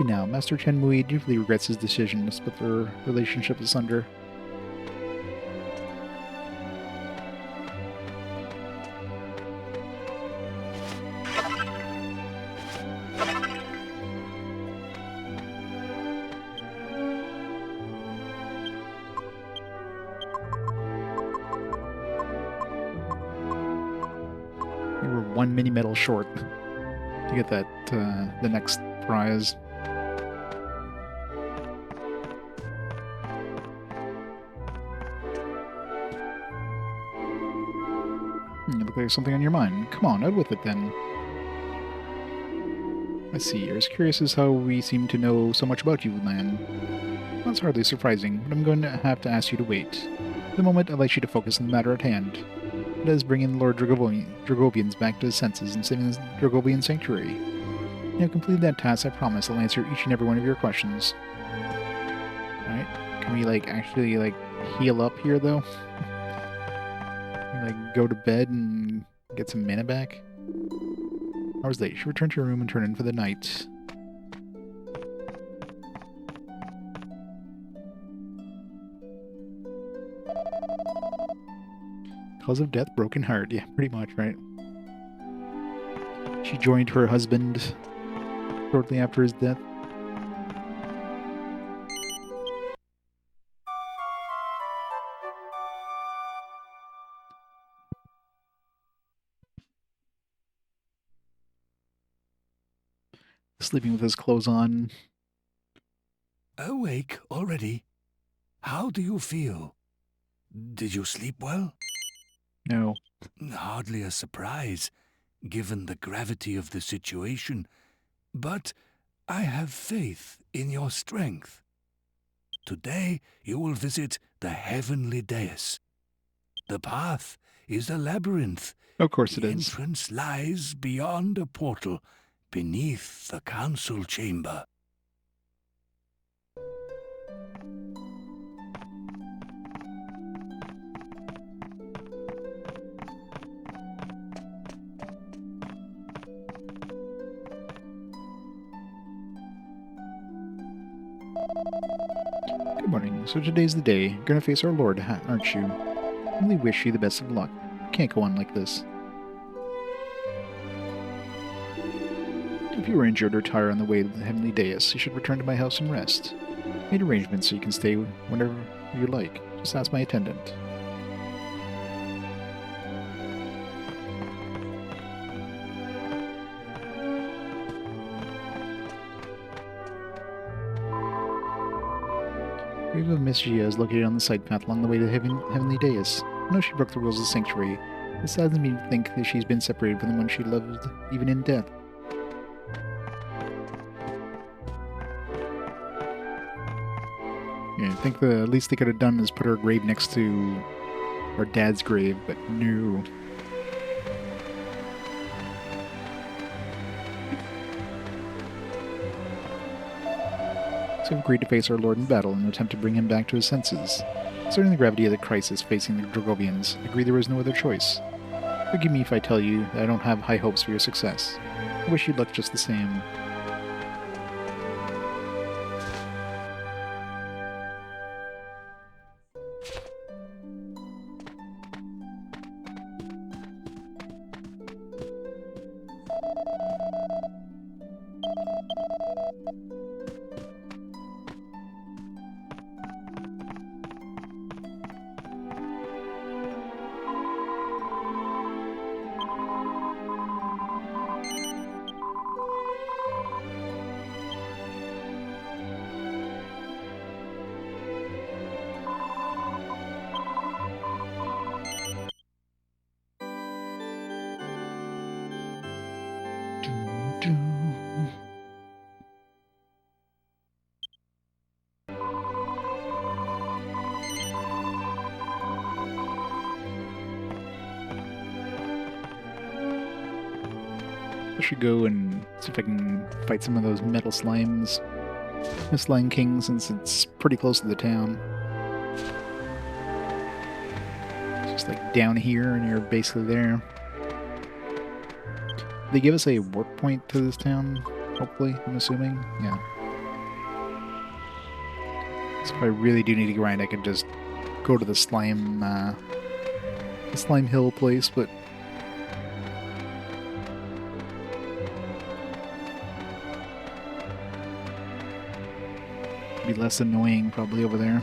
S1: Now, Master Chen Mui deeply regrets his decision to split their relationship asunder. One mini medal short to get that the next prize. You look like there's something on your mind. Come on, out with it then. Let's see, you're as curious as how we seem to know so much about you, man. That's hardly surprising, but I'm going to have to ask you to wait. For the moment, I'd like you to focus on the matter at hand. It is bringing Lord Dragovians back to his senses and saving the Dragovian Sanctuary. When you have completed that task, I promise I'll answer each and every one of your questions. Alright, can we, actually, heal up here, though? Go to bed and get some mana back? Hours late, you should return to your room and turn in for the night. Cause of death, broken heart. Yeah, pretty much, right? She joined her husband shortly after his death. Sleeping with his clothes on.
S5: Awake already? How do you feel? Did you sleep well?
S1: No.
S5: Hardly a surprise, given the gravity of the situation. But I have faith in your strength. Today you will visit the heavenly dais. The path is a labyrinth.
S1: Of course it
S5: The
S1: is.
S5: entrance lies beyond a portal, beneath the council chamber.
S1: Good morning. So today's the day. You're gonna face our Lord, aren't you? I really wish you the best of luck. Can't go on like this. If you were injured or tired on the way to the heavenly dais, you should return to my house and rest. I made arrangements so you can stay whenever you like. Just ask my attendant. The grave of Miss Gia is located on the side path along the way to the heavenly dais. I know she broke the rules of the sanctuary. It saddens me to think that she's been separated from the one she loved, even in death. Yeah, I think the least they could have done is put her grave next to her dad's grave, but no. So we've agreed to face our Lord in battle in an attempt to bring him back to his senses. Considering the gravity of the crisis facing the Dragovians, I agree there was no other choice. Forgive me if I tell you that I don't have high hopes for your success. I wish you'd luck just the same. I should go and see if I can fight some of those metal slimes. The Slime King, since it's pretty close to the town. It's just like down here and you're basically there. They give us a warp point to this town, hopefully, I'm assuming. Yeah. So if I really do need to grind, I could just go to the slime hill place, but be less annoying probably over there.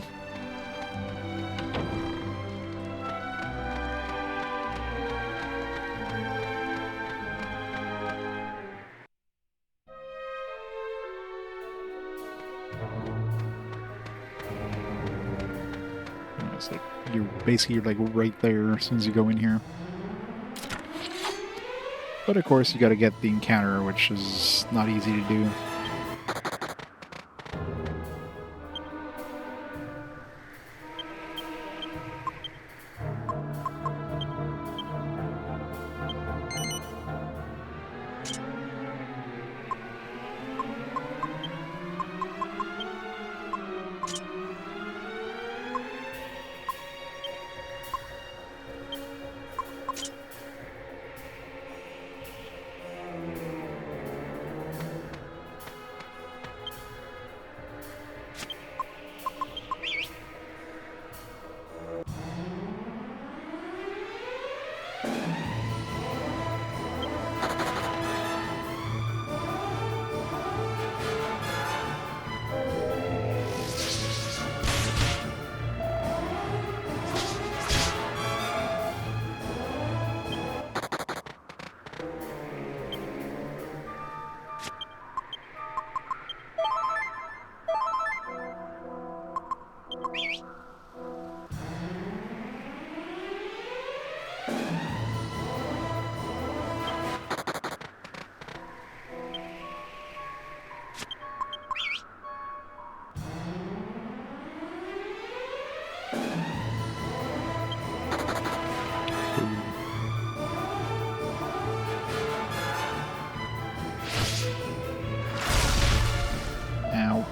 S1: It's like you're like right there as soon as you go in here. But of course you gotta get the encounter, which is not easy to do. Ow.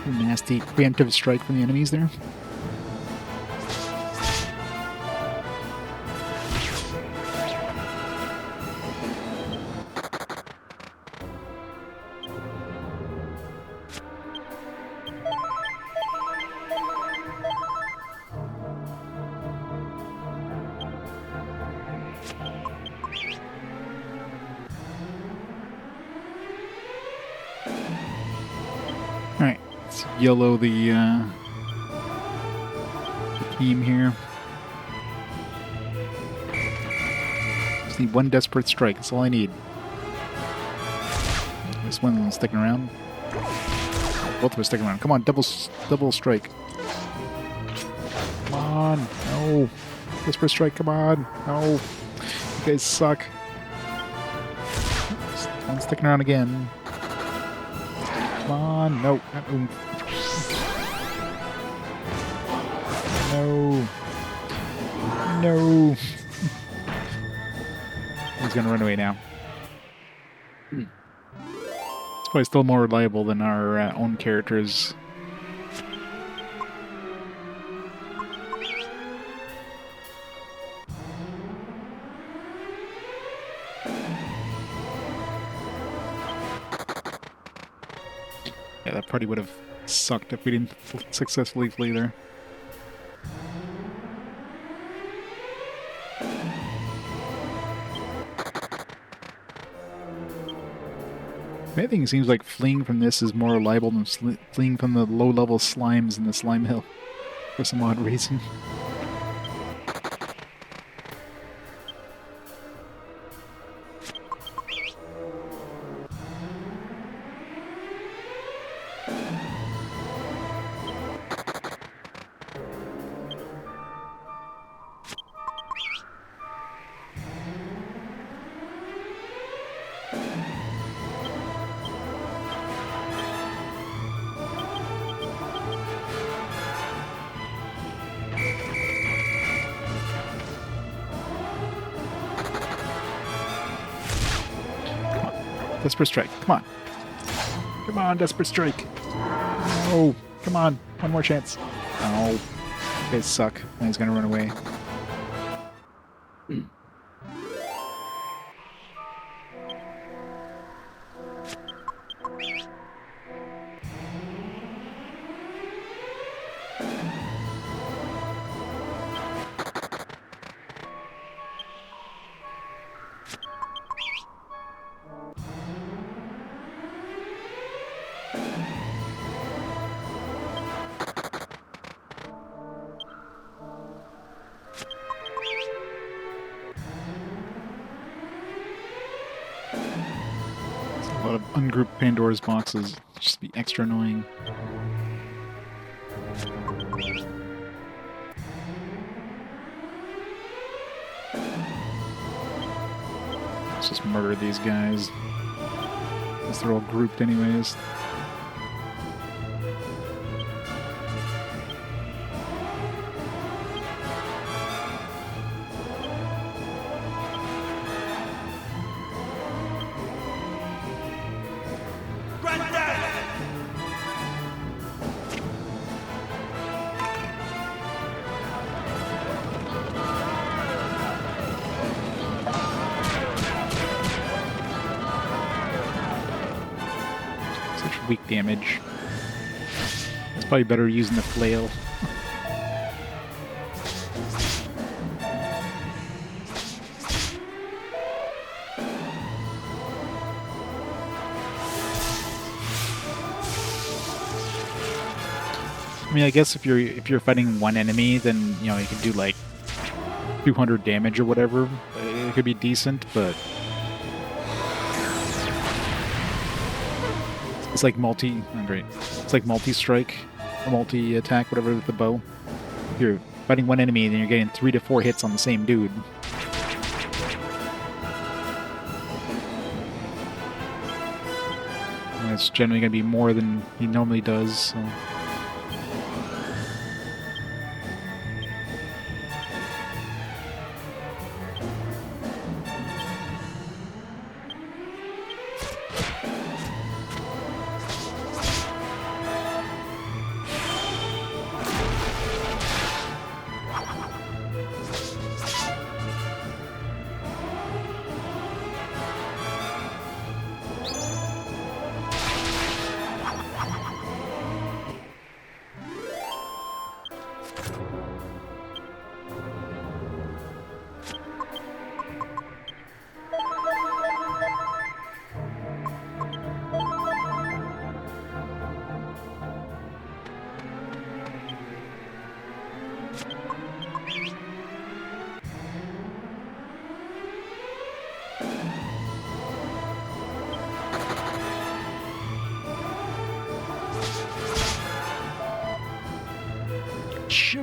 S1: Nasty preemptive strike from the enemies there. Alright, let's YOLO the team here. Just need one desperate strike, that's all I need. This one's sticking around. Both of us sticking around. Come on, double strike. Come on. No. Whisper strike, come on. No. You guys suck. One's sticking around again. Come on. No. No. No. He's gonna run away now. It's probably still more reliable than our own characters. Yeah, that party would have sucked if we didn't successfully flee there. Anything it seems like fleeing from this is more reliable than fleeing from the low-level slimes in the slime hill for some odd reason. Desperate strike. Come on. Come on, desperate strike. No. Come on. One more chance. No. You guys suck. And he's gonna run away. A lot of ungrouped Pandora's boxes. Just be extra annoying. Let's just murder these guys. Because they're all grouped anyways. Weak damage. It's probably better using the flail. I mean, I guess if you're fighting one enemy, then you know you can do like 200 damage or whatever. It could be decent, but it's like It's like multi-strike or multi-attack, whatever, with the bow. If you're fighting one enemy, then you're getting 3 to 4 hits on the same dude. And it's generally going to be more than he normally does. So.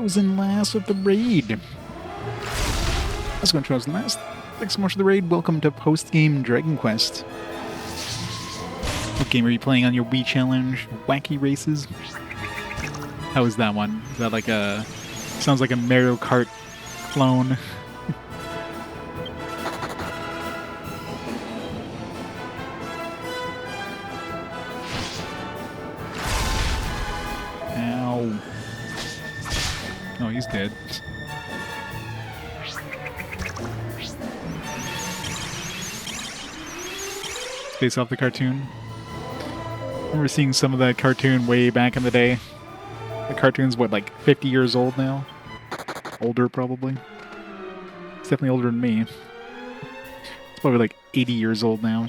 S1: Chosen last with the raid. Let's go chosen last. Thanks so much for the raid. Welcome to post-game Dragon Quest. What game are you playing on your Wii Challenge? Wacky Races? How is that one? Is that like a... Sounds like a Mario Kart clone. Ow. Oh, he's dead. Based off the cartoon. I remember seeing some of that cartoon way back in the day. The cartoon's, what, like 50 years old now? Older, probably. It's definitely older than me. It's probably like 80 years old now.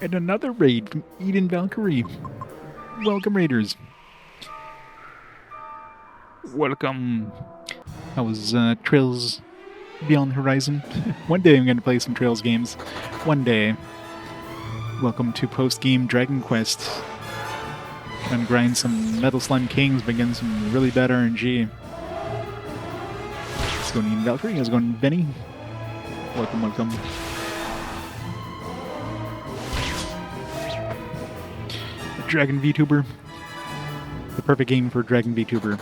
S1: And another raid from Eden Valkyrie. Welcome, Raiders. Welcome. How was Trails Beyond the Horizon? One day I'm going to play some Trails games. One day. Welcome to post-game Dragon Quest. Trying to grind some Metal Slime Kings, but getting some really bad RNG. Let's go Eden Valkyrie. How's it going, Benny? Welcome, welcome. Dragon VTuber. The perfect game for Dragon VTuber.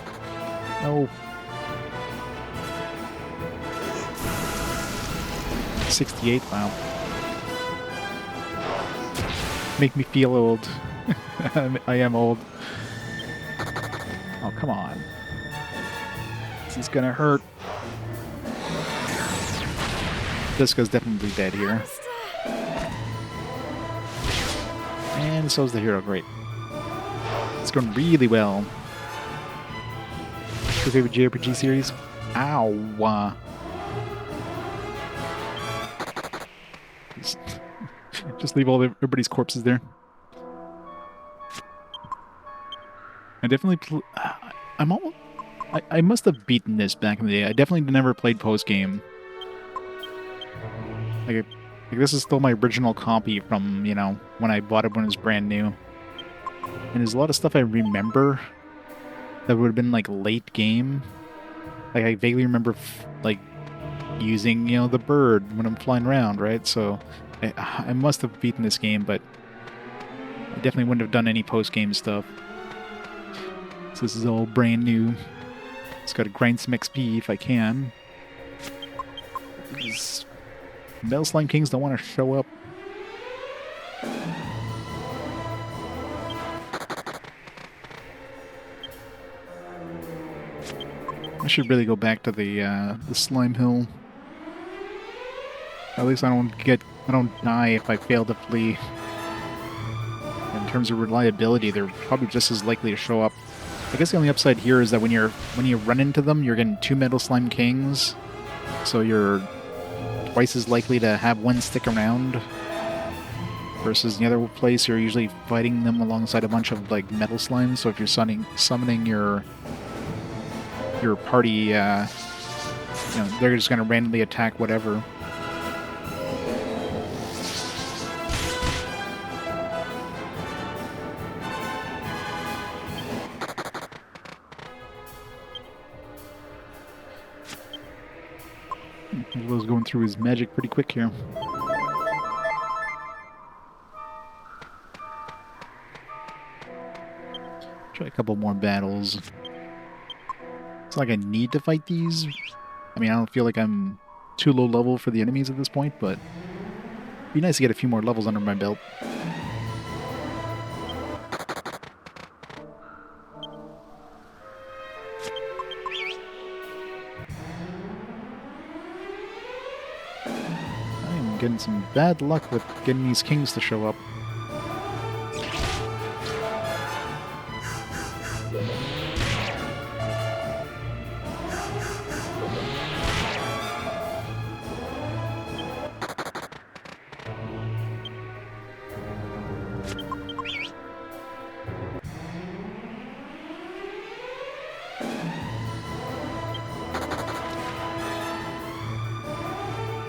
S1: Oh. 68, wow. Make me feel old. I am old. Oh, come on. This is gonna hurt. Disco's definitely dead here. And so's the hero, great. It's going really well. Your favorite JRPG series? Ow! Just leave all everybody's corpses there. I definitely I must have beaten this back in the day. I definitely never played post-game. Like this is still my original copy from, you know, when I bought it when it was brand new. And there's a lot of stuff I remember that would have been, like, late game. Like, I vaguely remember, like, using, you know, the bird when I'm flying around, right? So, I must have beaten this game, but I definitely wouldn't have done any post-game stuff. So this is all brand new. Just gotta grind some XP if I can. These Metal Slime Kings don't want to show up. I should really go back to the Slime Hill. At least I don't die if I fail to flee. In terms of reliability, they're probably just as likely to show up. I guess the only upside here is that when you run into them, you're getting 2 Metal Slime Kings, so you're twice as likely to have one stick around. Versus the other place, you're usually fighting them alongside a bunch of like metal slimes. So if you're summoning your party, you know, they're just gonna randomly attack whatever. Will's going through his magic pretty quick here. Try a couple more battles. It's like I need to fight these. I mean, I don't feel like I'm too low level for the enemies at this point, but it'd be nice to get a few more levels under my belt. I'm getting some bad luck with getting these kings to show up.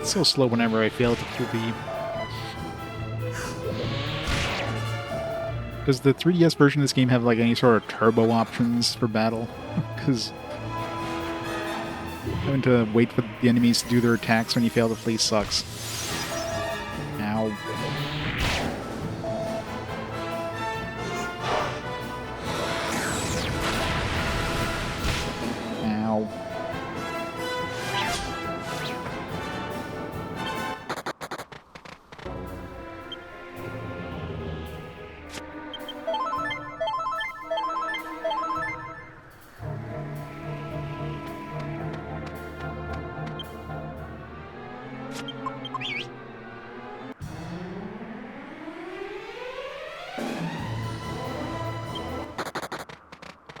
S1: It's so slow whenever I fail to QB. Does the 3DS version of this game have like any sort of turbo options for battle? Because having to wait for the enemies to do their attacks when you fail to flee sucks. Ow. Ow.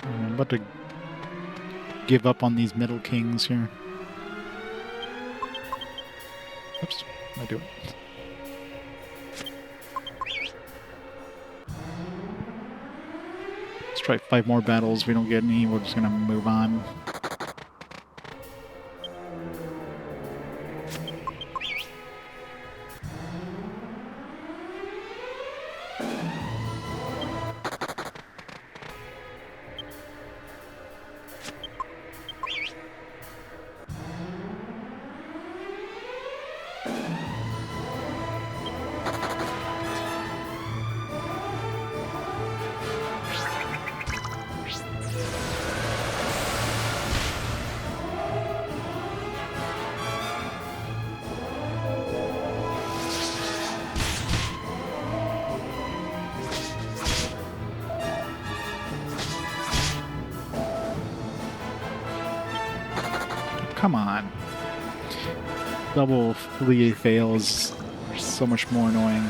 S1: I'm about to give up on these middle kings here. Oops, I do it. Let's try 5 more battles. We don't get any, we're just gonna move on. Come on. Double flee fails are so much more annoying.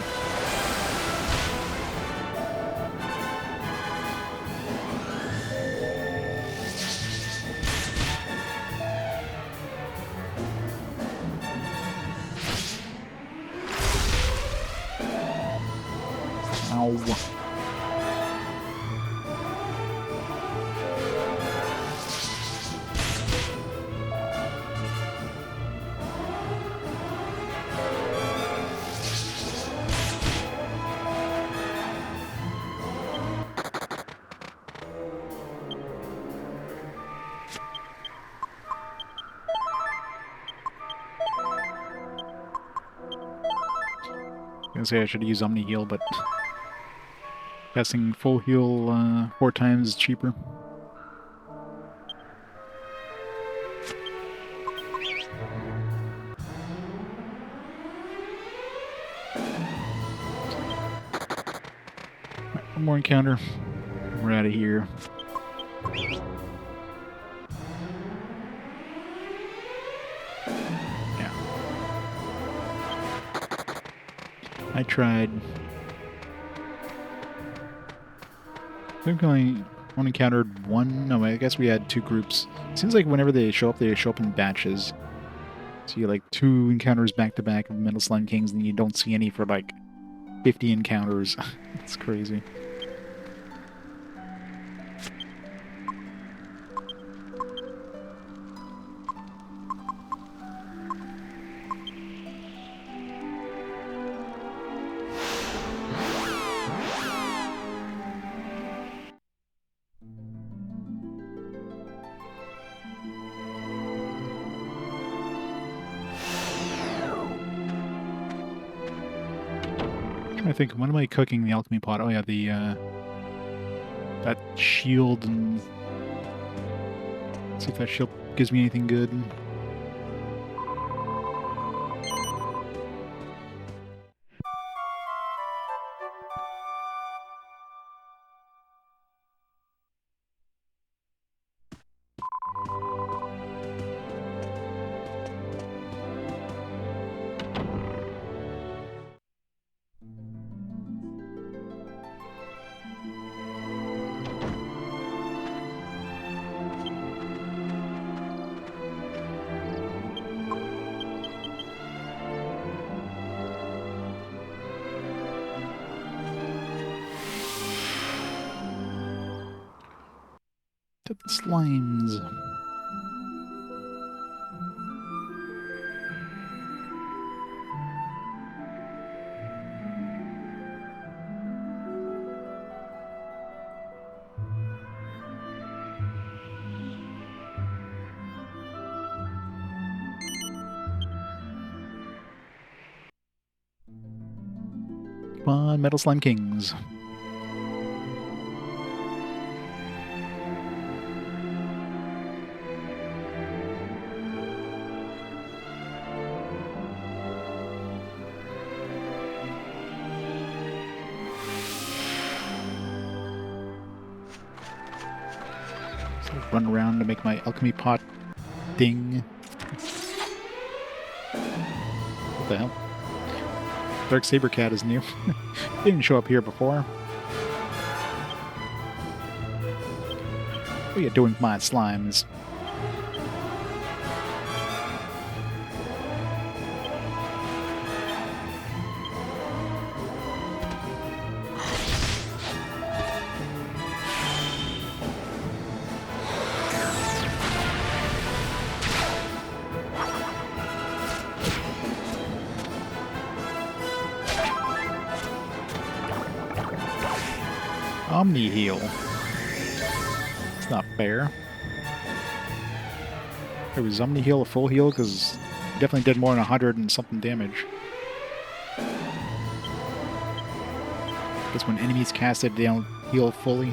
S1: Ow. I was gonna say I should use Omni Heal, but casting full heal 4 times is cheaper. Right, one more encounter. We're out of here. Yeah. I tried. I think I only encountered one. No, I guess we had 2 groups. Seems like whenever they show up in batches. So you get like 2 encounters back to back of Metal Slime Kings, and you don't see any for like 50 encounters. It's crazy. I think, when am I cooking the alchemy pot? Oh yeah, the that shield, and see if that shield gives me anything good. To the slimes. Come on, Metal Slime Kings. Run around to make my alchemy pot ding. What the hell? Dark Saber Cat is new. Didn't show up here before. What are you doing with my slimes? Omni heal. It's not fair. It was Omni heal a full heal? Because definitely did more than 100 and something damage. Guess when enemies cast it, they don't heal fully.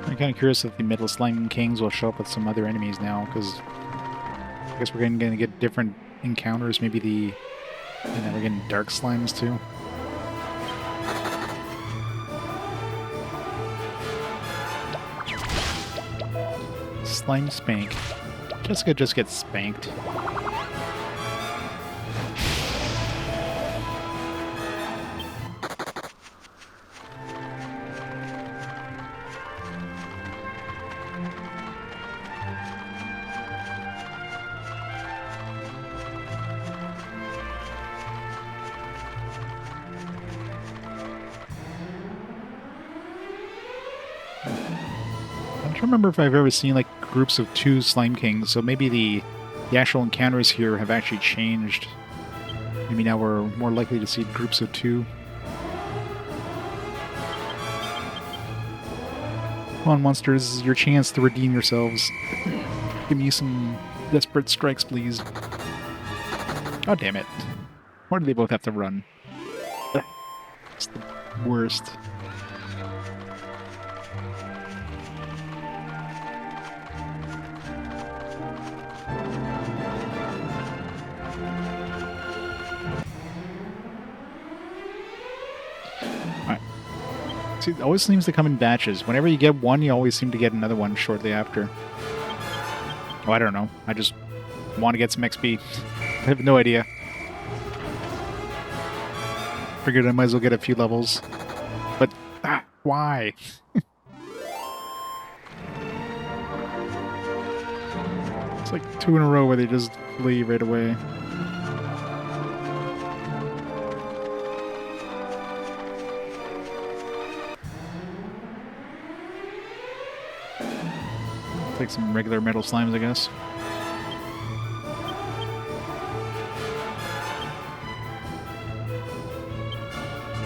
S1: I'm kind of curious if the Metal Slime Kings will show up with some other enemies now, because I guess we're going to get different encounters. Maybe we're getting Dark Slimes too. Slime Spank. Jessica just gets spanked. I don't remember if I've ever seen like groups of 2 Slime Kings, so maybe the actual encounters here have actually changed. Maybe now we're more likely to see groups of 2. Come on, monsters, this is your chance to redeem yourselves. Give me some desperate strikes, please. Oh, damn it. Why do they both have to run? It's the worst. It always seems to come in batches. Whenever you get one, you always seem to get another one shortly after. Oh, I don't know. I just want to get some XP. I have no idea. Figured I might as well get a few levels. But, why? It's like 2 in a row where they just leave right away. Take some regular metal slimes, I guess.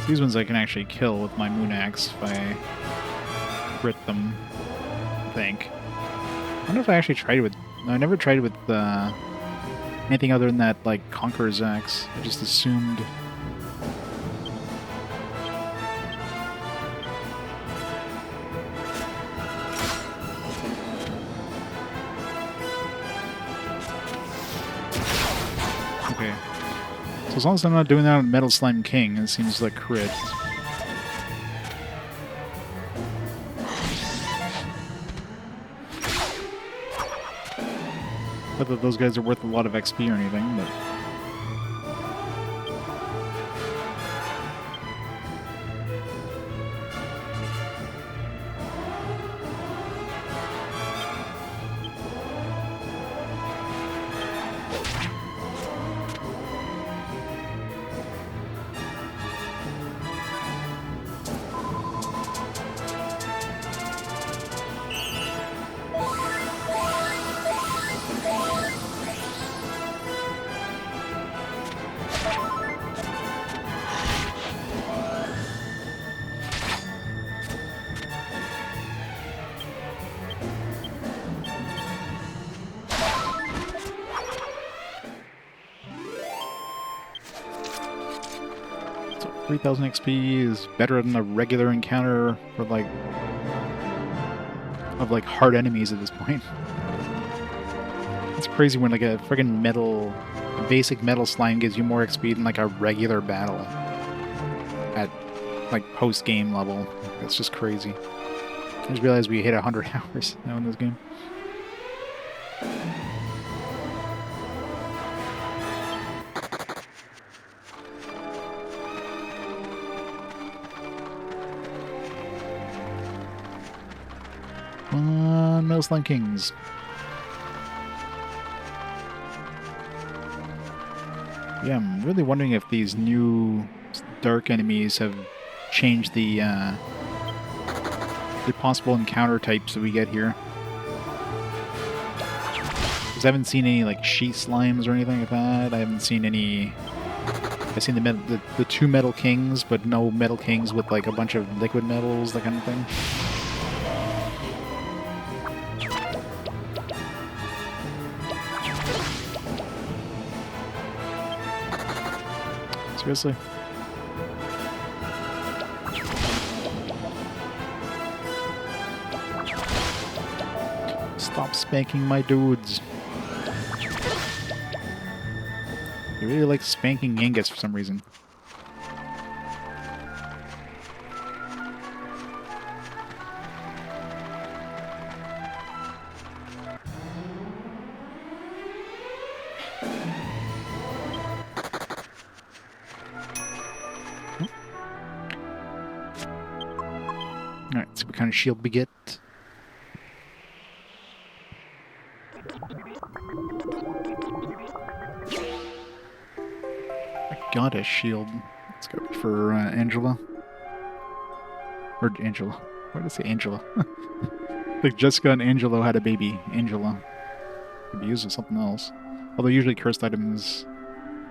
S1: These ones I can actually kill with my moon axe if I crit them, I think. I wonder if I actually tried it with... No, I never tried it with anything other than that, like, Conqueror's axe. I just assumed... Okay. So as long as I'm not doing that on Metal Slime King, it seems like crit. Not that those guys are worth a lot of XP or anything, but... 3,000 XP is better than a regular encounter for like hard enemies at this point. It's crazy when like a friggin' basic metal slime gives you more XP than like a regular battle at like post-game level. That's just crazy. I just realized we hit 100 hours now in this game. Metal Slime Kings. Yeah, I'm really wondering if these new dark enemies have changed the possible encounter types that we get here. Because I haven't seen any like sheath slimes or anything like that. I haven't seen any. I've seen the two metal kings, but no metal kings with like a bunch of liquid metals, that kind of thing. Seriously? Stop spanking my dudes. He really likes spanking Yangus for some reason. Alright, so what kind of shield we get? I got a shield. Let's go for Angela. Or Angela. Why did I say Angela? Like Jessica and Angelo had a baby. Angela. Could be used as something else. Although usually cursed items,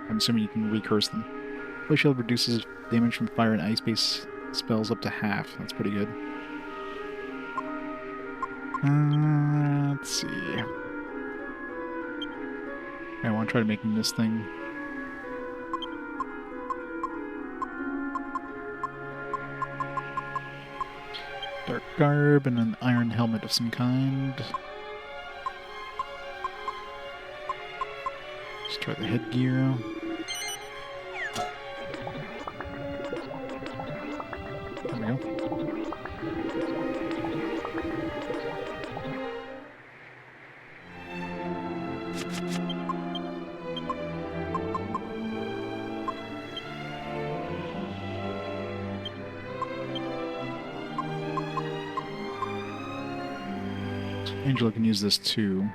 S1: I'm assuming you can recurse them. Play shield reduces damage from fire and ice-based spells up to half. That's pretty good. Let's see. I want to try to make this thing. Dark garb and an iron helmet of some kind. Let's try the headgear. There we go. Angela can use this too.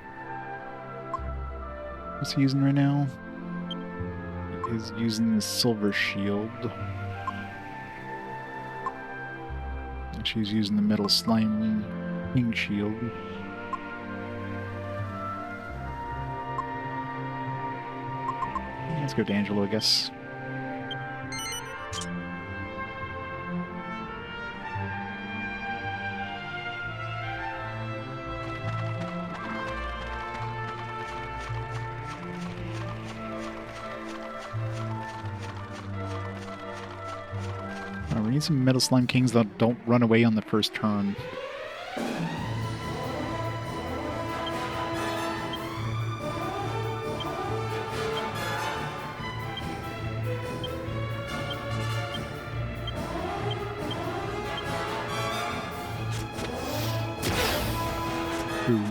S1: What's he using right now? He is using the silver shield. And she's using the metal slime king shield. Let's go to Angela, I guess. We need some metal slime kings that don't run away on the first turn. Ooh.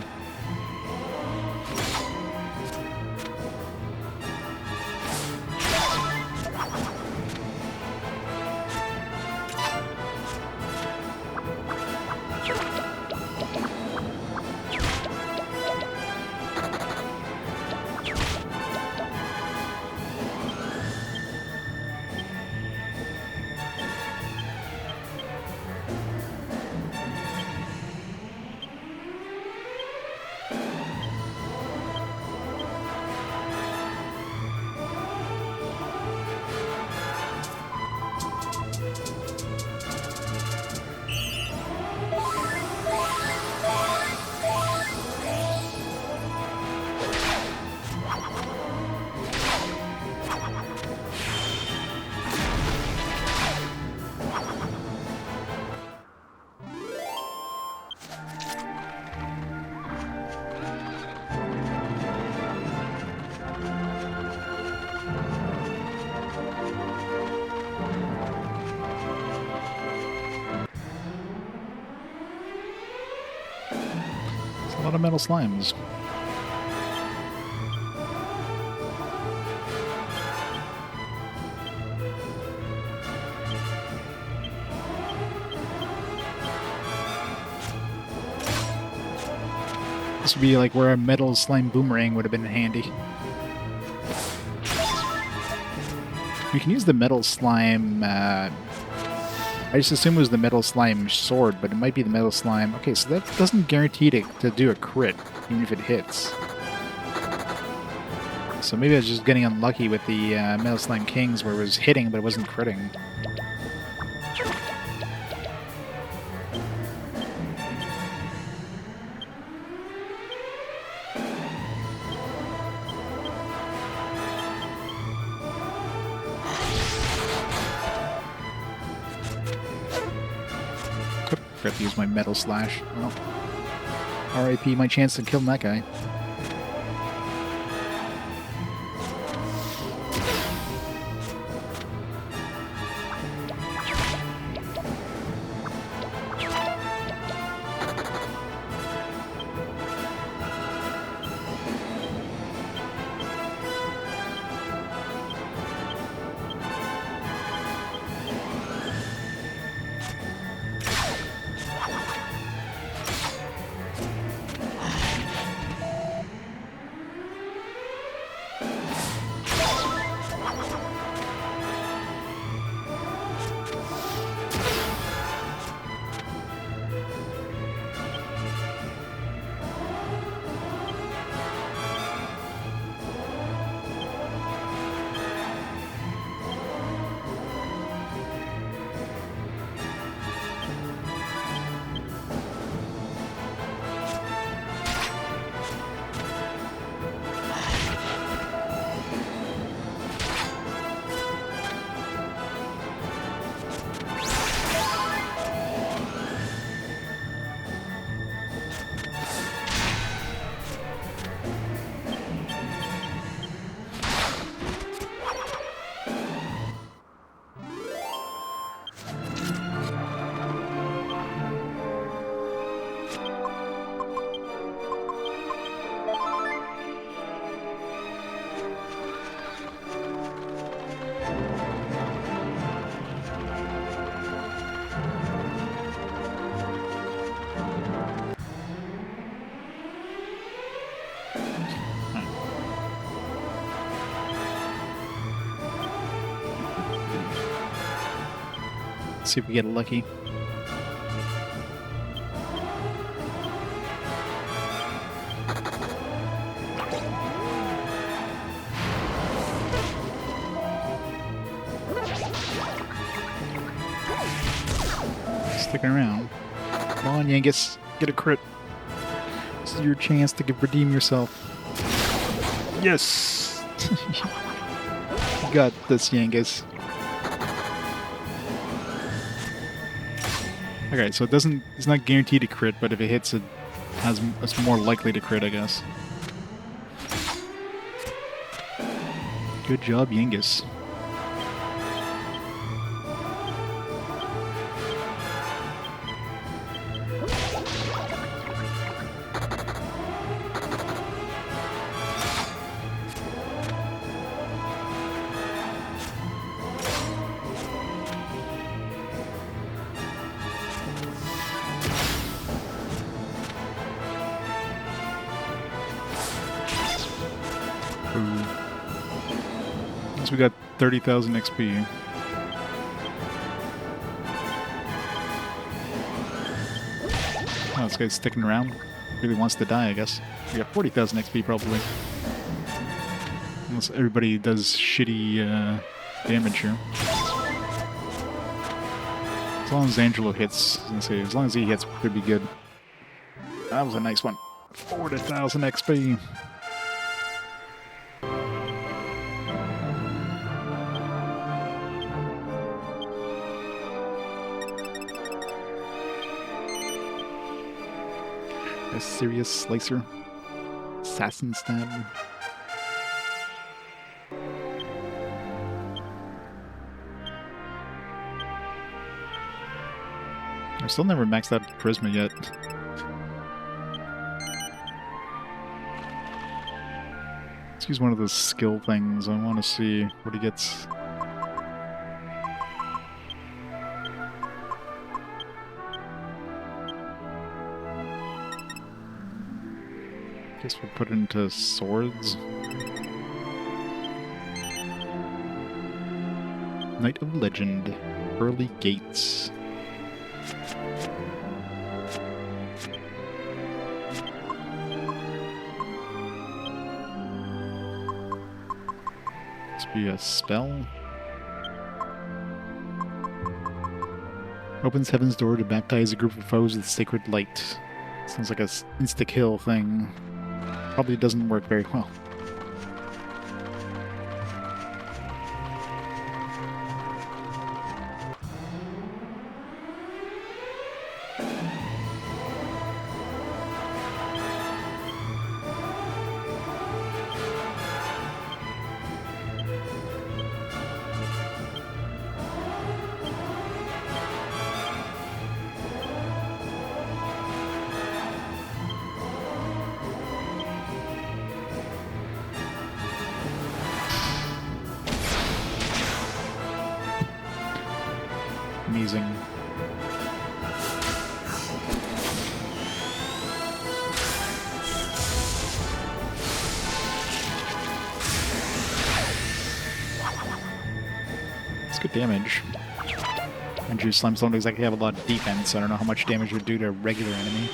S1: A lot of metal slimes. This would be like where a metal slime boomerang would have been handy. We can use the metal slime. I just assume it was the metal slime sword, but it might be the metal slime. Okay, so that doesn't guarantee to do a crit, even if it hits. So maybe I was just getting unlucky with the metal slime kings, where it was hitting, but it wasn't critting. Forgot to use my metal slash. Well, R.I.P. my chance to kill that guy. See if we get lucky. Sticking around. Come on, Yangus. Get a crit. This is your chance to redeem yourself. Yes! You got this, Yangus. Okay, so it's not guaranteed to crit, but if it hits, it's more likely to crit, I guess. Good job, Yangus. We got 30,000 XP. Oh, this guy's sticking around. Really wants to die, I guess. We got 40,000 XP probably. Unless everybody does shitty damage here. As long as Angelo hits, I was gonna say, as long as he hits, we could be good. That was a nice one. 40,000 XP. A serious slicer. Assassin stab. I've still never maxed out Charisma yet. Let's use one of those skill things. I want to see what he gets. Guess we'll put it into swords. Knight of Legend, Early Gates. This be a spell. Opens heaven's door to baptize a group of foes with sacred light. Sounds like a insta-kill thing. Probably doesn't work very well. Amazing. It's good damage. And Juice Slimes don't exactly have a lot of defense, so I don't know how much damage it would do to a regular enemy.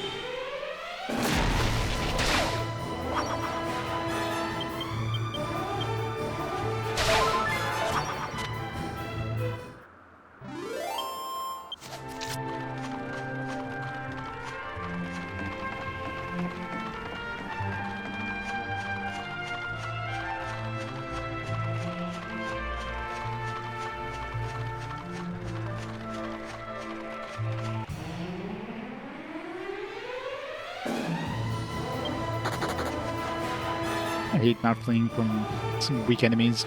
S1: I hate not fleeing from some weak enemies.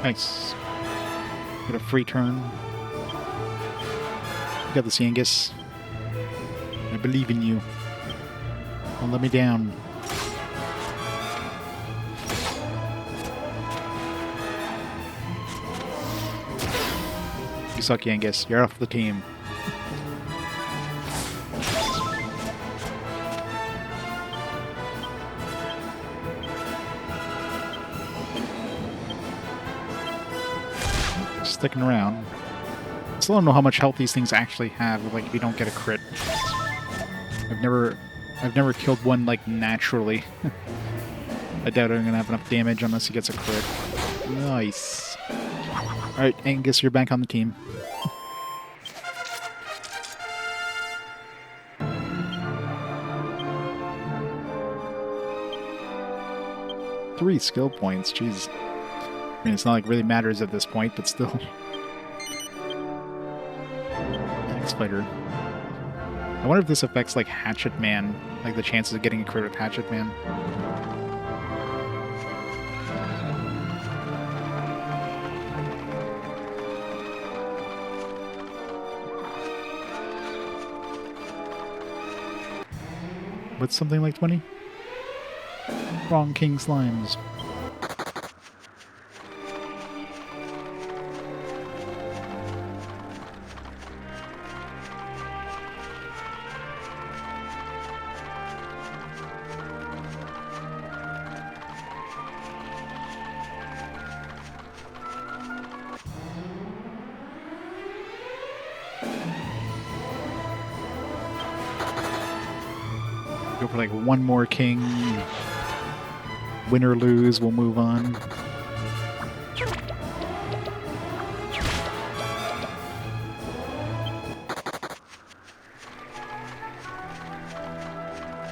S1: Nice. Got a free turn. You got this, Yangus. I believe in you. Don't let me down. You suck, Yangus. You're off the team. Sticking around. Still don't know how much health these things actually have, like if you don't get a crit. I've never killed one like naturally. I doubt I'm gonna have enough damage unless he gets a crit. Nice. Alright, Angus, you're back on the team. Three skill points, jeez. I mean, it's not like it really matters at this point, but still. Axe Fighter. I wonder if this affects, like, Hatchet Man. Like, the chances of getting a crit with Hatchet Man. What's something like 20? Wrong King Slimes. Go for like one more king. Win or lose, we'll move on.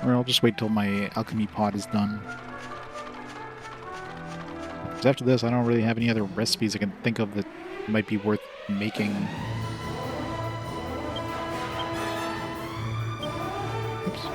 S1: Or I'll just wait till my alchemy pod is done. Because after this, I don't really have any other recipes I can think of that might be worth making. Oops.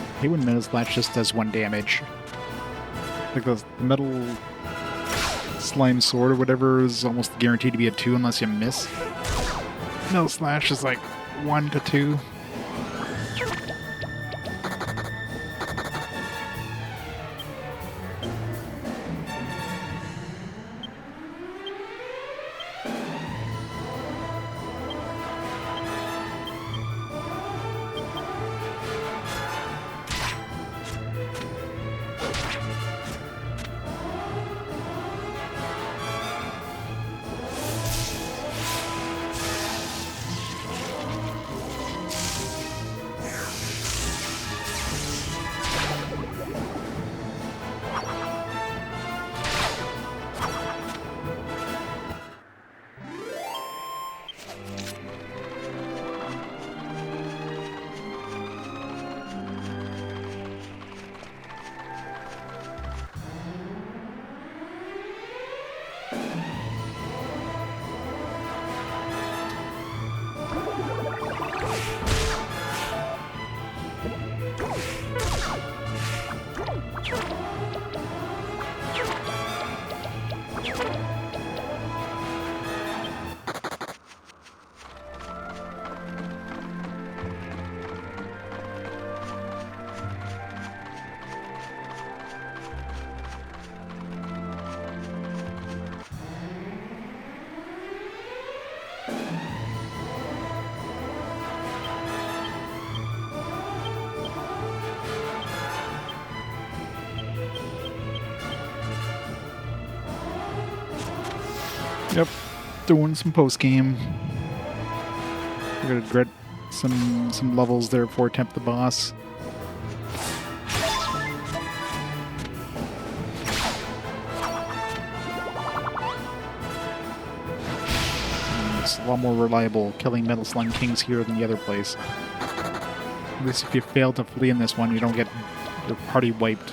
S1: I hate when Metal Slash just does 1 damage. Like the metal slime sword or whatever is almost guaranteed to be a 2 unless you miss. Metal Slash is like 1 to 2. Yep, doing some post game. We're gonna get some levels there before attempt the boss. It's a lot more reliable killing Metal Slime Kings here than the other place. At least if you fail to flee in this one, you don't get your party wiped.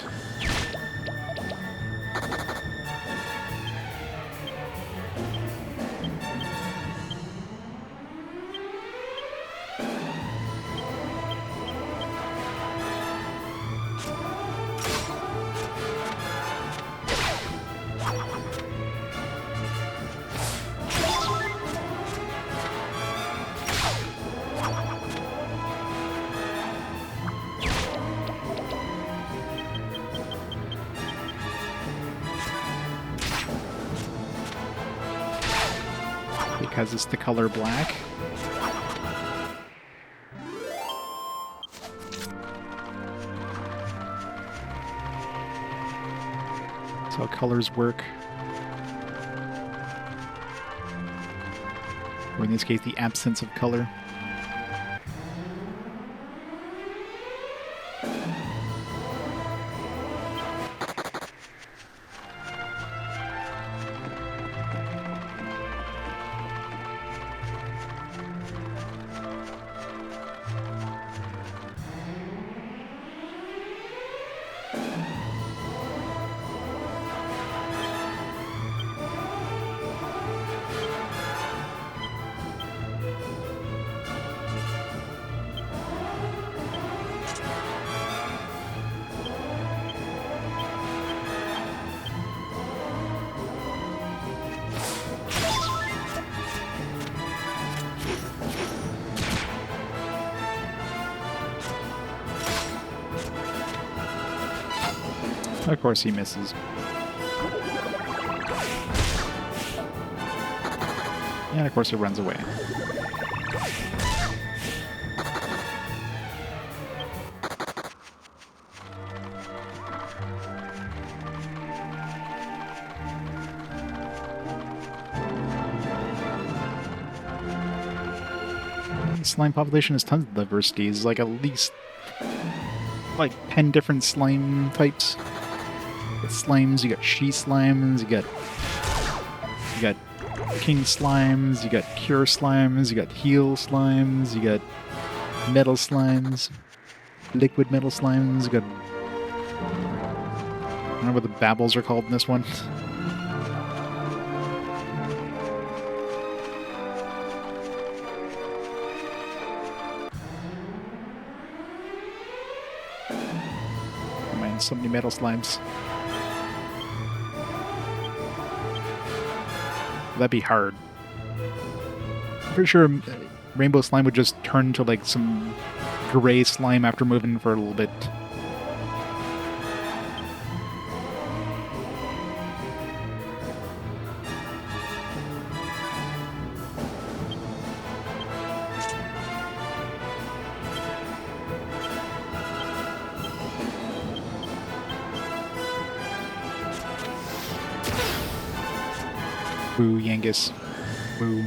S1: Because it's the color black. That's how colors work. Or in this case, the absence of color. Of course he misses. And of course it runs away. The slime population has tons of diversity. It's like at least like 10 different slime types. You got slimes, you got she slimes, you got king slimes, you got cure slimes, you got heal slimes, you got metal slimes, liquid metal slimes, you got... I don't know what the babbles are called in this one. Oh man, so many metal slimes. That'd be hard. I'm pretty sure rainbow slime would just turn into like some gray slime after moving for a little bit. Boo, Yangus. Boo.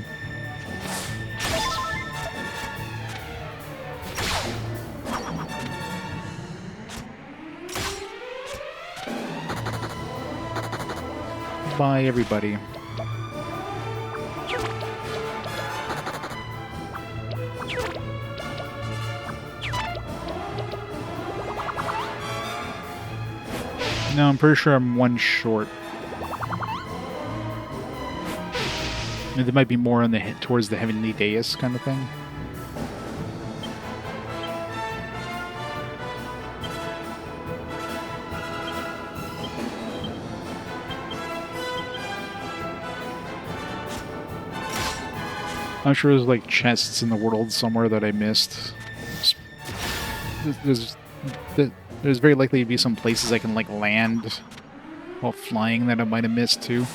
S1: Bye, everybody. No, I'm pretty sure I'm one short. There might be more on the towards the heavenly dais kind of thing. I'm sure there's like chests in the world somewhere that I missed. There's very likely to be some places I can like land while flying that I might have missed too.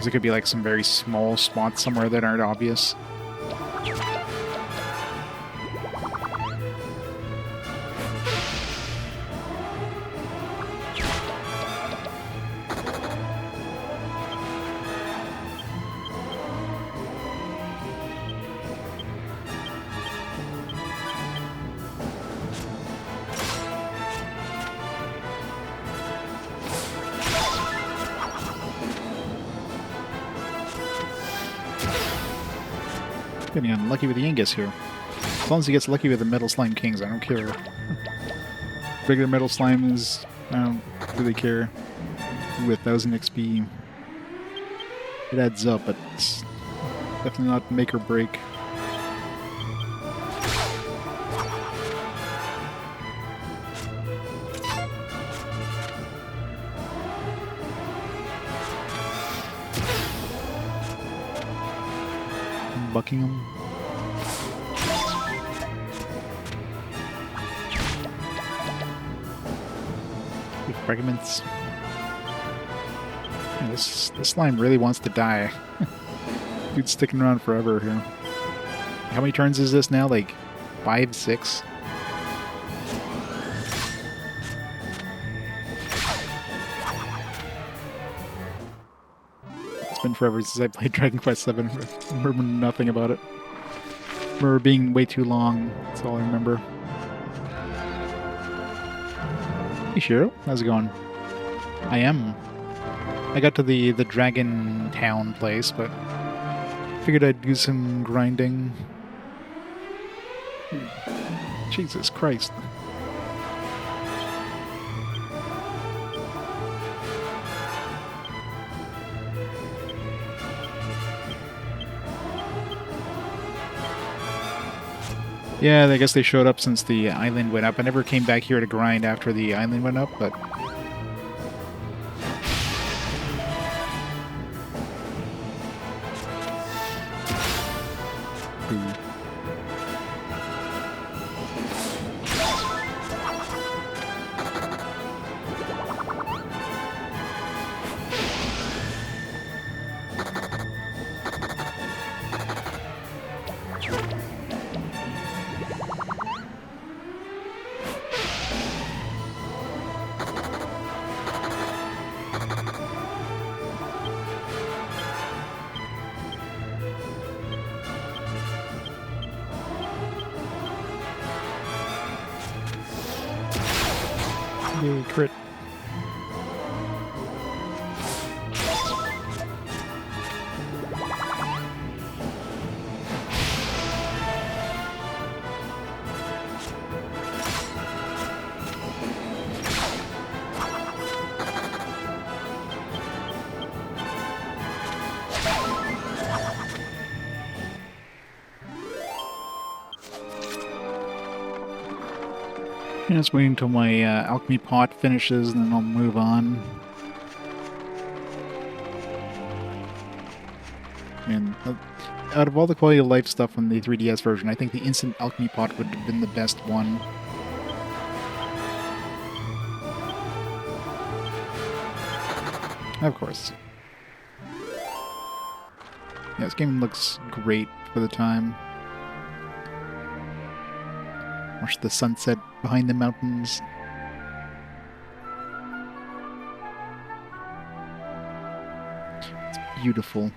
S1: There could be like some very small spots somewhere that aren't obvious. Getting unlucky with the Yangus here. As long as he gets lucky with the Metal Slime Kings, I don't care. Regular Metal Slimes, I don't really care. Ooh, 1000 XP. It adds up, but it's definitely not make or break. Buckingham. With fragments. Yeah, this slime really wants to die. Dude's sticking around forever here. How many turns is this now? Like 5, 6? Been forever since I played Dragon Quest VII. I remember nothing about it. I remember being way too long. That's all I remember. Hey Shiro, how's it going? I am. I got to the Dragon Town place, but figured I'd do some grinding. Jesus Christ. Yeah, I guess they showed up since the island went up. I never came back here to grind after the island went up, but... Ooh. Yay, crit. Just waiting until my alchemy pot finishes, and then I'll move on. And out of all the quality of life stuff on the 3DS version, I think the instant alchemy pot would have been the best one. Of course. Yeah, this game looks great for the time. Watch the sunset behind the mountains. It's beautiful.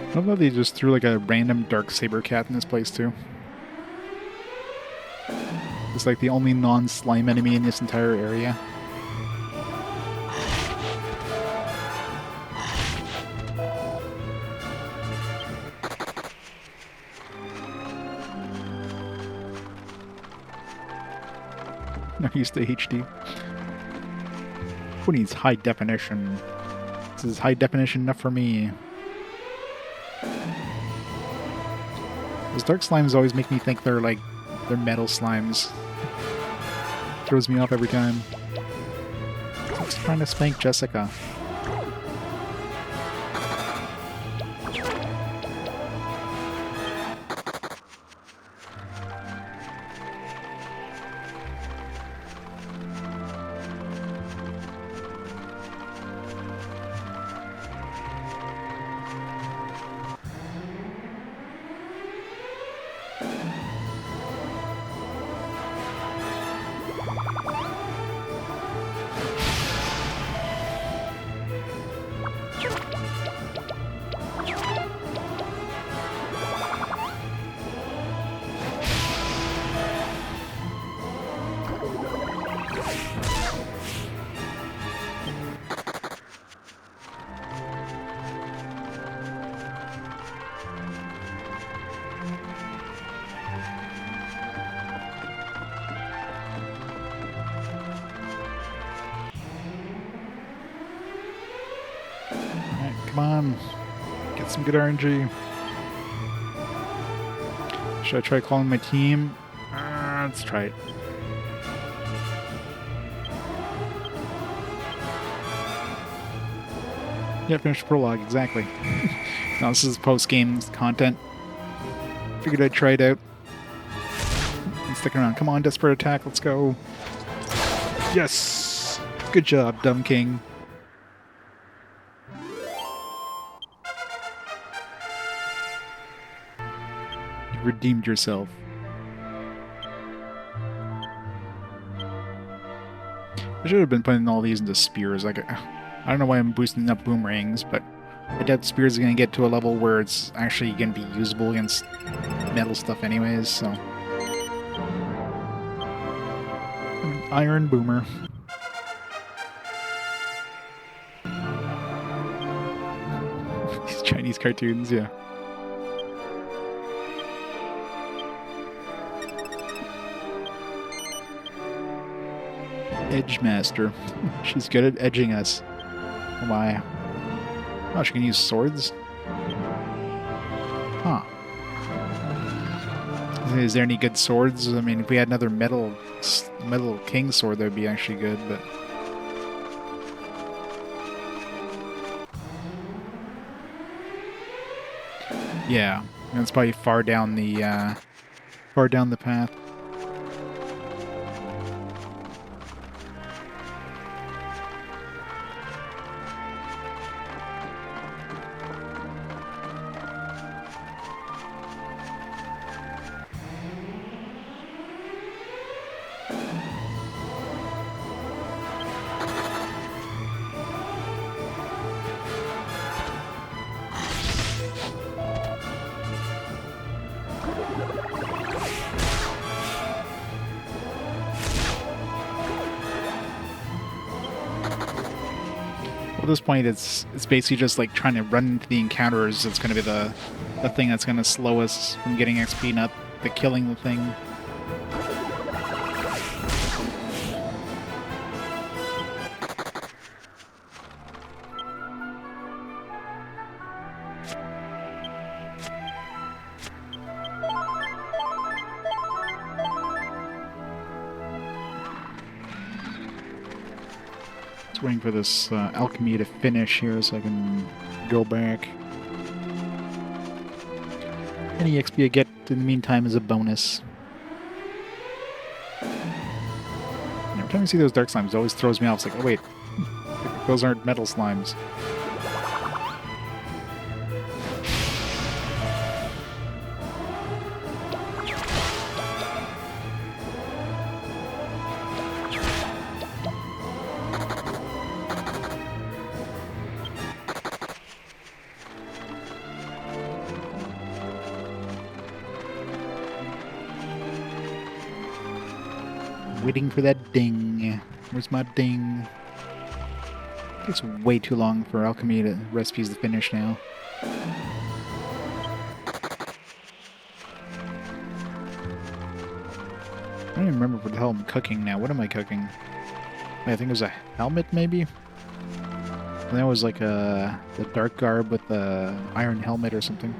S1: I love how they just threw like a random dark saber cat in this place too. It's like the only non-slime enemy in this entire area. Not used to HD. Who needs high definition? This is high definition enough for me. Those dark slimes always make me think they're metal slimes. Throws me off every time. Just trying to spank Jessica. Come on. Get some good RNG. Should I try calling my team? Let's try it. Yeah, finish the prologue, exactly. No, this is post-game content. Figured I'd try it out. And stick around. Come on, Desperate Attack, let's go. Yes! Good job, Dumb King. Redeemed yourself. I should have been putting all these into spears. I don't know why I'm boosting up boomerangs, but I doubt spears are going to get to a level where it's actually going to be usable against metal stuff anyways, so... Iron boomer. These Chinese cartoons, yeah. Edge Master. She's good at edging us. Oh my. Oh, she can use swords? Huh. Is there any good swords? I mean, if we had another metal king sword, that would be actually good, but... Yeah, that's probably far down the path. At this point, it's basically just like trying to run into the encounters. It's going to be the thing that's going to slow us from getting XP, not the killing the thing. Waiting for this alchemy to finish here so I can go back. Any XP I get in the meantime is a bonus. Every time I see those dark slimes, it always throws me off. It's like, oh wait, those aren't metal slimes. Waiting for that ding. Where's my ding? It takes way too long for alchemy recipes to finish now. I don't even remember what the hell I'm cooking now. What am I cooking? I think it was a helmet, maybe? And that was like the dark garb with the iron helmet or something.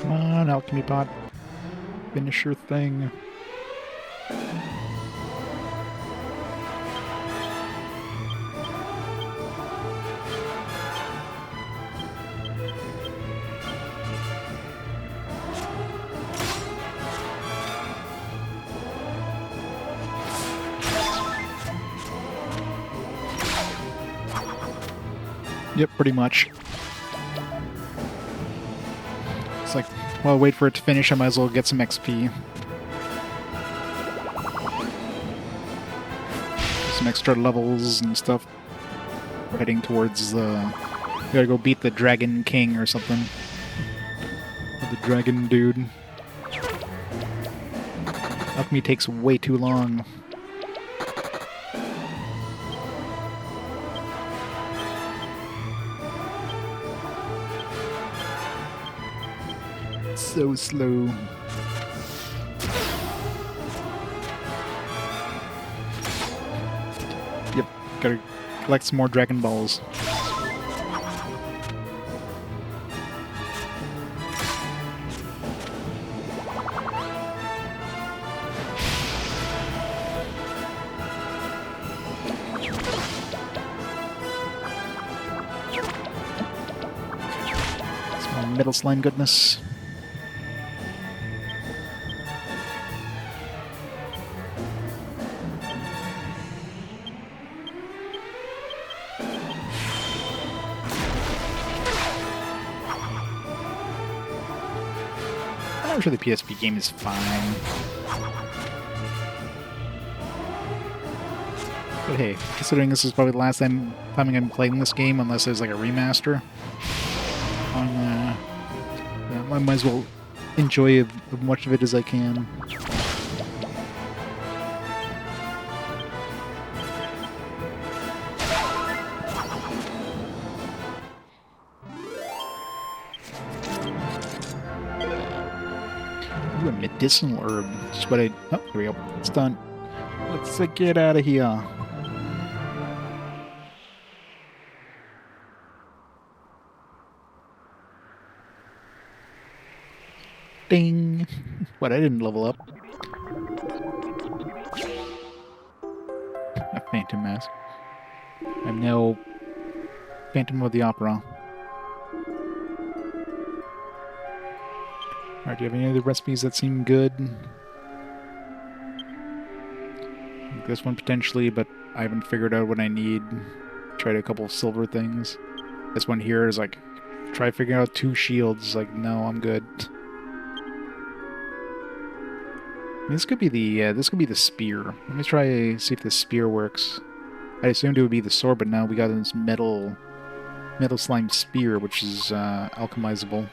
S1: Come on, alchemy pot. Finish your thing. Yep, pretty much. It's like, while I wait for it to finish, I might as well get some XP. Some extra levels and stuff. Heading towards the... Gotta go beat the Dragon King or something. Or the Dragon Dude. Alchemy takes way too long. So slow. Yep, gotta collect some more Dragon Balls. Some more metal slime goodness. I'm sure the PSP game is fine. But hey, considering this is probably the last time I'm going to be playing this game, unless there's like a remaster, I might as well enjoy as much of it as I can. Ooh, a medicinal herb. Just what I... Oh, there we go. It's done. Let's get out of here. Ding! What, I didn't level up. A phantom mask. I'm now Phantom of the Opera. Alright, do you have any other recipes that seem good? This one potentially, but I haven't figured out what I need. Tried a couple of silver things. This one here is like, try figuring out 2 shields. Like, no, I'm good. This could be the spear. Let me try see if the spear works. I assumed it would be the sword, but now we got this metal slime spear, which is alchemizable.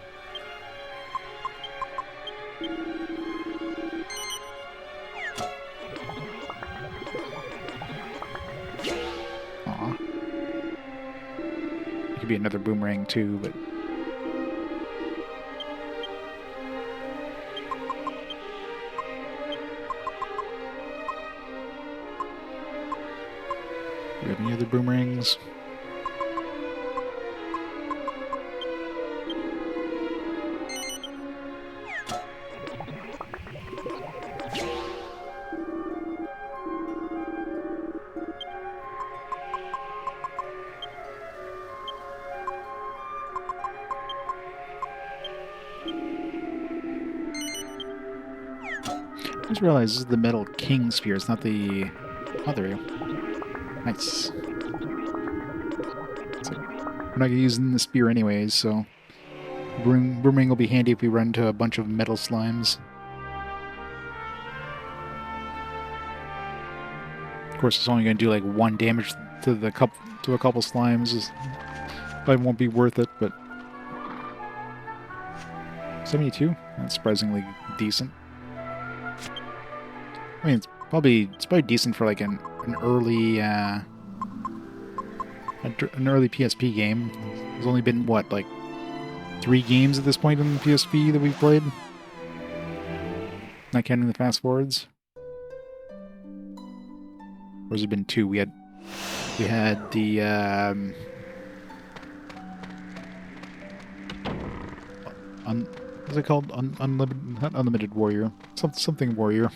S1: Aw. It could be another boomerang too, but. Do we have any other boomerangs? I just realized this is the Metal King Spear, it's not the... Oh, there we go. Nice. So, we're not using the spear anyways, so... Boomerang will be handy if we run into a bunch of metal slimes. Of course, it's only going to do like 1 damage to a couple slimes. Probably won't be worth it, but... 72? That's surprisingly decent. I mean, it's probably decent for like an early an early PSP game. There's only been what, like 3 games at this point in the PSP that we've played, not counting the fast forwards. Or has it been 2? We had the what's it called? Unlimited, not Unlimited Warrior. Something Warrior.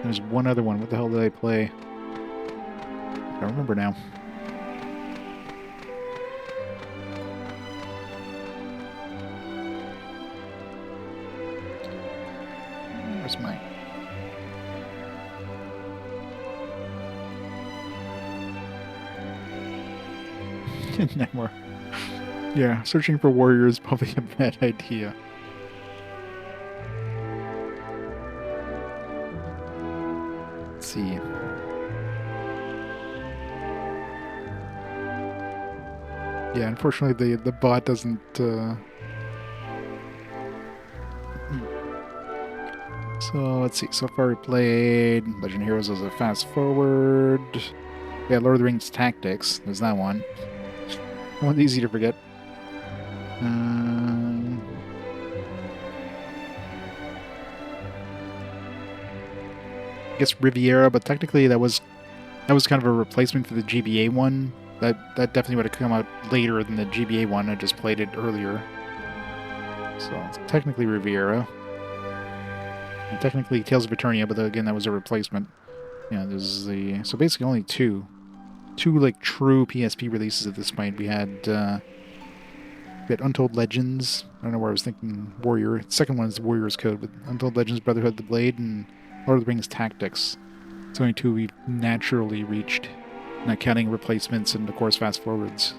S1: There's one other one. What the hell did I play? I don't remember now. Where's my... Never. Yeah, searching for warrior is probably a bad idea. Let's see. Yeah, unfortunately the bot doesn't So let's see. So far we played Legend of Heroes as a fast forward. Yeah, Lord of the Rings Tactics. There's that one. One's easy to forget. I guess Riviera, but technically that was kind of a replacement for the GBA one. That definitely would have come out later than the GBA one. I just played it earlier. So it's technically Riviera. And technically Tales of Eternia, but again that was a replacement. Yeah, there's the so basically only two like true PSP releases at this point. We had Untold Legends. I don't know where I was thinking Warrior. The second one is the Warrior's Code, but Untold Legends, Brotherhood of the Blade, and Lord of the Rings Tactics. It's only 2 we've naturally reached, not counting replacements and, of course, fast forwards.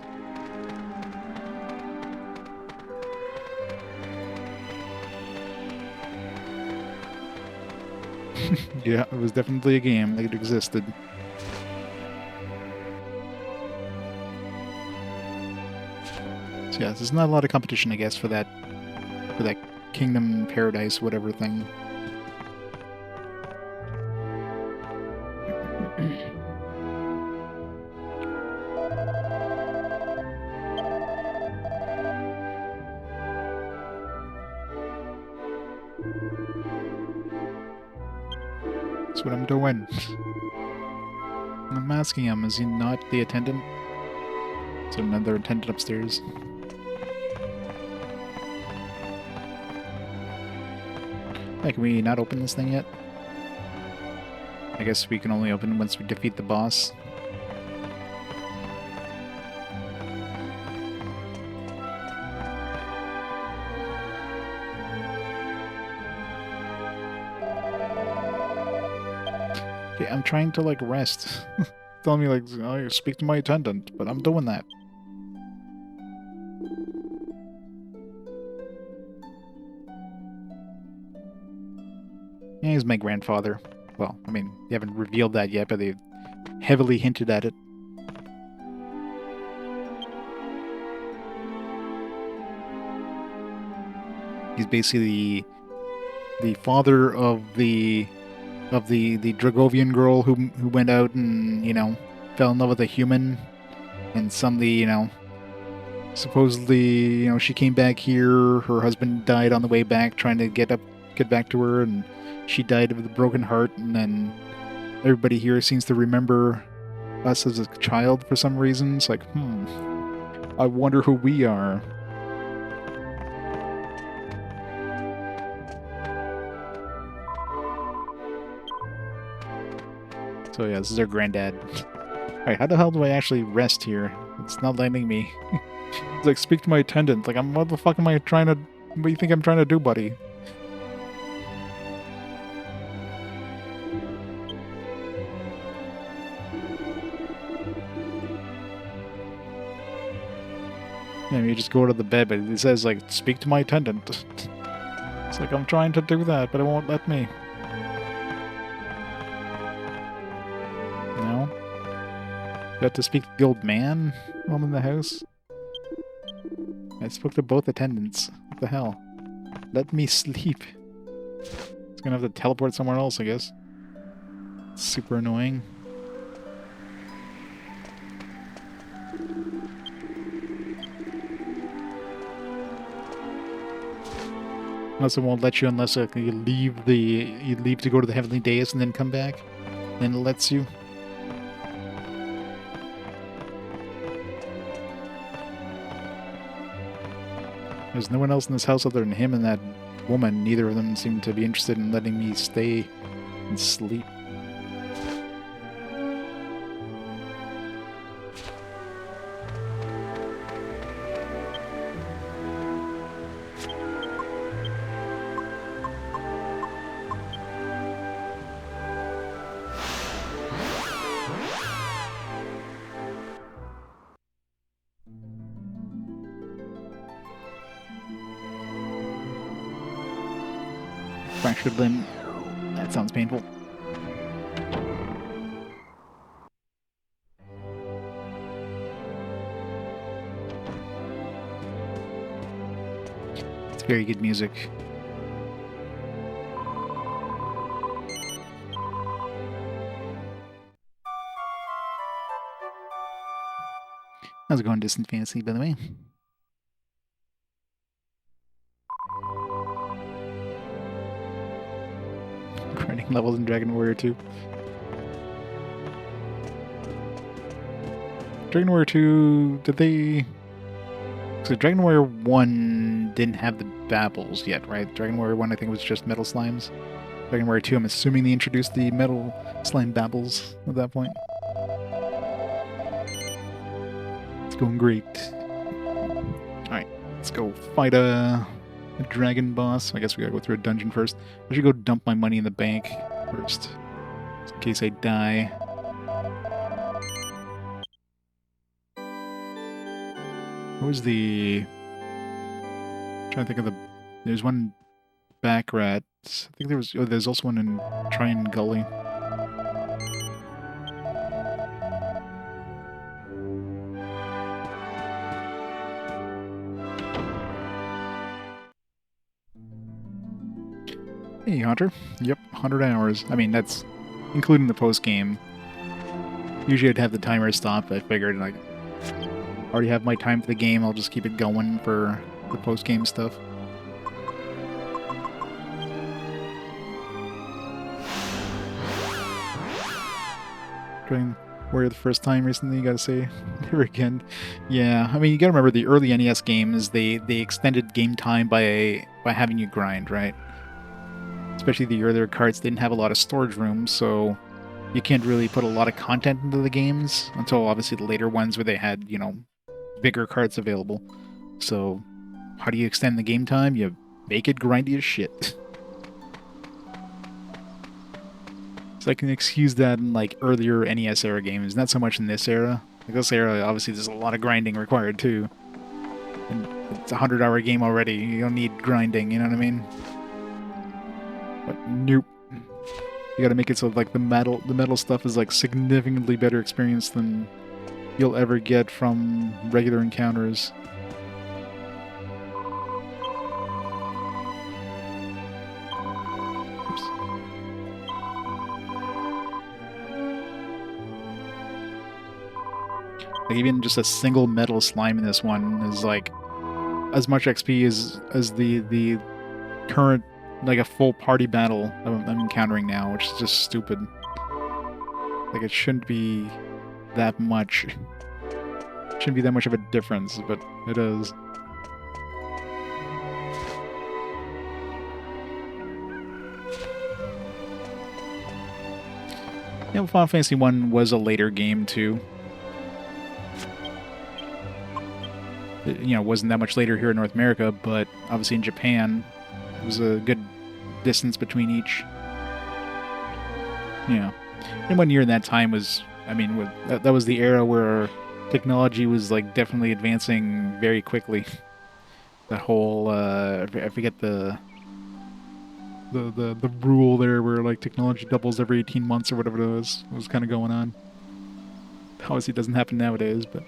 S1: Yeah, it was definitely a game. It existed. So yeah, there's not a lot of competition, I guess, for that Kingdom Paradise whatever thing. That's what I'm doing. I'm asking him, is he not the attendant? Is there another attendant upstairs? Hey, can we not open this thing yet? I guess we can only open it once we defeat the boss. Okay, I'm trying to, like, rest. Telling me, like, oh, speak to my attendant, but I'm doing that. Yeah, he's my grandfather. Well, I mean, they haven't revealed that yet, but they've heavily hinted at it. He's basically the father of the Dragovian girl who went out and, you know, fell in love with a human, and suddenly, you know, supposedly, you know, she came back here, her husband died on the way back trying to get back to her, and she died with a broken heart, and then everybody here seems to remember us as a child for some reason. It's like, I wonder who we are. So yeah, this is our granddad. Alright, how the hell do I actually rest here? It's not letting me. It's like, speak to my attendant. Like, what the fuck am I trying to... What do you think I'm trying to do, buddy? Yeah, you just go to the bed, but it says, like, speak to my attendant. It's like, I'm trying to do that, but it won't let me. No? You have to speak to the old man while I'm in the house? I spoke to both attendants. What the hell? Let me sleep. It's gonna have to teleport somewhere else, I guess. Super annoying. Unless it won't let you unless you leave to go to the heavenly dais and then come back. Then it lets you. There's no one else in this house other than him and that woman. Neither of them seem to be interested in letting me stay and sleep. Fractured limb. That sounds painful. It's very good music. How's it going, Distant Fantasy, by the way? Grinding levels in Dragon Warrior 2. Dragon Warrior 2, did they... So Dragon Warrior 1 didn't have the Babbles yet, right? Dragon Warrior 1 I think was just Metal Slimes. Dragon Warrior 2, I'm assuming they introduced the Metal Slime Babbles at that point. It's going great. Alright, let's go fight a dragon boss. I guess we gotta go through a dungeon first. I should go dump my money in the bank first, just in case I die. What was the... I'm trying to think of the... There's one back rat. I think there was... Oh, there's also one in Trine Gully. Hey, Hunter. Yep, 100 hours. I mean, that's including the post-game. Usually I'd have the timer stop, but I figured, like, I already have my time for the game, I'll just keep it going for the post-game stuff. Trying Warrior the first time recently, you gotta say. Never again. Yeah, I mean, you gotta remember the early NES games, they extended game time by having you grind, right? Especially the earlier carts didn't have a lot of storage room, so you can't really put a lot of content into the games until obviously the later ones where they had, you know, bigger carts available. So, how do you extend the game time? You make it grindy as shit. So I can excuse that in like earlier NES era games, not so much in this era. Like this era, obviously there's a lot of grinding required too. And it's a 100-hour game already, you don't need grinding, you know what I mean? But nope. You gotta make it so like the metal stuff is like significantly better experience than you'll ever get from regular encounters. Oops. Like even just a single metal slime in this one is like as much XP as the current, like a full party battle I'm encountering now, which is just stupid. Like it shouldn't be that much. Shouldn't be that much of a difference, but it is. Yeah, well, Final Fantasy 1 was a later game too. It, you know, wasn't that much later here in North America, but obviously in Japan, it was a good distance between each. Yeah. And 1 year in that time was, I mean, that was the era where technology was like definitely advancing very quickly. That whole, I forget the rule there where like technology doubles every 18 months or whatever it was kind of going on. Obviously it doesn't happen nowadays, but...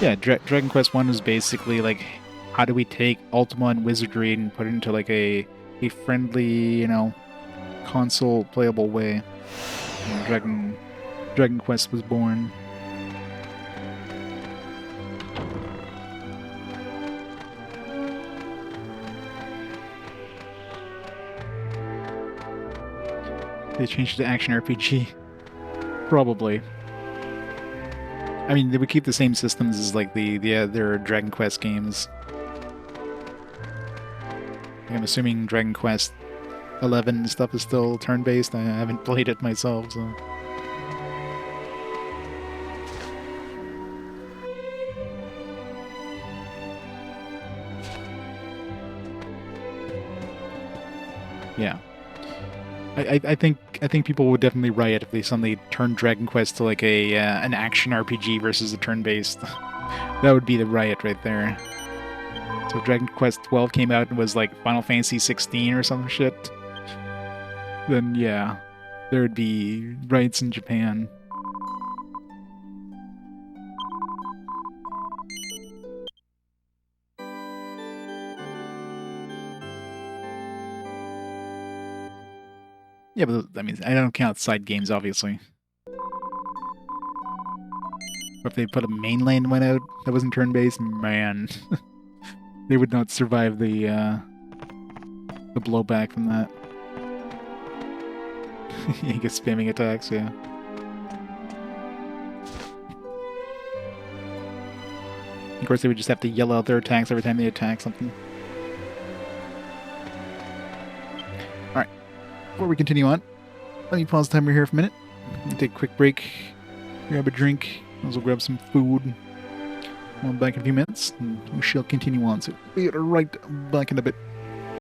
S1: Yeah, Dragon Quest 1 was basically like, how do we take Ultima and Wizardry and put it into like a friendly, you know, console playable way. And Dragon Quest was born. They changed it to action RPG. Probably. I mean, they would keep the same systems as like their Dragon Quest games. I'm assuming Dragon Quest 11 stuff is still turn-based. I haven't played it myself, so... Yeah. I think people would definitely riot if they suddenly turned Dragon Quest to like an action RPG versus a turn-based. That would be the riot right there. So if Dragon Quest 12 came out and was like Final Fantasy 16 or some shit, then yeah, there would be riots in Japan. Yeah, but I mean, I don't count side games, obviously. Or if they put a mainland one out that wasn't turn-based, man, they would not survive the blowback from that. You get spamming attacks, yeah. Of course, they would just have to yell out their attacks every time they attack something. Alright, before we continue on, let me pause the timer here for a minute. Take a quick break, grab a drink, also grab some food. I'll be back in a few minutes, and we shall continue on. So, be right back in a bit.